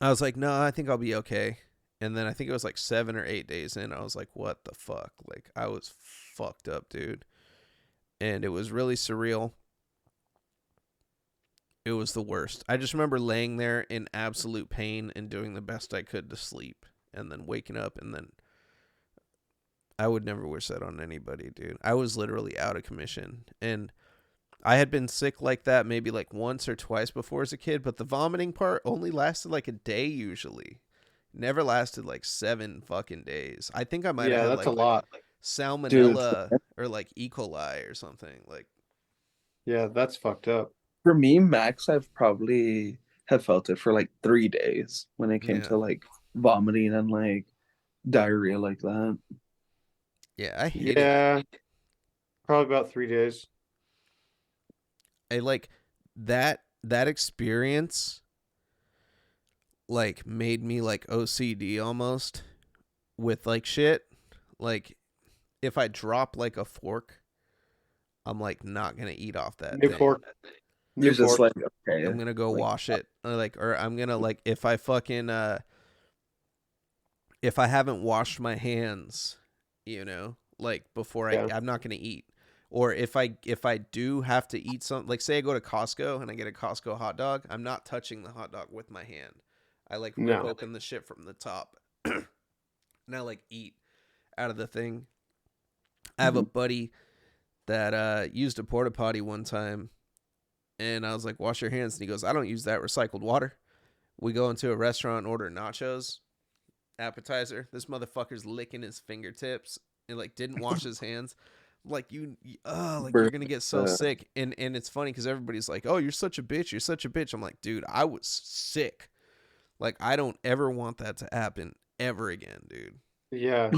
was like, no, I think I'll be okay. And then I think it was like 7 or 8 days in, I was like, what the fuck? Like, I was fucked up, dude. And it was really surreal. It was the worst. I just remember laying there in absolute pain and doing the best I could to sleep, and then waking up, and then I would never wish that on anybody, dude. I was literally out of commission. And I had been sick like that maybe like once or twice before as a kid, but the vomiting part only lasted like a day usually. Never lasted like 7 fucking days. I think I might have had that's like a lot. salmonella or like E. coli or something. Like, Yeah, that's fucked up. For me, max, I've probably have felt it for like 3 days when it came to like vomiting and like diarrhea like that. Yeah, I hate it. Probably about 3 days. I like that experience like made me like OCD almost with like shit. Like if I drop like a fork, I'm like not gonna eat off that New thing. fork. You're just like, okay, I'm gonna go like, wash it, or I'm gonna like if I fucking if I haven't washed my hands, like before I'm not gonna eat. Or if I do have to eat something, like say I go to Costco and I get a Costco hot dog, I'm not touching the hot dog with my hand. I like rip open the shit from the top, and I like eat out of the thing. I have a buddy that used a porta potty one time, and I was like, "Wash your hands," and he goes, "I don't use that recycled water." We go into a restaurant and order nachos, appetizer. This motherfucker's licking his fingertips and like didn't wash his hands. Like you're gonna get so sick, and it's funny because everybody's like, "Oh, you're such a bitch, you're such a bitch." I'm like, dude, I was sick. Like I don't ever want that to happen ever again, dude. Yeah,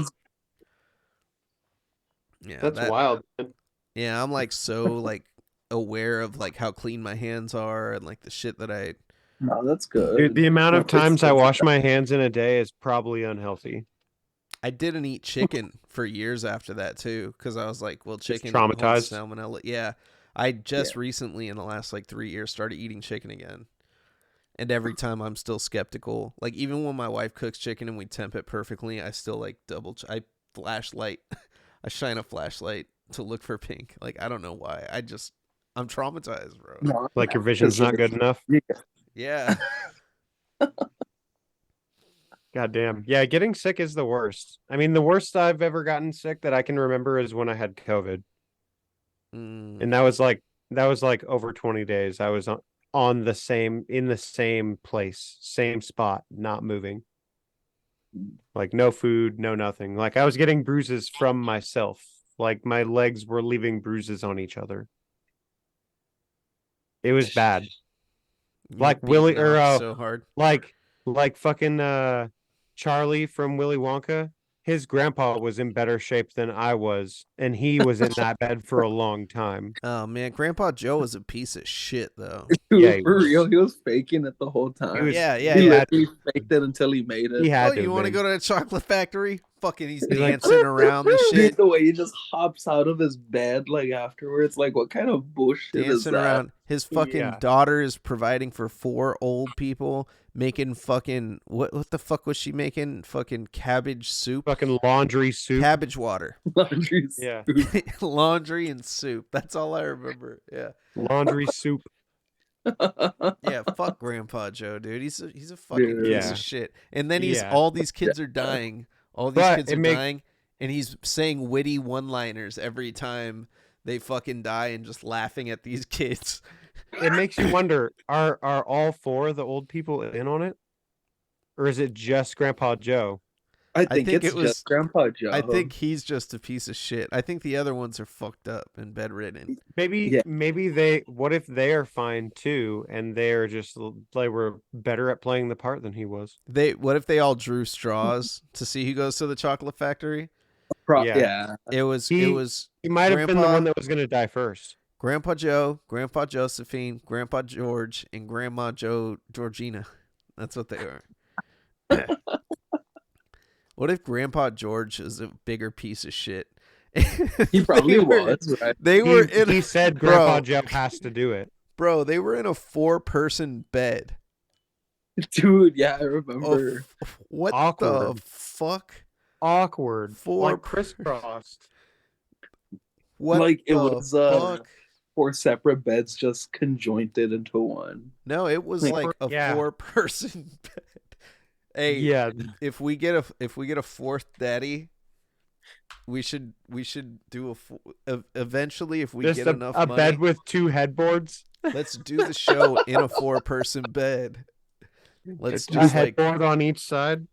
Yeah, that's wild. Yeah, I'm like so like aware of like how clean my hands are and like the shit that I. No, that's good. Dude, the amount of times I wash my hands in a day is probably unhealthy. I didn't eat chicken for years after that too, because I was like, well, chicken traumatized. holds salmonella. Yeah, I just recently in the last like 3 years started eating chicken again, and every time I'm still skeptical. Like even when my wife cooks chicken and we temp it perfectly, I still like I flashlight, I shine a flashlight to look for pink. Like I don't know why. I'm traumatized, bro. No, your vision's not good enough. Yeah. God damn. Yeah, getting sick is the worst. I mean, the worst I've ever gotten sick that I can remember is when I had COVID. Mm. And that was like over 20 days. I was on the same in the same place, same spot, not moving. Like no food, no nothing. Like I was getting bruises from myself. Like my legs were leaving bruises on each other. It was bad. You were Like Willy beaten or off so hard. like fucking Charlie from Willy Wonka. His grandpa was in better shape than I was, and he was in that bed for a long time. Oh man, Grandpa Joe was a piece of shit though. Yeah, Dude, he for real, was. he was faking it the whole time. Yeah, yeah, He yeah. literally faked it until he made He it. Oh, had to you have want to been. go to the chocolate factory? Fucking, he's He's like, dancing around the Dude, shit, the way he just hops out of his bed like afterwards, like what kind of bullshit is dancing that? around. His fucking Yeah. daughter is providing for 4 old people, making fucking what the fuck was she making? Fucking cabbage soup, fucking laundry soup. cabbage water, Laundry Yeah. suit. laundry and soup. That's all I remember. Yeah, Laundry soup. yeah. Fuck Grandpa Joe, dude. He's a fucking Dude. piece Yeah. of shit. And then Yeah. all these kids are dying. All these But kids it are make- dying, and he's saying witty one-liners every time they fucking die, and just laughing at these kids. It makes you wonder, are all 4 of the old people in on it? Or is it just Grandpa Joe? I think think it's it was- just Grandpa Joe. I think he's just a piece of shit. I think the other ones are fucked up and bedridden. Maybe Yeah. what if they are fine too and they're just they were better at playing the part than he was? What if they all drew straws to see who goes to the chocolate factory? Yeah. Yeah. It was He might have been the Grandpa- one that was going to die first. Grandpa Joe, Grandpa Josephine, Grandpa George, and Grandma Georgina. That's what they were. What if Grandpa George is a bigger piece of shit? He probably They were- was, right? They were He in said Bro. Grandpa Joe has to do it. Bro, they were in a 4-person bed. Dude, yeah, I Oh, remember. what the Awkward. fuck? Awkward. 4 Like crisscrossed. What Like, it the was, fuck? 4 separate beds just conjointed into one. No, it was like, like a yeah. 4-person bed. Hey, Yeah. if we get a 4th daddy, we should do eventually if we Just get enough a money. bed with 2 headboards. Let's do the show in a 4-person bed. Let's A just like headboard on each side.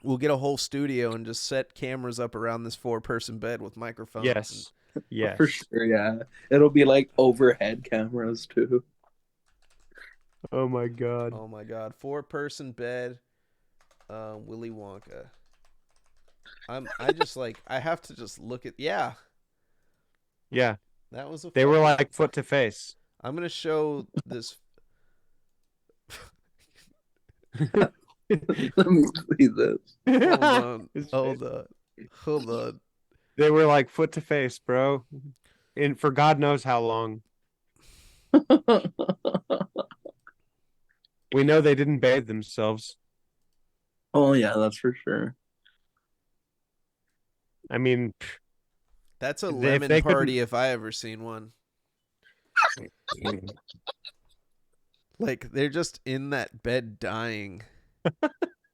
we'll get a whole studio and just set cameras up around this 4-person bed with microphones. Yes. Yes. For sure, yeah. It'll be like overhead cameras too. Oh my god. Oh my god, 4-person bed, Willy Wonka. I have to just look at Yeah. that was a. They were fucking- like foot to face. I'm gonna show this. Let me see this. Hold on, His hold face. on, hold on. They were like foot to face, bro. And for God knows how long. We know they didn't bathe themselves. Oh yeah, that's for sure. I mean, That's a If lemon they couldn't- party if I ever seen one. Like they're just in that bed dying.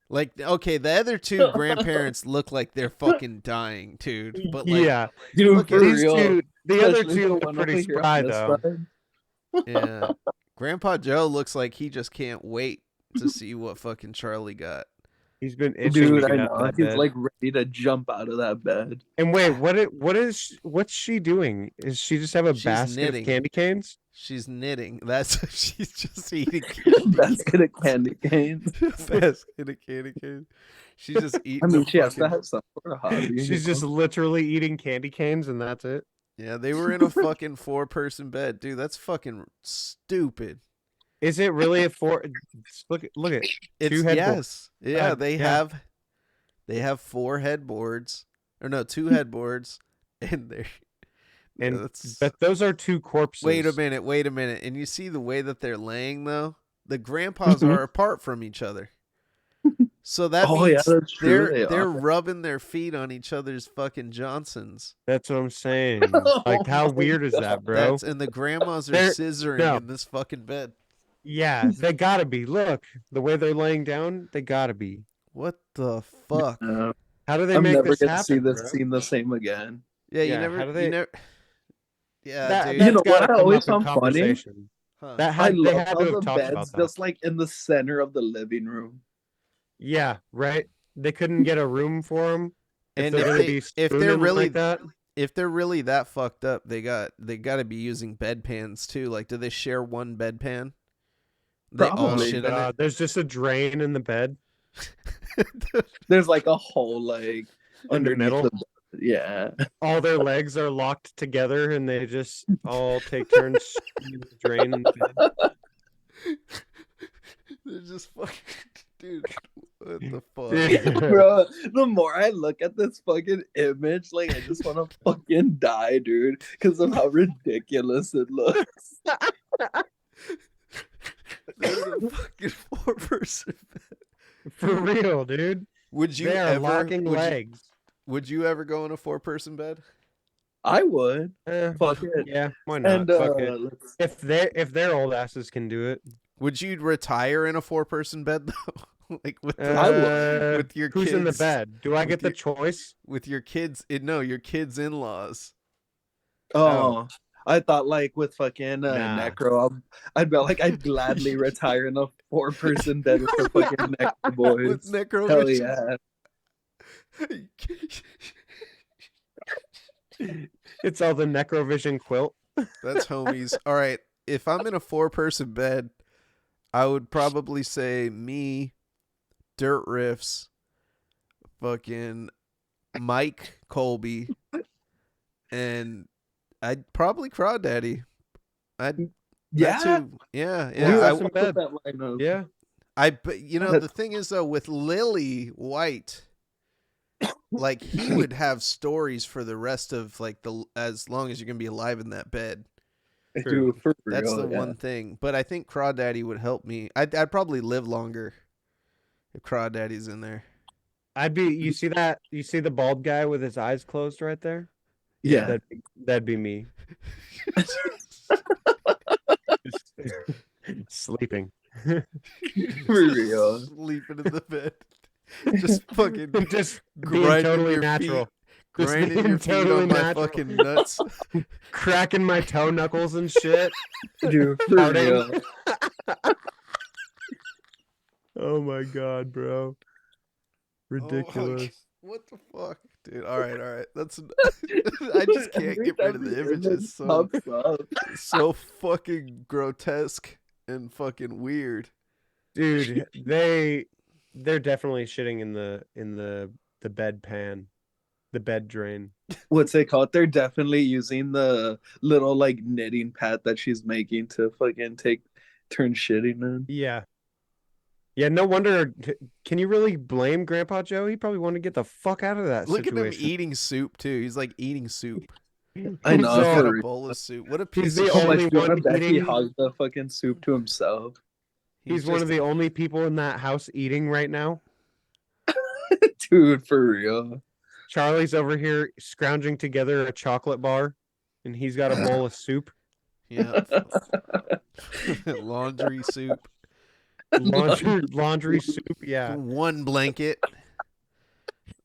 Like, okay, the other 2 grandparents look like they're fucking dying, dude. But like, yeah, Dude, Look for at these real. 2, the other Especially 2 the look one pretty over here on spry this though. side. yeah, Grandpa Joe looks like he just can't wait to see what fucking Charlie got. He's been itching Dude, to I get out of know. that He's bed. like ready to jump out of that bed. And wait, what's she doing? Is she just have a She's basket knitting. of candy canes? She's knitting. She's just eating Basket of candy canes. basket of candy canes. She's just eating. I mean, a she has to fucking- have some sort of hobby. She's just literally eating candy canes and that's it. Yeah, they were in a fucking 4-person bed, dude. That's fucking stupid. Is it really a 4? Look at It's 2 headboards. yes, yeah. Yeah. They have 4 headboards, or no, 2 headboards, and they're And that's- but those are 2 corpses. Wait a minute. And you see the way that they're laying though? The grandpas are apart from each other. So that Oh, yeah, means that's true, they're are. rubbing their feet on each other's fucking Johnsons. That's what I'm saying. Like, how Oh my weird is that, bro? And the grandmas are They're- scissoring no. in this fucking bed. Yeah, they gotta be. Look, the way they're laying down, they gotta be. What the fuck? How do they I'm make never this gonna see happen, this bro? scene the same again. Yeah, Yeah, how do they? you never. Yeah, That dude. You that's know got what to I come always up in found funny? conversation. Huh. I They love had how to the have talked bed's about that. just like in the center of the living room. Yeah, right. They couldn't get a room for them if And they're gonna be if they're spooning like that. that fucked up, they got to be using bedpans too. Like, do they share one bedpan? They all Oh Probably. shit in it. god, there's just a drain in the bed There's like a hole like in the underneath middle. the yeah. All their legs are locked together, and they just all take turns squeezing the drain in the bed. They're just fucking, dude. What the fuck? Dude. Bro, the more I look at this fucking image, like I just want to fucking die, dude, because of how ridiculous it looks. They're in a fucking 4-person bed. For real, dude. Would you They are ever locking legs. Would you ever go in a 4-person bed? I would. Eh, Fuck it. yeah, why not? And Fuck it. let's If their old asses can do it, Would you retire in a 4-person bed though? Like with I would. with your who's in the kids- bed? Do I with get the your- choice? with your kids? No, your kids' in-laws. Oh, I thought like with fucking Nah. Necro, I'd be like I'd gladly retire in a 4-person bed with the fucking Necro boys. With Necro Hell Rich. yeah. It's all the Necrovision quilt. That's homies. All right. If I'm in a 4-person bed, I would probably say me, Dirt Riffs, fucking Mike Colby, and I'd probably Craw Daddy. That's Yeah. who- yeah, Dude, yeah. that's I, in bed. that lineup. Yeah. but you know the thing is though, with Lily White, like he would have stories for the rest of like as long as you're gonna be alive in that bed. Dude, for That's real, the yeah. one thing. But I think Craw Daddy would help me. I'd probably live longer if Craw Daddy's in there. I'd be. You see that? You see the bald guy with his eyes closed right there? Yeah. That'd be me. Sleeping. For real. Sleeping in the bed. Just fucking Just being grinding totally your natural. feet. Grinding being your feet totally on my natural. fucking nuts. Cracking my toe knuckles and shit. Dude, for Farting. real. Oh my god, bro. Ridiculous. What the fuck, dude? All right. That's I just can't Every get rid time of the the image. image It's pops up. so fucking grotesque and fucking weird. Dude, they're definitely shitting in the bed pan. The bed drain. What's it called? They're definitely using the little like knitting pad that she's making to fucking turn shitting in. Yeah. Yeah, no wonder. Can you really blame Grandpa Joe? He probably wanted to get the fuck out of that Look situation. at him eating soup too. He's like eating soup. I know. So- He's got for a real. bowl of soup. What a He's piece the of Oh shit. my only god, one bet he eating- hogs the fucking soup to himself. He's one of the only people in that house eating right now. Dude, for real. Charlie's over here scrounging together a chocolate bar, and he's got a bowl of soup. Yeah. Laundry soup. Laundry soup. Yeah. One blanket.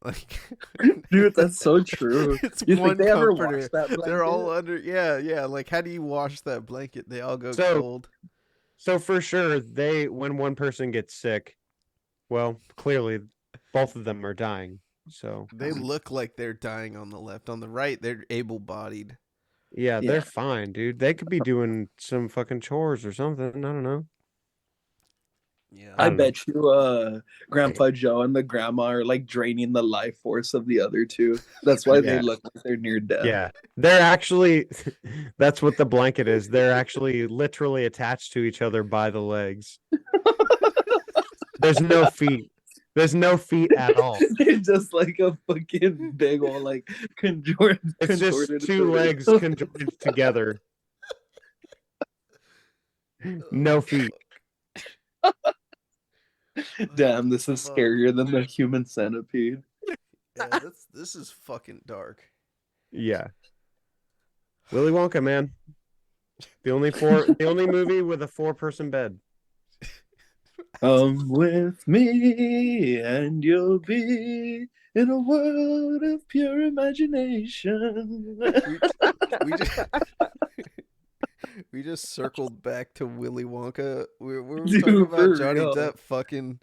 Like Dude, that's so true. It's You one think they ever comforter. washed that blanket? They're all under yeah. Like how do you wash that blanket? They all go So- cold. So for sure, when one person gets sick, well, clearly both of them are dying. So They look like they're dying on the left. On the right, they're able bodied. yeah, Yeah. they're fine, dude. They could be doing some fucking chores or something. I don't know. Yeah. I I don't know. bet you Grandpa Joe and the grandma are like draining the life force of the other two. That's why they Yeah. look like they're near death. Yeah, they're actually. That's what the blanket is. They're actually literally attached to each other by the legs. There's no feet. There's no feet at all. They're just like a fucking big old like conjoined. It's just two legs conjoined together. No feet. Damn, this is Fuck. scarier than the human centipede. Yeah, this is fucking dark. Yeah. Willy Wonka, man. The only movie with a 4-person bed. Come with me and you'll be in a world of pure imagination. We just we just circled back to Willy Wonka. We were talking Dude, about for Johnny real. Depp fucking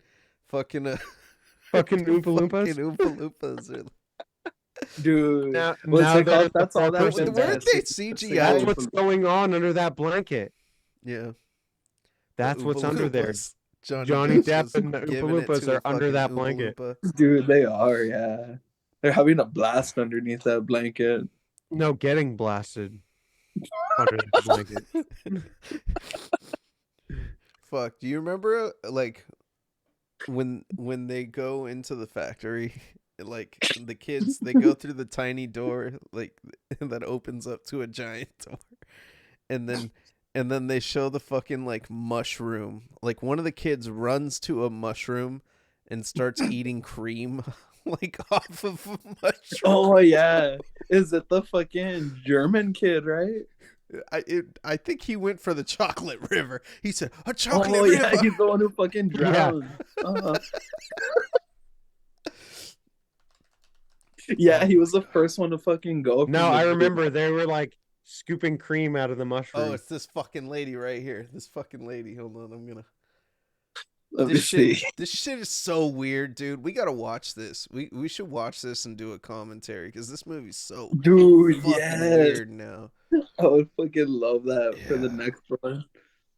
Fucking Oompa fucking Loompas. Oompa Loompas. Dude, what's Now it they're called? in the That's all that four-person been Weren't test. they missing. That's CGI? what's going on under that blanket. Yeah, the That's what's under there. Loompas. Johnny Johnny Depp's Depp just and the Oompa giving it Loompas to a are under fucking that Oompa blanket. Loompa. Dude, they are, yeah. They're having a blast underneath that blanket. No, getting blasted under the blanket. Fuck, do you remember like when they go into the factory, like the kids they go through the tiny door like that opens up to a giant door, and then they show the fucking like mushroom. Like one of the kids runs to a mushroom and starts eating cream like off of a mushroom. Oh, yeah. Is it the fucking German kid, right? I think he went for the chocolate river. He said a chocolate Oh, river. yeah, he's the one who fucking drowned. Yeah, he was the first one to fucking go. From No, the I blue. remember they were like scooping cream out of the mushroom. Oh, it's this fucking lady right here. This fucking lady. Hold on, I'm gonna. Let me see. This shit is so weird, dude. We gotta watch this. We should watch this and do a commentary because this movie's so Dude, fucking yes. weird now. I would fucking love that for the Yeah. next one.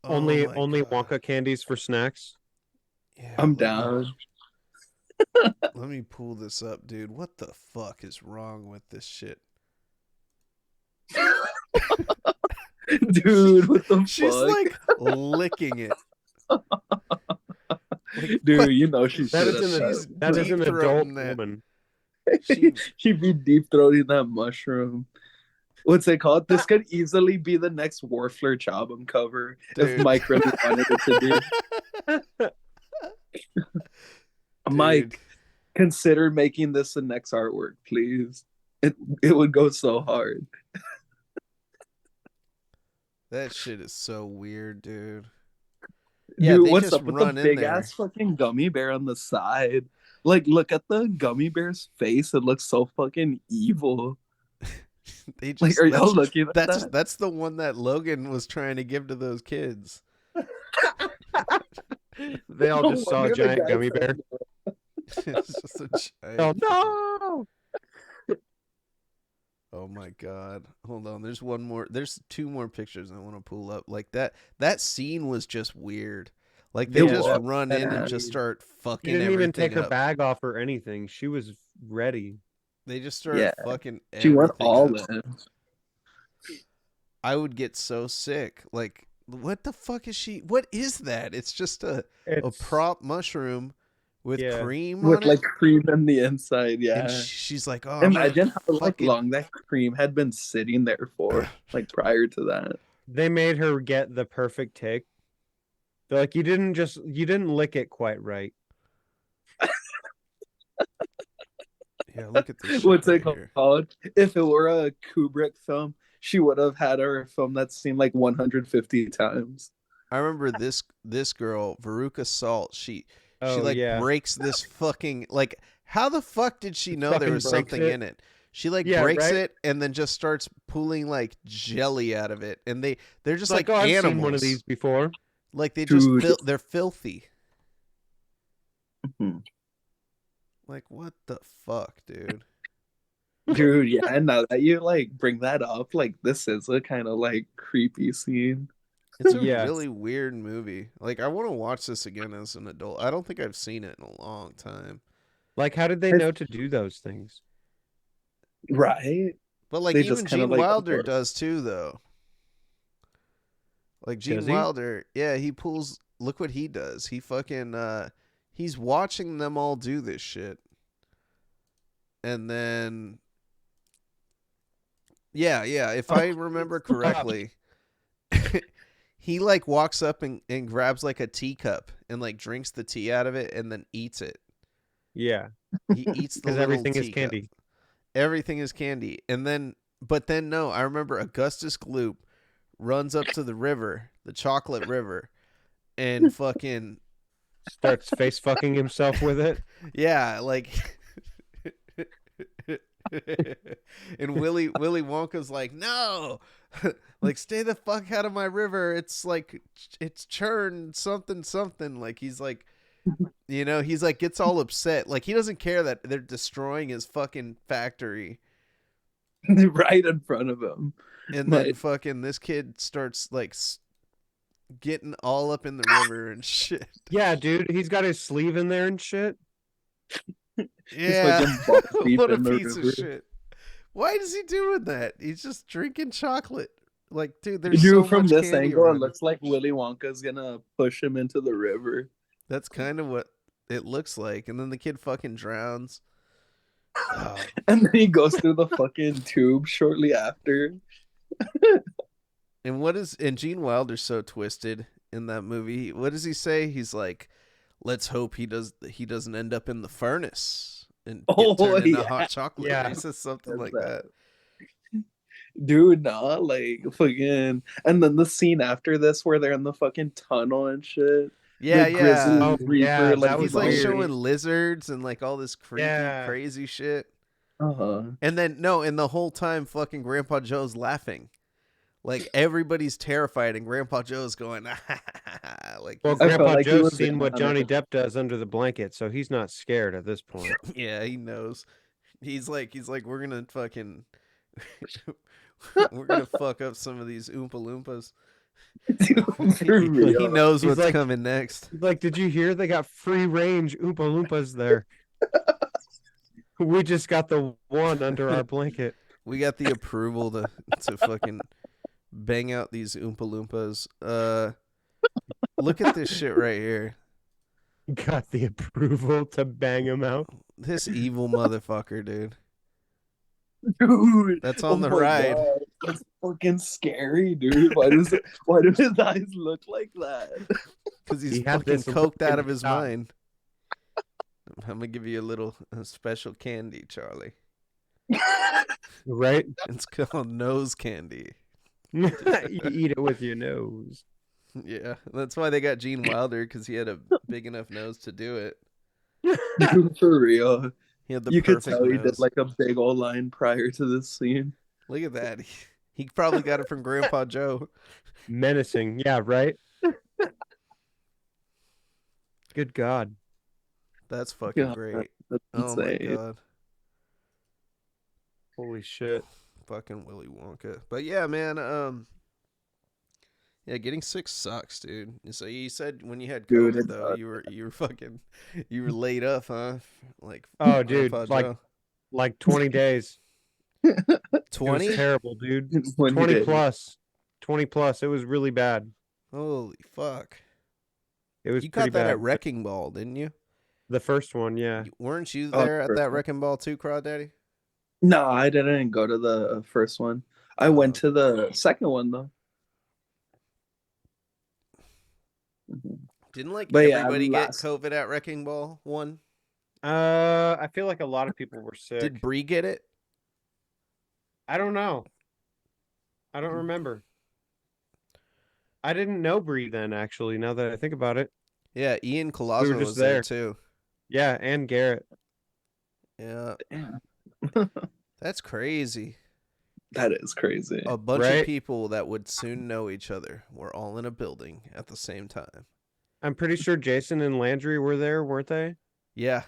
only my only God. Wonka candies for snacks. Yeah, I'm down. Let me pull this up, dude. What the fuck is wrong with this shit? Dude, what the She's fuck? like licking it. Like, Dude, what? you know she That should is have an She's that is an deep adult throating that. woman. She'd be deep throating that mushroom. What's it called? This could easily be the next Warfler album cover if Dude. Mike really wanted it to be. Mike, consider making this the next artwork, please. It would go so hard. That shit is so weird, dude. Dude, Yeah, they what's just up with the run in big there. ass fucking gummy bear on the side? Like, look at the gummy bear's face. It looks so fucking evil. They just Like, are y'all looking at that's that? that's the one that Logan was trying to give to those kids. They all No just saw wonder a the giant guy gummy bear. It's just a Oh giant. no! Oh my god. Hold on. There's one more. There's two more pictures I want to pull up. Like that scene was just weird. Like they It just was. run in and just start fucking She didn't even take everything her up. bag off or anything. She was ready. They just start Yeah. fucking She went everything all up. in. I would get so sick. Like, what the fuck is she? What is that? It's just a prop mushroom with cream With on like it. cream in the inside, yeah. And she's like, "Oh, I'm Imagine how like fucking long that cream had been sitting there for, like prior to that. They made her get the perfect take. They're like, you didn't lick it quite right. Yeah, look at this shit What's right it here. called? If it were a Kubrick film, she would have had her film that scene like 150 times. I remember this girl, Veruca Salt. She like breaks this fucking like. How the fuck did she know there Fucking was breaks something it. in it? She like Yeah, breaks right? it and then just starts pulling like jelly out of it, and they're just It's like oh, I've animals. seen one of these before. Like they Dude. just they're filthy. Mhm. Like what the fuck, dude? Dude, yeah, and now that you like bring that up, like this is a kind of like creepy scene. It's a Yeah. really weird movie. Like I want to watch this again as an adult. I don't think I've seen it in a long time. Like, how did they know to do those things? Right? But like They even just kinda, Gene like, Wilder absorb. does too, though. Like Gene Does he? Wilder, yeah, he pulls. Look what he does. He fucking he's watching them all do this shit, and then yeah. If I remember correctly, he like walks up and grabs like a teacup and like drinks the tea out of it and then eats it. Yeah, He eats the because little everything is teacup. candy. Everything is candy. And then, but then no, I remember Augustus Gloop runs up to the river, the chocolate river, and fucking Starts face fucking himself with it. Yeah, like and Willy Wonka's like, no, like stay the fuck out of my river. It's like it's churned something something. Like he's like, he's like gets all upset. Like he doesn't care that they're destroying his fucking factory. Right in front of him. And then fucking this kid starts like getting all up in the river and shit. Yeah, dude, he's got his sleeve in there and shit. Yeah, Deep what a in the piece of river. shit. Why is he doing that? He's just drinking chocolate. Like, dude, there's Dude, so from much this candy angle, it around him. looks like Willy Wonka's gonna push him into the river. That's kind of what it looks like. And then the kid fucking drowns. Oh. And then he goes through the fucking tube shortly after. And Gene Wilder's so twisted in that movie. What does he say? He's like, let's hope he doesn't end up in the furnace and get turned into hot chocolate. Yeah. He says something like that. that. Dude, nah, like fucking. And then the scene after this where they're in the fucking tunnel and shit. Yeah, The yeah. grizzly Oh, reaper, yeah, like, that He's was like weird. showing lizards and like all this creepy, Yeah. crazy shit. Uh-huh. And then and the whole time fucking Grandpa Joe's laughing. Like everybody's terrified and Grandpa Joe's going like Well, I Grandpa felt like he Joe's was seen in what on Johnny it. Depp does under the blanket, so he's not scared at this point. yeah, he knows. He's like we're gonna fucking we're gonna fuck up some of these Oompa Loompas. Dude, for He real. knows He's what's like- coming next. Like, did you hear they got free range Oompa Loompas there? We just got the one under our blanket. We got the approval to fucking bang out these Oompa Loompas. Look at this shit right here. Got the approval to bang him out. This evil motherfucker, dude. Dude, That's on the my ride. God. That's fucking scary, dude. Why do his eyes look like that? Because he's He had fucking this coked out in of the his top. mind. I'm gonna give you a little special candy, Charlie. Right? It's called nose candy. You eat it with your nose. Yeah, that's why they got Gene Wilder, because he had a big enough nose to do it. Dude, for real. He had the You could perfect tell he nose. did like a big old line prior to this scene. Look at that. He probably got it from Grandpa Joe. Menacing. Yeah, right? Good God. That's fucking God, great. That's Oh my insane. god. Holy shit. Fucking Willy Wonka. But yeah, man, yeah, getting sick sucks, dude. So you said when you had Dude, COVID it though, you were laid up, huh? Like Oh, dude, Grandpa like- Joe. Like 20 days. It was 20? terrible, dude. 20 20 days. plus. 20 plus. It was really bad. Holy fuck. It was You pretty caught that bad. at Wrecking Ball, didn't you? The first one, yeah. Weren't you Oh, there at first that one. Wrecking Ball too, Craw Daddy? No, I didn't go to the first one. I went to the second one though. Mhm. Didn't like But yeah, everybody get last- COVID at Wrecking Ball one? I feel like a lot of people were sick. Did Bree get it? I don't know. I don't remember. I didn't know Bree then, actually, now that I think about it. Yeah, Ian Colosmo just was there there. too. Yeah, and Garrett. Yeah, Yeah. that's crazy. That is crazy. A bunch of Right? people that would soon know each other were all in a building at the same time. I'm pretty sure Jason and Landry were there, weren't they? Yeah,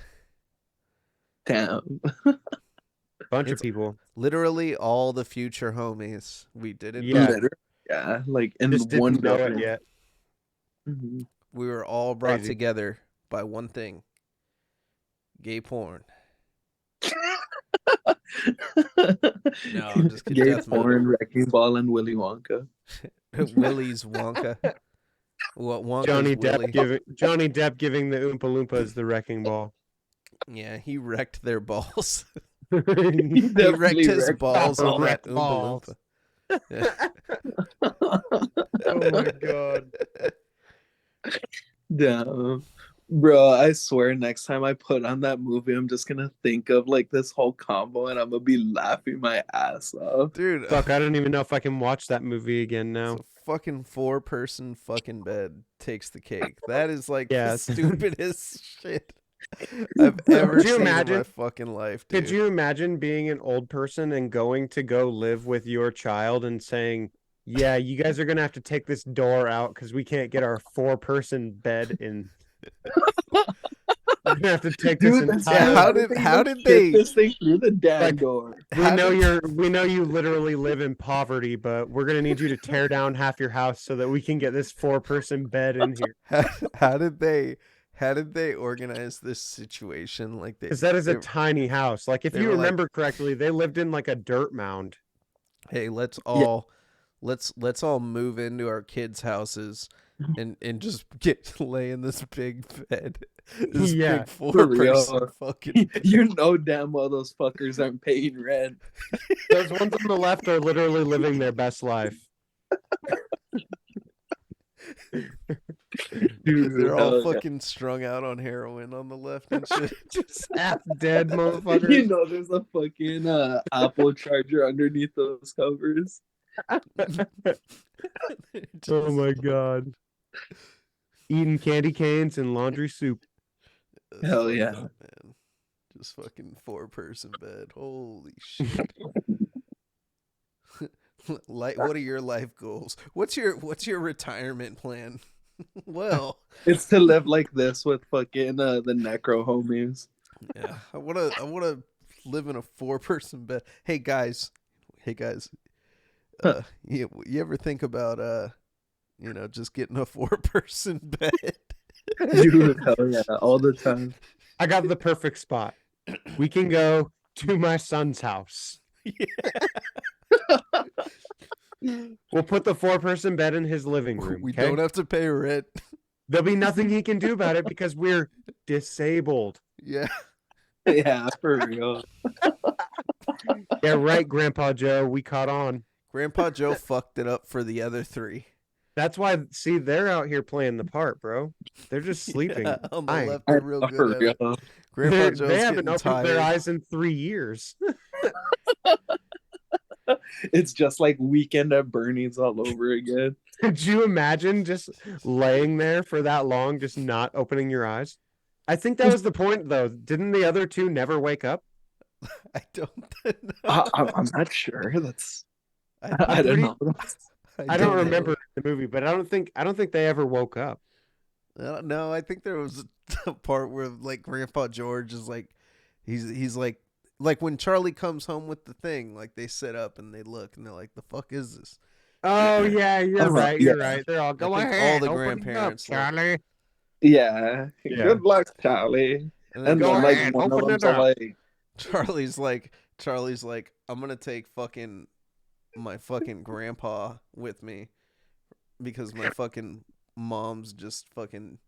Damn. Bunch It's- of people. literally all the future homies. We didn't Yeah. know. Literally, yeah, like in Just one didn't know building. it yet. Mhm. We were all brought Crazy. together by one thing: gay porn. No, I'm just kidding. Gay Death metal. porn, Wrecking Ball, and Willy Wonka. Willy's Wonka. What Wonka's Johnny Willy? Depp giving the Oompa Loompas the wrecking ball. Yeah, he wrecked their balls. Oh He wrecked Definitely his wrecked balls balls. on that Wrecked Oompa balls. Loompa. Yeah. Oh my God. Damn. Bro, I swear next time I put on that movie, I'm just gonna think of like this whole combo and I'm gonna be laughing my ass off. Dude. Fuck, I don't even know if I can watch that movie again It's now. a fucking 4-person fucking bed takes the cake. That is like the Yeah. stupidest shit I've ever Could you seen in my imagine- fucking life, dude. Could you imagine being an old person and going to go live with your child and saying, "Yeah, you guys are gonna have to take this door out because we can't get our 4-person bed in. We're gonna have to take this Dude, that's entire. how did even they- fit this thing through the damn Like- door? We How know did- we know you literally live in poverty, but we're gonna need you to tear down half your house so that we can get this 4-person bed in here. how did they organize this situation like they? Because that is a they- tiny house. Like if they you were like- remember correctly, they lived in like a dirt mound. Hey, let's all move into our kids' houses and just lay in this big bed. This Yeah, big for 4-person real. fucking You know damn well those fuckers aren't paying rent. Those ones on the left are literally living their best life. Dude, they're all hell yeah. fucking strung out on heroin on the left and shit. Just half dead motherfuckers. You know there's a fucking Apple charger underneath those covers. Oh my god. Eating candy canes and laundry soup. Hell Fucked yeah. up, man. Just fucking 4-person bed. Holy shit. Like, what are your life goals? What's your retirement plan? Well, It's to live like this with fucking the necro homies. yeah, I wanna live in a 4-person bed. Hey guys, you ever think about just getting a 4-person bed? Dude, hell yeah, all the time. I got the perfect spot. We can go to my son's house. We'll put the 4-person bed in his living room. We okay? don't have to pay rent. There'll be nothing he can do about it because we're disabled. Yeah. Yeah, for real. Yeah, right, Grandpa Joe. We caught on. Grandpa Joe fucked it up for the other 3. That's why, see, they're out here playing the part, bro. They're just sleeping. Yeah, on the Fine. left, they're real For good at it. real. Grandpa They Joe's haven't getting opened their tired. eyes in 3 years. It's just like Weekend at Bernie's all over again. Could you imagine just laying there for that long, just not opening your eyes? I think that was the point, though. Didn't the other 2 never wake up? I don't know. I'm not sure. That's I I don't know. I don't remember the movie, but I don't think they ever woke up. No, I think there was a part where like Grandpa George is like, he's like when Charlie comes home with the thing, like they sit up and they look and they're like, the fuck is this? Oh yeah, you're right. You're Yeah. right. They're all I go think ahead. all the open it up, grandparents look. Charlie. Yeah. Yeah. Good luck, Charlie. And And Go then ahead, like one of open it them's all up. like, Charlie's like, I'm gonna take fucking my fucking grandpa with me because my fucking mom's just fucking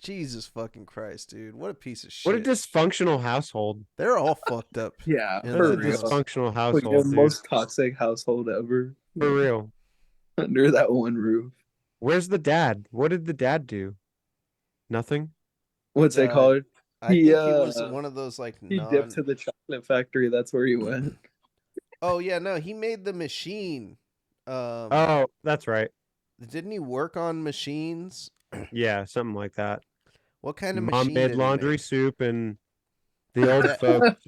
Jesus fucking Christ, dude. What a piece of shit. What a dysfunctional household. They're all fucked up. yeah, Yeah, That's for a real. dysfunctional Like household, the dude. most toxic household ever. For real. Under that one roof. Where's the dad? What did the dad do? Nothing. What's it Uh, called? I think he was uh, one of those like He dipped to the chocolate factory. That's where he went. Oh yeah, no, he made the machine. Oh, that's right. Didn't he work on machines? Yeah, something like that. What kind of Mom machine made did he laundry make? soup, and the old That- folks.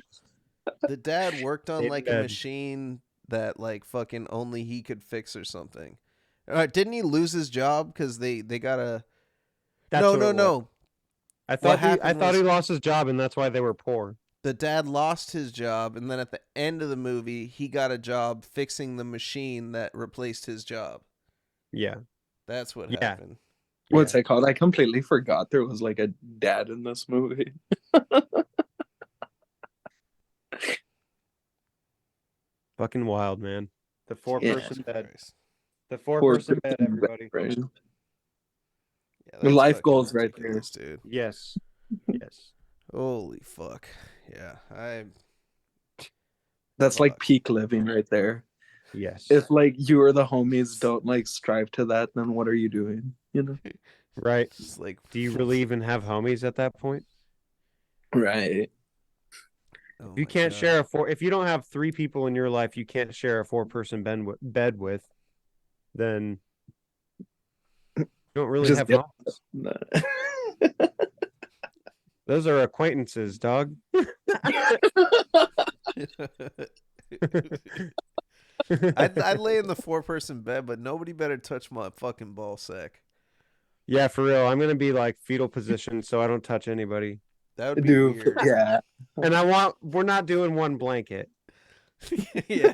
The dad worked on Stayed like in a bed. machine that like fucking only he could fix or something. Didn't he lose his job because they got a That's no what no it was. no. I thought happened he was- lost his job, and that's why they were poor. The dad lost his job, and then at the end of the movie, he got a job fixing the machine that replaced his job. Yeah. That's what Yeah. happened. What's it called? I completely forgot there was like a dad in this movie. Fucking wild, man. The 4-person bed. Christ. The 4-person bed, everybody. Right. Yeah, The that's life fucking goals right there. ridiculous, dude. Yes. Yes. Holy fuck. Yeah, That's like Fuck. peak living right there. Yes. If like you or the homies don't like strive to that, then what are you doing? You know? Right. Just like, Do you really even have homies at that point? Right. oh If you my can't God. share if you don't have 3 people in your life you can't share a 4-person bed with, then you don't really Just have get homies. Those are acquaintances, dog. I'd lay in the 4-person bed, but nobody better touch my fucking ball sack. Yeah, for real. I'm gonna be like fetal position so I don't touch anybody. That would be Dude, weird. yeah. And we're not doing one blanket. Yeah.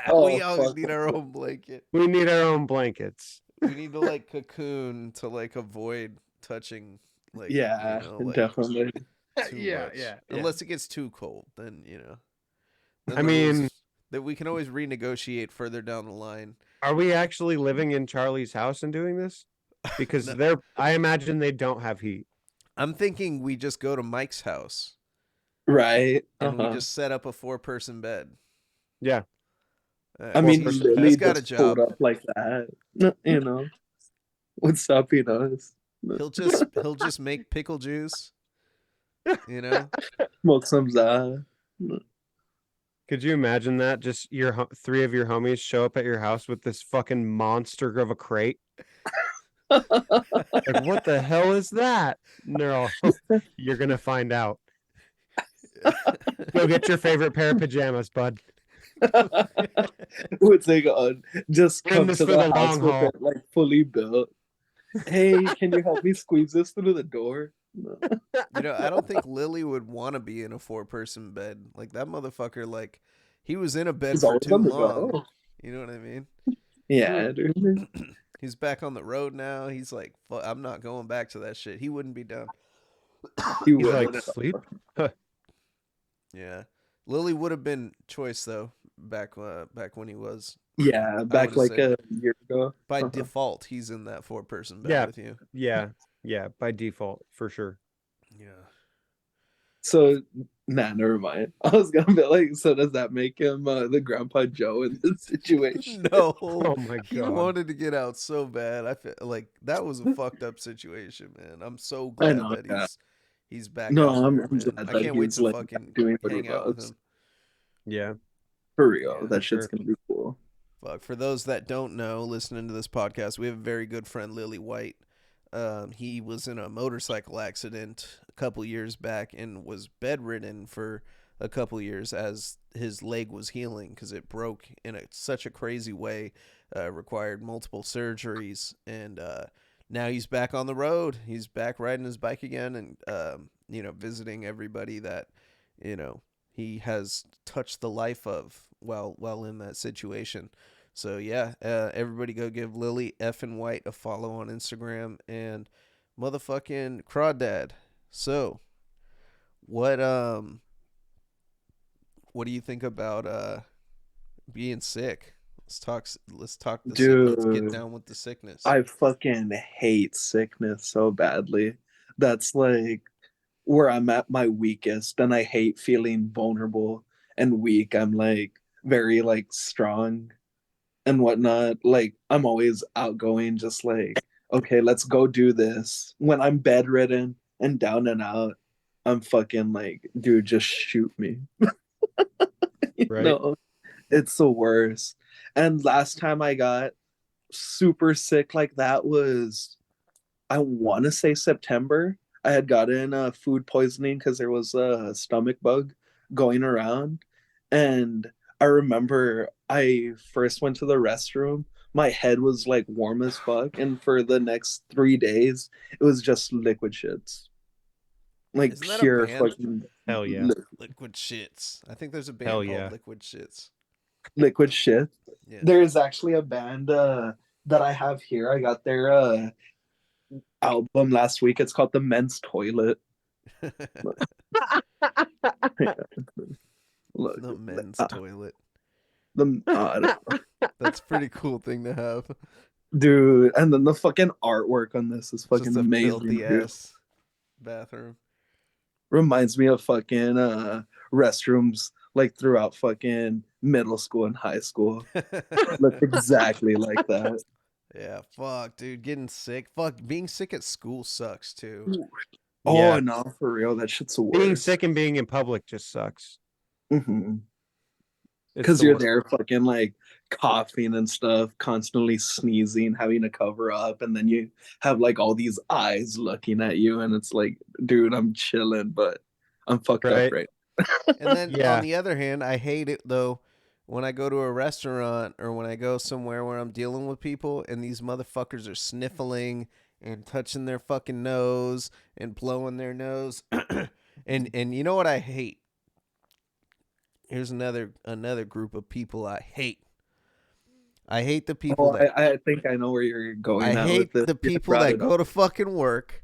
Oh We always fuck. need our own blanket. We need our own blankets. We need to like cocoon to like avoid touching like Yeah, like definitely. too much. Yeah. Unless it gets too cold, then then I the mean, rules that we can always renegotiate further down the line. are we actually living in Charlie's house and doing this? Because No, I imagine they don't have heat. I'm thinking we just go to Mike's house Right. and we Uh-huh. just set up a 4-person bed. Yeah. I Well, mean, first Lily he's got a just pulled job. up like that. You know, what's up, you know? He'll just make pickle juice, you know? Smoke some Could you imagine that? Just 3 of your homies show up at your house with this fucking monster of a crate. Like, what the hell is that? No, you're gonna find out. Go get your favorite pair of pajamas, bud. What's they on? Just We're in come this to for the the house long with haul. it like fully built. Hey, can you help me squeeze this through the door? I don't think Lily would want to be in a 4-person bed. Like that motherfucker, like he was in a bed He's for always too on the long. go. You know what I mean? Yeah, dude. He's back on the road now. He's like, I'm not going back to that shit. He wouldn't be down. He He's would. like, sleep? Yeah, Lily would have been choice though. Back when he was. Yeah, I would back have like said a year ago. by default he's in that 4-person bed Yeah. with you. Yeah, by default, for sure. Yeah. So, nah, never mind. I was gonna be like, so does that make him the Grandpa Joe in this situation? No, Oh my he god. wanted to get out so bad. I feel like that was a fucked up situation, man. I'm so I glad know. that Yeah. he's back No, out I'm there, man. glad I that can't wait he's to like fucking doing what he hang out with loves. him. Yeah. For real, Yeah, that shit's sure. gonna be cool. Fuck. For those that don't know, listening to this podcast, we have a very good friend, Lily White. He was in a motorcycle accident a couple years back and was bedridden for a couple years as his leg was healing because it broke in such a crazy way, required multiple surgeries, and now he's back on the road. He's back riding his bike again, and visiting everybody that he has touched the life of while in that situation. So yeah, everybody go give Lily F and White a follow on Instagram and motherfucking Craw Dad. So what do you think about being sick? Let's talk the sick. Let's get Dude, down with the sickness. I fucking hate sickness so badly. That's like where I'm at my weakest, and I hate feeling vulnerable and weak. I'm like very like strong and whatnot. Like I'm always outgoing, just like, okay, let's go do this. When I'm bedridden and down and out, I'm fucking like, dude, just shoot me. Right. No, it's the worst. And last time I got super sick like that was, I want to say September. I had gotten food poisoning because there was a stomach bug going around. And I remember I first went to the restroom. My head was like warm as fuck. And for the next 3 days, it was just liquid shits. Like Isn't that a pure band? fucking Hell yeah. Liquid Shits. I think there's a Hell band yeah. called Liquid Shits. liquid shit. Yeah. There's actually a band that I have here. I got their album last week. It's called The Men's Toilet. Look, The men's toilet. I don't know. That's a pretty cool thing to have. Dude, and then the fucking artwork on this is fucking Just a amazing. filthy Dude. ass bathroom. Reminds me of fucking restrooms like throughout fucking middle school and high school. Look exactly like that. Yeah, fuck, dude, getting sick. Fuck, being sick at school sucks too. Oh Yeah. no, for real, that shit's the Being worst. sick and being in public just sucks. Because It's the you're worst. there fucking like coughing and stuff, constantly sneezing, having to cover up, and then you have like all these eyes looking at you, and it's like, dude, I'm chilling, but I'm fucked up Right. right. And then on Yeah. the other hand, I hate it though when I go to a restaurant or when I go somewhere where I'm dealing with people and these motherfuckers are sniffling and touching their fucking nose and blowing their nose. And you know what I hate? Here's another group of people I hate. I hate the people Oh, that I think I know where you're I going at with hate this. the You people brought that it go up. to fucking work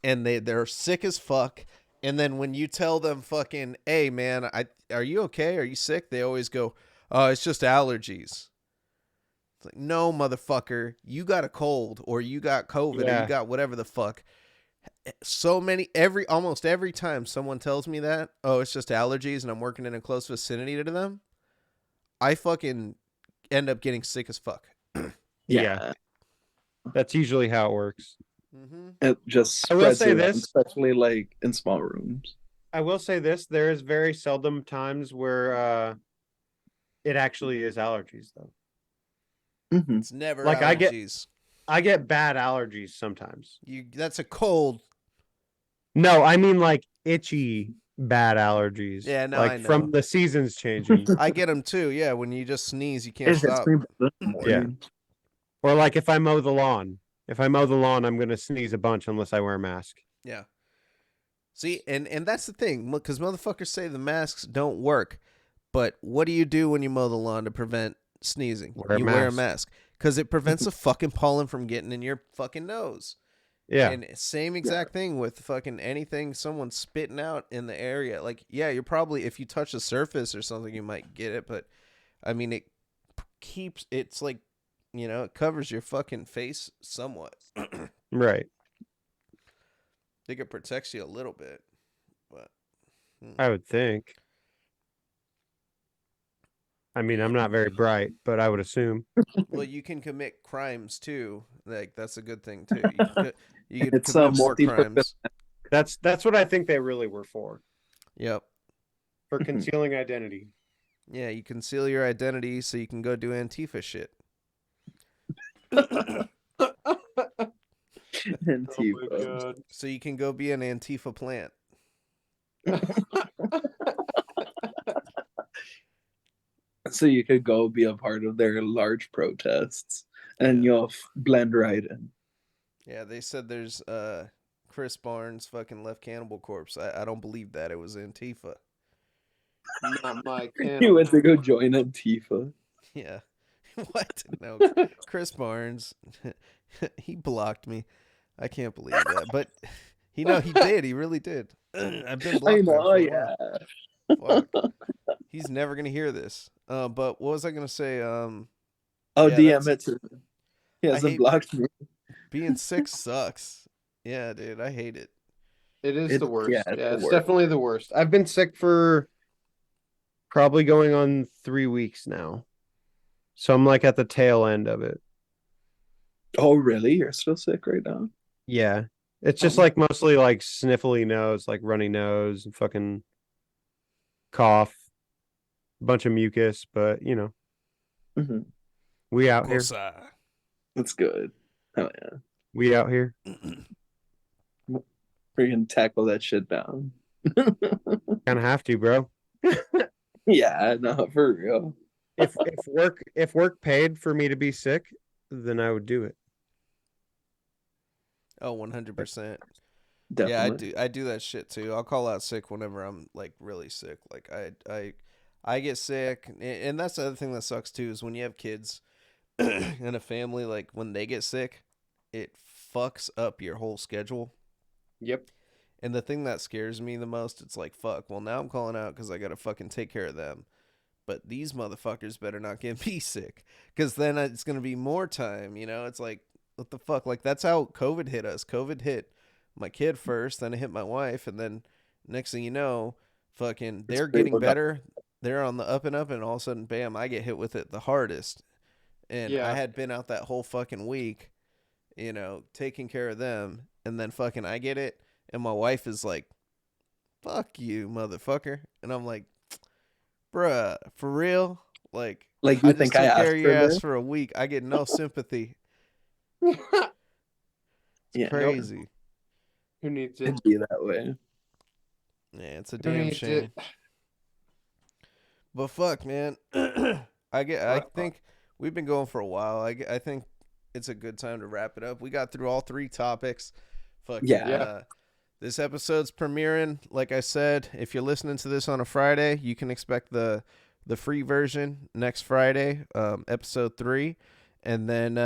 and they're sick as fuck. And then when you tell them fucking, hey man, are you okay? Are you sick? They always go, oh, it's just allergies. It's like, no, motherfucker, you got a cold or you got COVID or you Yeah. got whatever the fuck. Almost every time someone tells me that, oh, it's just allergies and I'm working in a close vicinity to them, I fucking end up getting sick as fuck. Yeah. That's usually how it works. Mm-hmm. It just I will spreads say around, this. especially like in small rooms. I will say this. There is very seldom times where it actually is allergies though. Mm-hmm. It's never Like allergies. I get bad allergies sometimes. That's a cold. No, I mean like itchy bad allergies. Yeah, no, like I know. from the seasons changing. I get them too. Yeah, when you just sneeze, you can't It hits stop. me in the morning. Or like if I mow the lawn. If I mow the lawn, I'm gonna sneeze a bunch unless I wear a mask. Yeah. See, and that's the thing, because motherfuckers say the masks don't work, but what do you do when you mow the lawn to prevent sneezing? You wear a mask because it prevents the fucking pollen from getting in your fucking nose. Yeah. And same exact thing with fucking anything someone's spitting out in the area. Like, yeah, you're probably, if you touch the surface or something, you might get it, but I mean, it's like, you know, it covers your fucking face somewhat. Right. I think it protects you a little bit, but I would think. I mean, I'm not very bright, but I would assume. well, you can commit crimes too. Like that's a good thing too. You could It's a commit more multi-purpose. crimes. That's what I think they really were for. Yep. For concealing identity. Yeah, you conceal your identity so you can go do Antifa shit. Antifa. So you can go be an Antifa plant. So you could go be a part of their large protests, and you'll blend right in. Yeah, they said there's Chris Barnes fucking left Cannibal Corpse. I don't believe that. It was Antifa. Not my Cannibal. You went to go join Antifa. Yeah. What? No. Chris Barnes. He blocked me. I can't believe that. But he did. He really did. I've been blocked. I know, yeah. Fuck. He's never gonna hear this. But what was I gonna say? DM it to him. He hasn't blocked me. Being sick sucks. Yeah, dude, I hate it. It is the worst. Yeah, it's definitely the worst. I've been sick for probably going on 3 weeks now. So I'm like at the tail end of it. Oh, really? You're still sick right now? Yeah. It's just like mostly like sniffly nose, like runny nose and fucking cough, a bunch of mucus, but you know, we out here. That's good. Oh yeah, we out here. We can tackle that shit down. Kind of have to, bro. Yeah, no, for real. If work paid for me to be sick, then I would do it. Oh, 100%. Definitely. Yeah, I do that shit too. I'll call out sick whenever I'm like really sick. Like I get sick, and that's the other thing that sucks too is when you have kids and a family, like when they get sick, it fucks up your whole schedule. Yep. And the thing that scares me the most, it's like, fuck, well now I'm calling out because I gotta fucking take care of them. But these motherfuckers better not get me sick, because then it's gonna be more time, you know? It's like, what the fuck? Like that's how COVID hit us. COVID hit my kid first, then it hit my wife, and then next thing you know, fucking they're getting better. They're on the up and up, and all of a sudden, bam, I get hit with it the hardest. And Yeah. I had been out that whole fucking week, you know, taking care of them, and then fucking I get it, and my wife is like, "Fuck you, motherfucker," and I'm like, "Bruh, for real? Like Like, I you just think I took care asked of your for ass this? for a week. I get no sympathy. It's Yeah, crazy. Who needs it? it'd be that way. Yeah, it's a Who damn needs it? shame. But fuck, man. I think we've been going for a while. I think it's a good time to wrap it up. We got through all 3 topics. Fucking Yeah. this episode's premiering, like I said, if you're listening to this on a Friday, you can expect the free version next Friday, episode 3. And then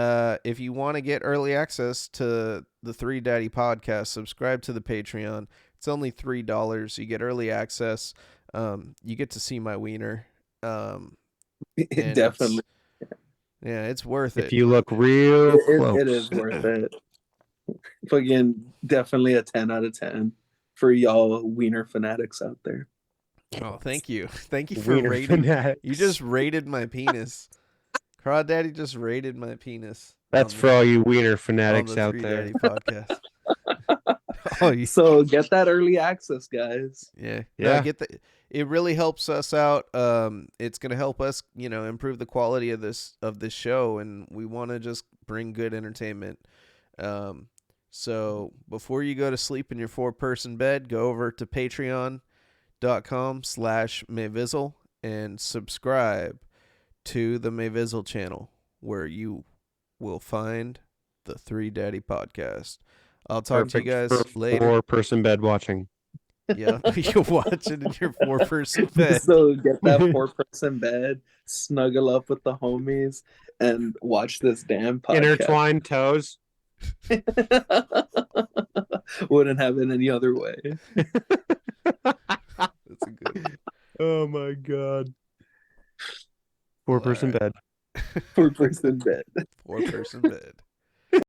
if you want to get early access to the 3Daddy podcast, subscribe to the Patreon. It's only $3. You get early access. You get to see my wiener. And Definitely. it's worth If it. you look real close. It is worth it. Fucking definitely a 10 out of 10 for y'all wiener fanatics out there. Oh, thank you. Thank you for Wiener rating. fanatics. You just rated my penis. Craw Daddy just rated my penis. That's on for all you wiener on fanatics the out 3Daddy there. podcast. Oh, So get that early access, guys. yeah. Yeah. No, get the. It really helps us out. It's gonna help us, you know, improve the quality of this show, and we want to just bring good entertainment. So before you go to sleep in your 4-person bed, go over to patreon.com/Mavizzle and subscribe to the Mavizzle channel, where you will find the 3Daddy podcast. I'll talk to you guys later. 4-person bed watching. Yeah, you're watching in your 4-person bed. So get that 4-person bed, snuggle up with the homies, and watch this damn podcast. Intertwined toes. Wouldn't have it any other way. That's a good one. Oh my god. 4-person All bed. 4-person bed. 4-person bed.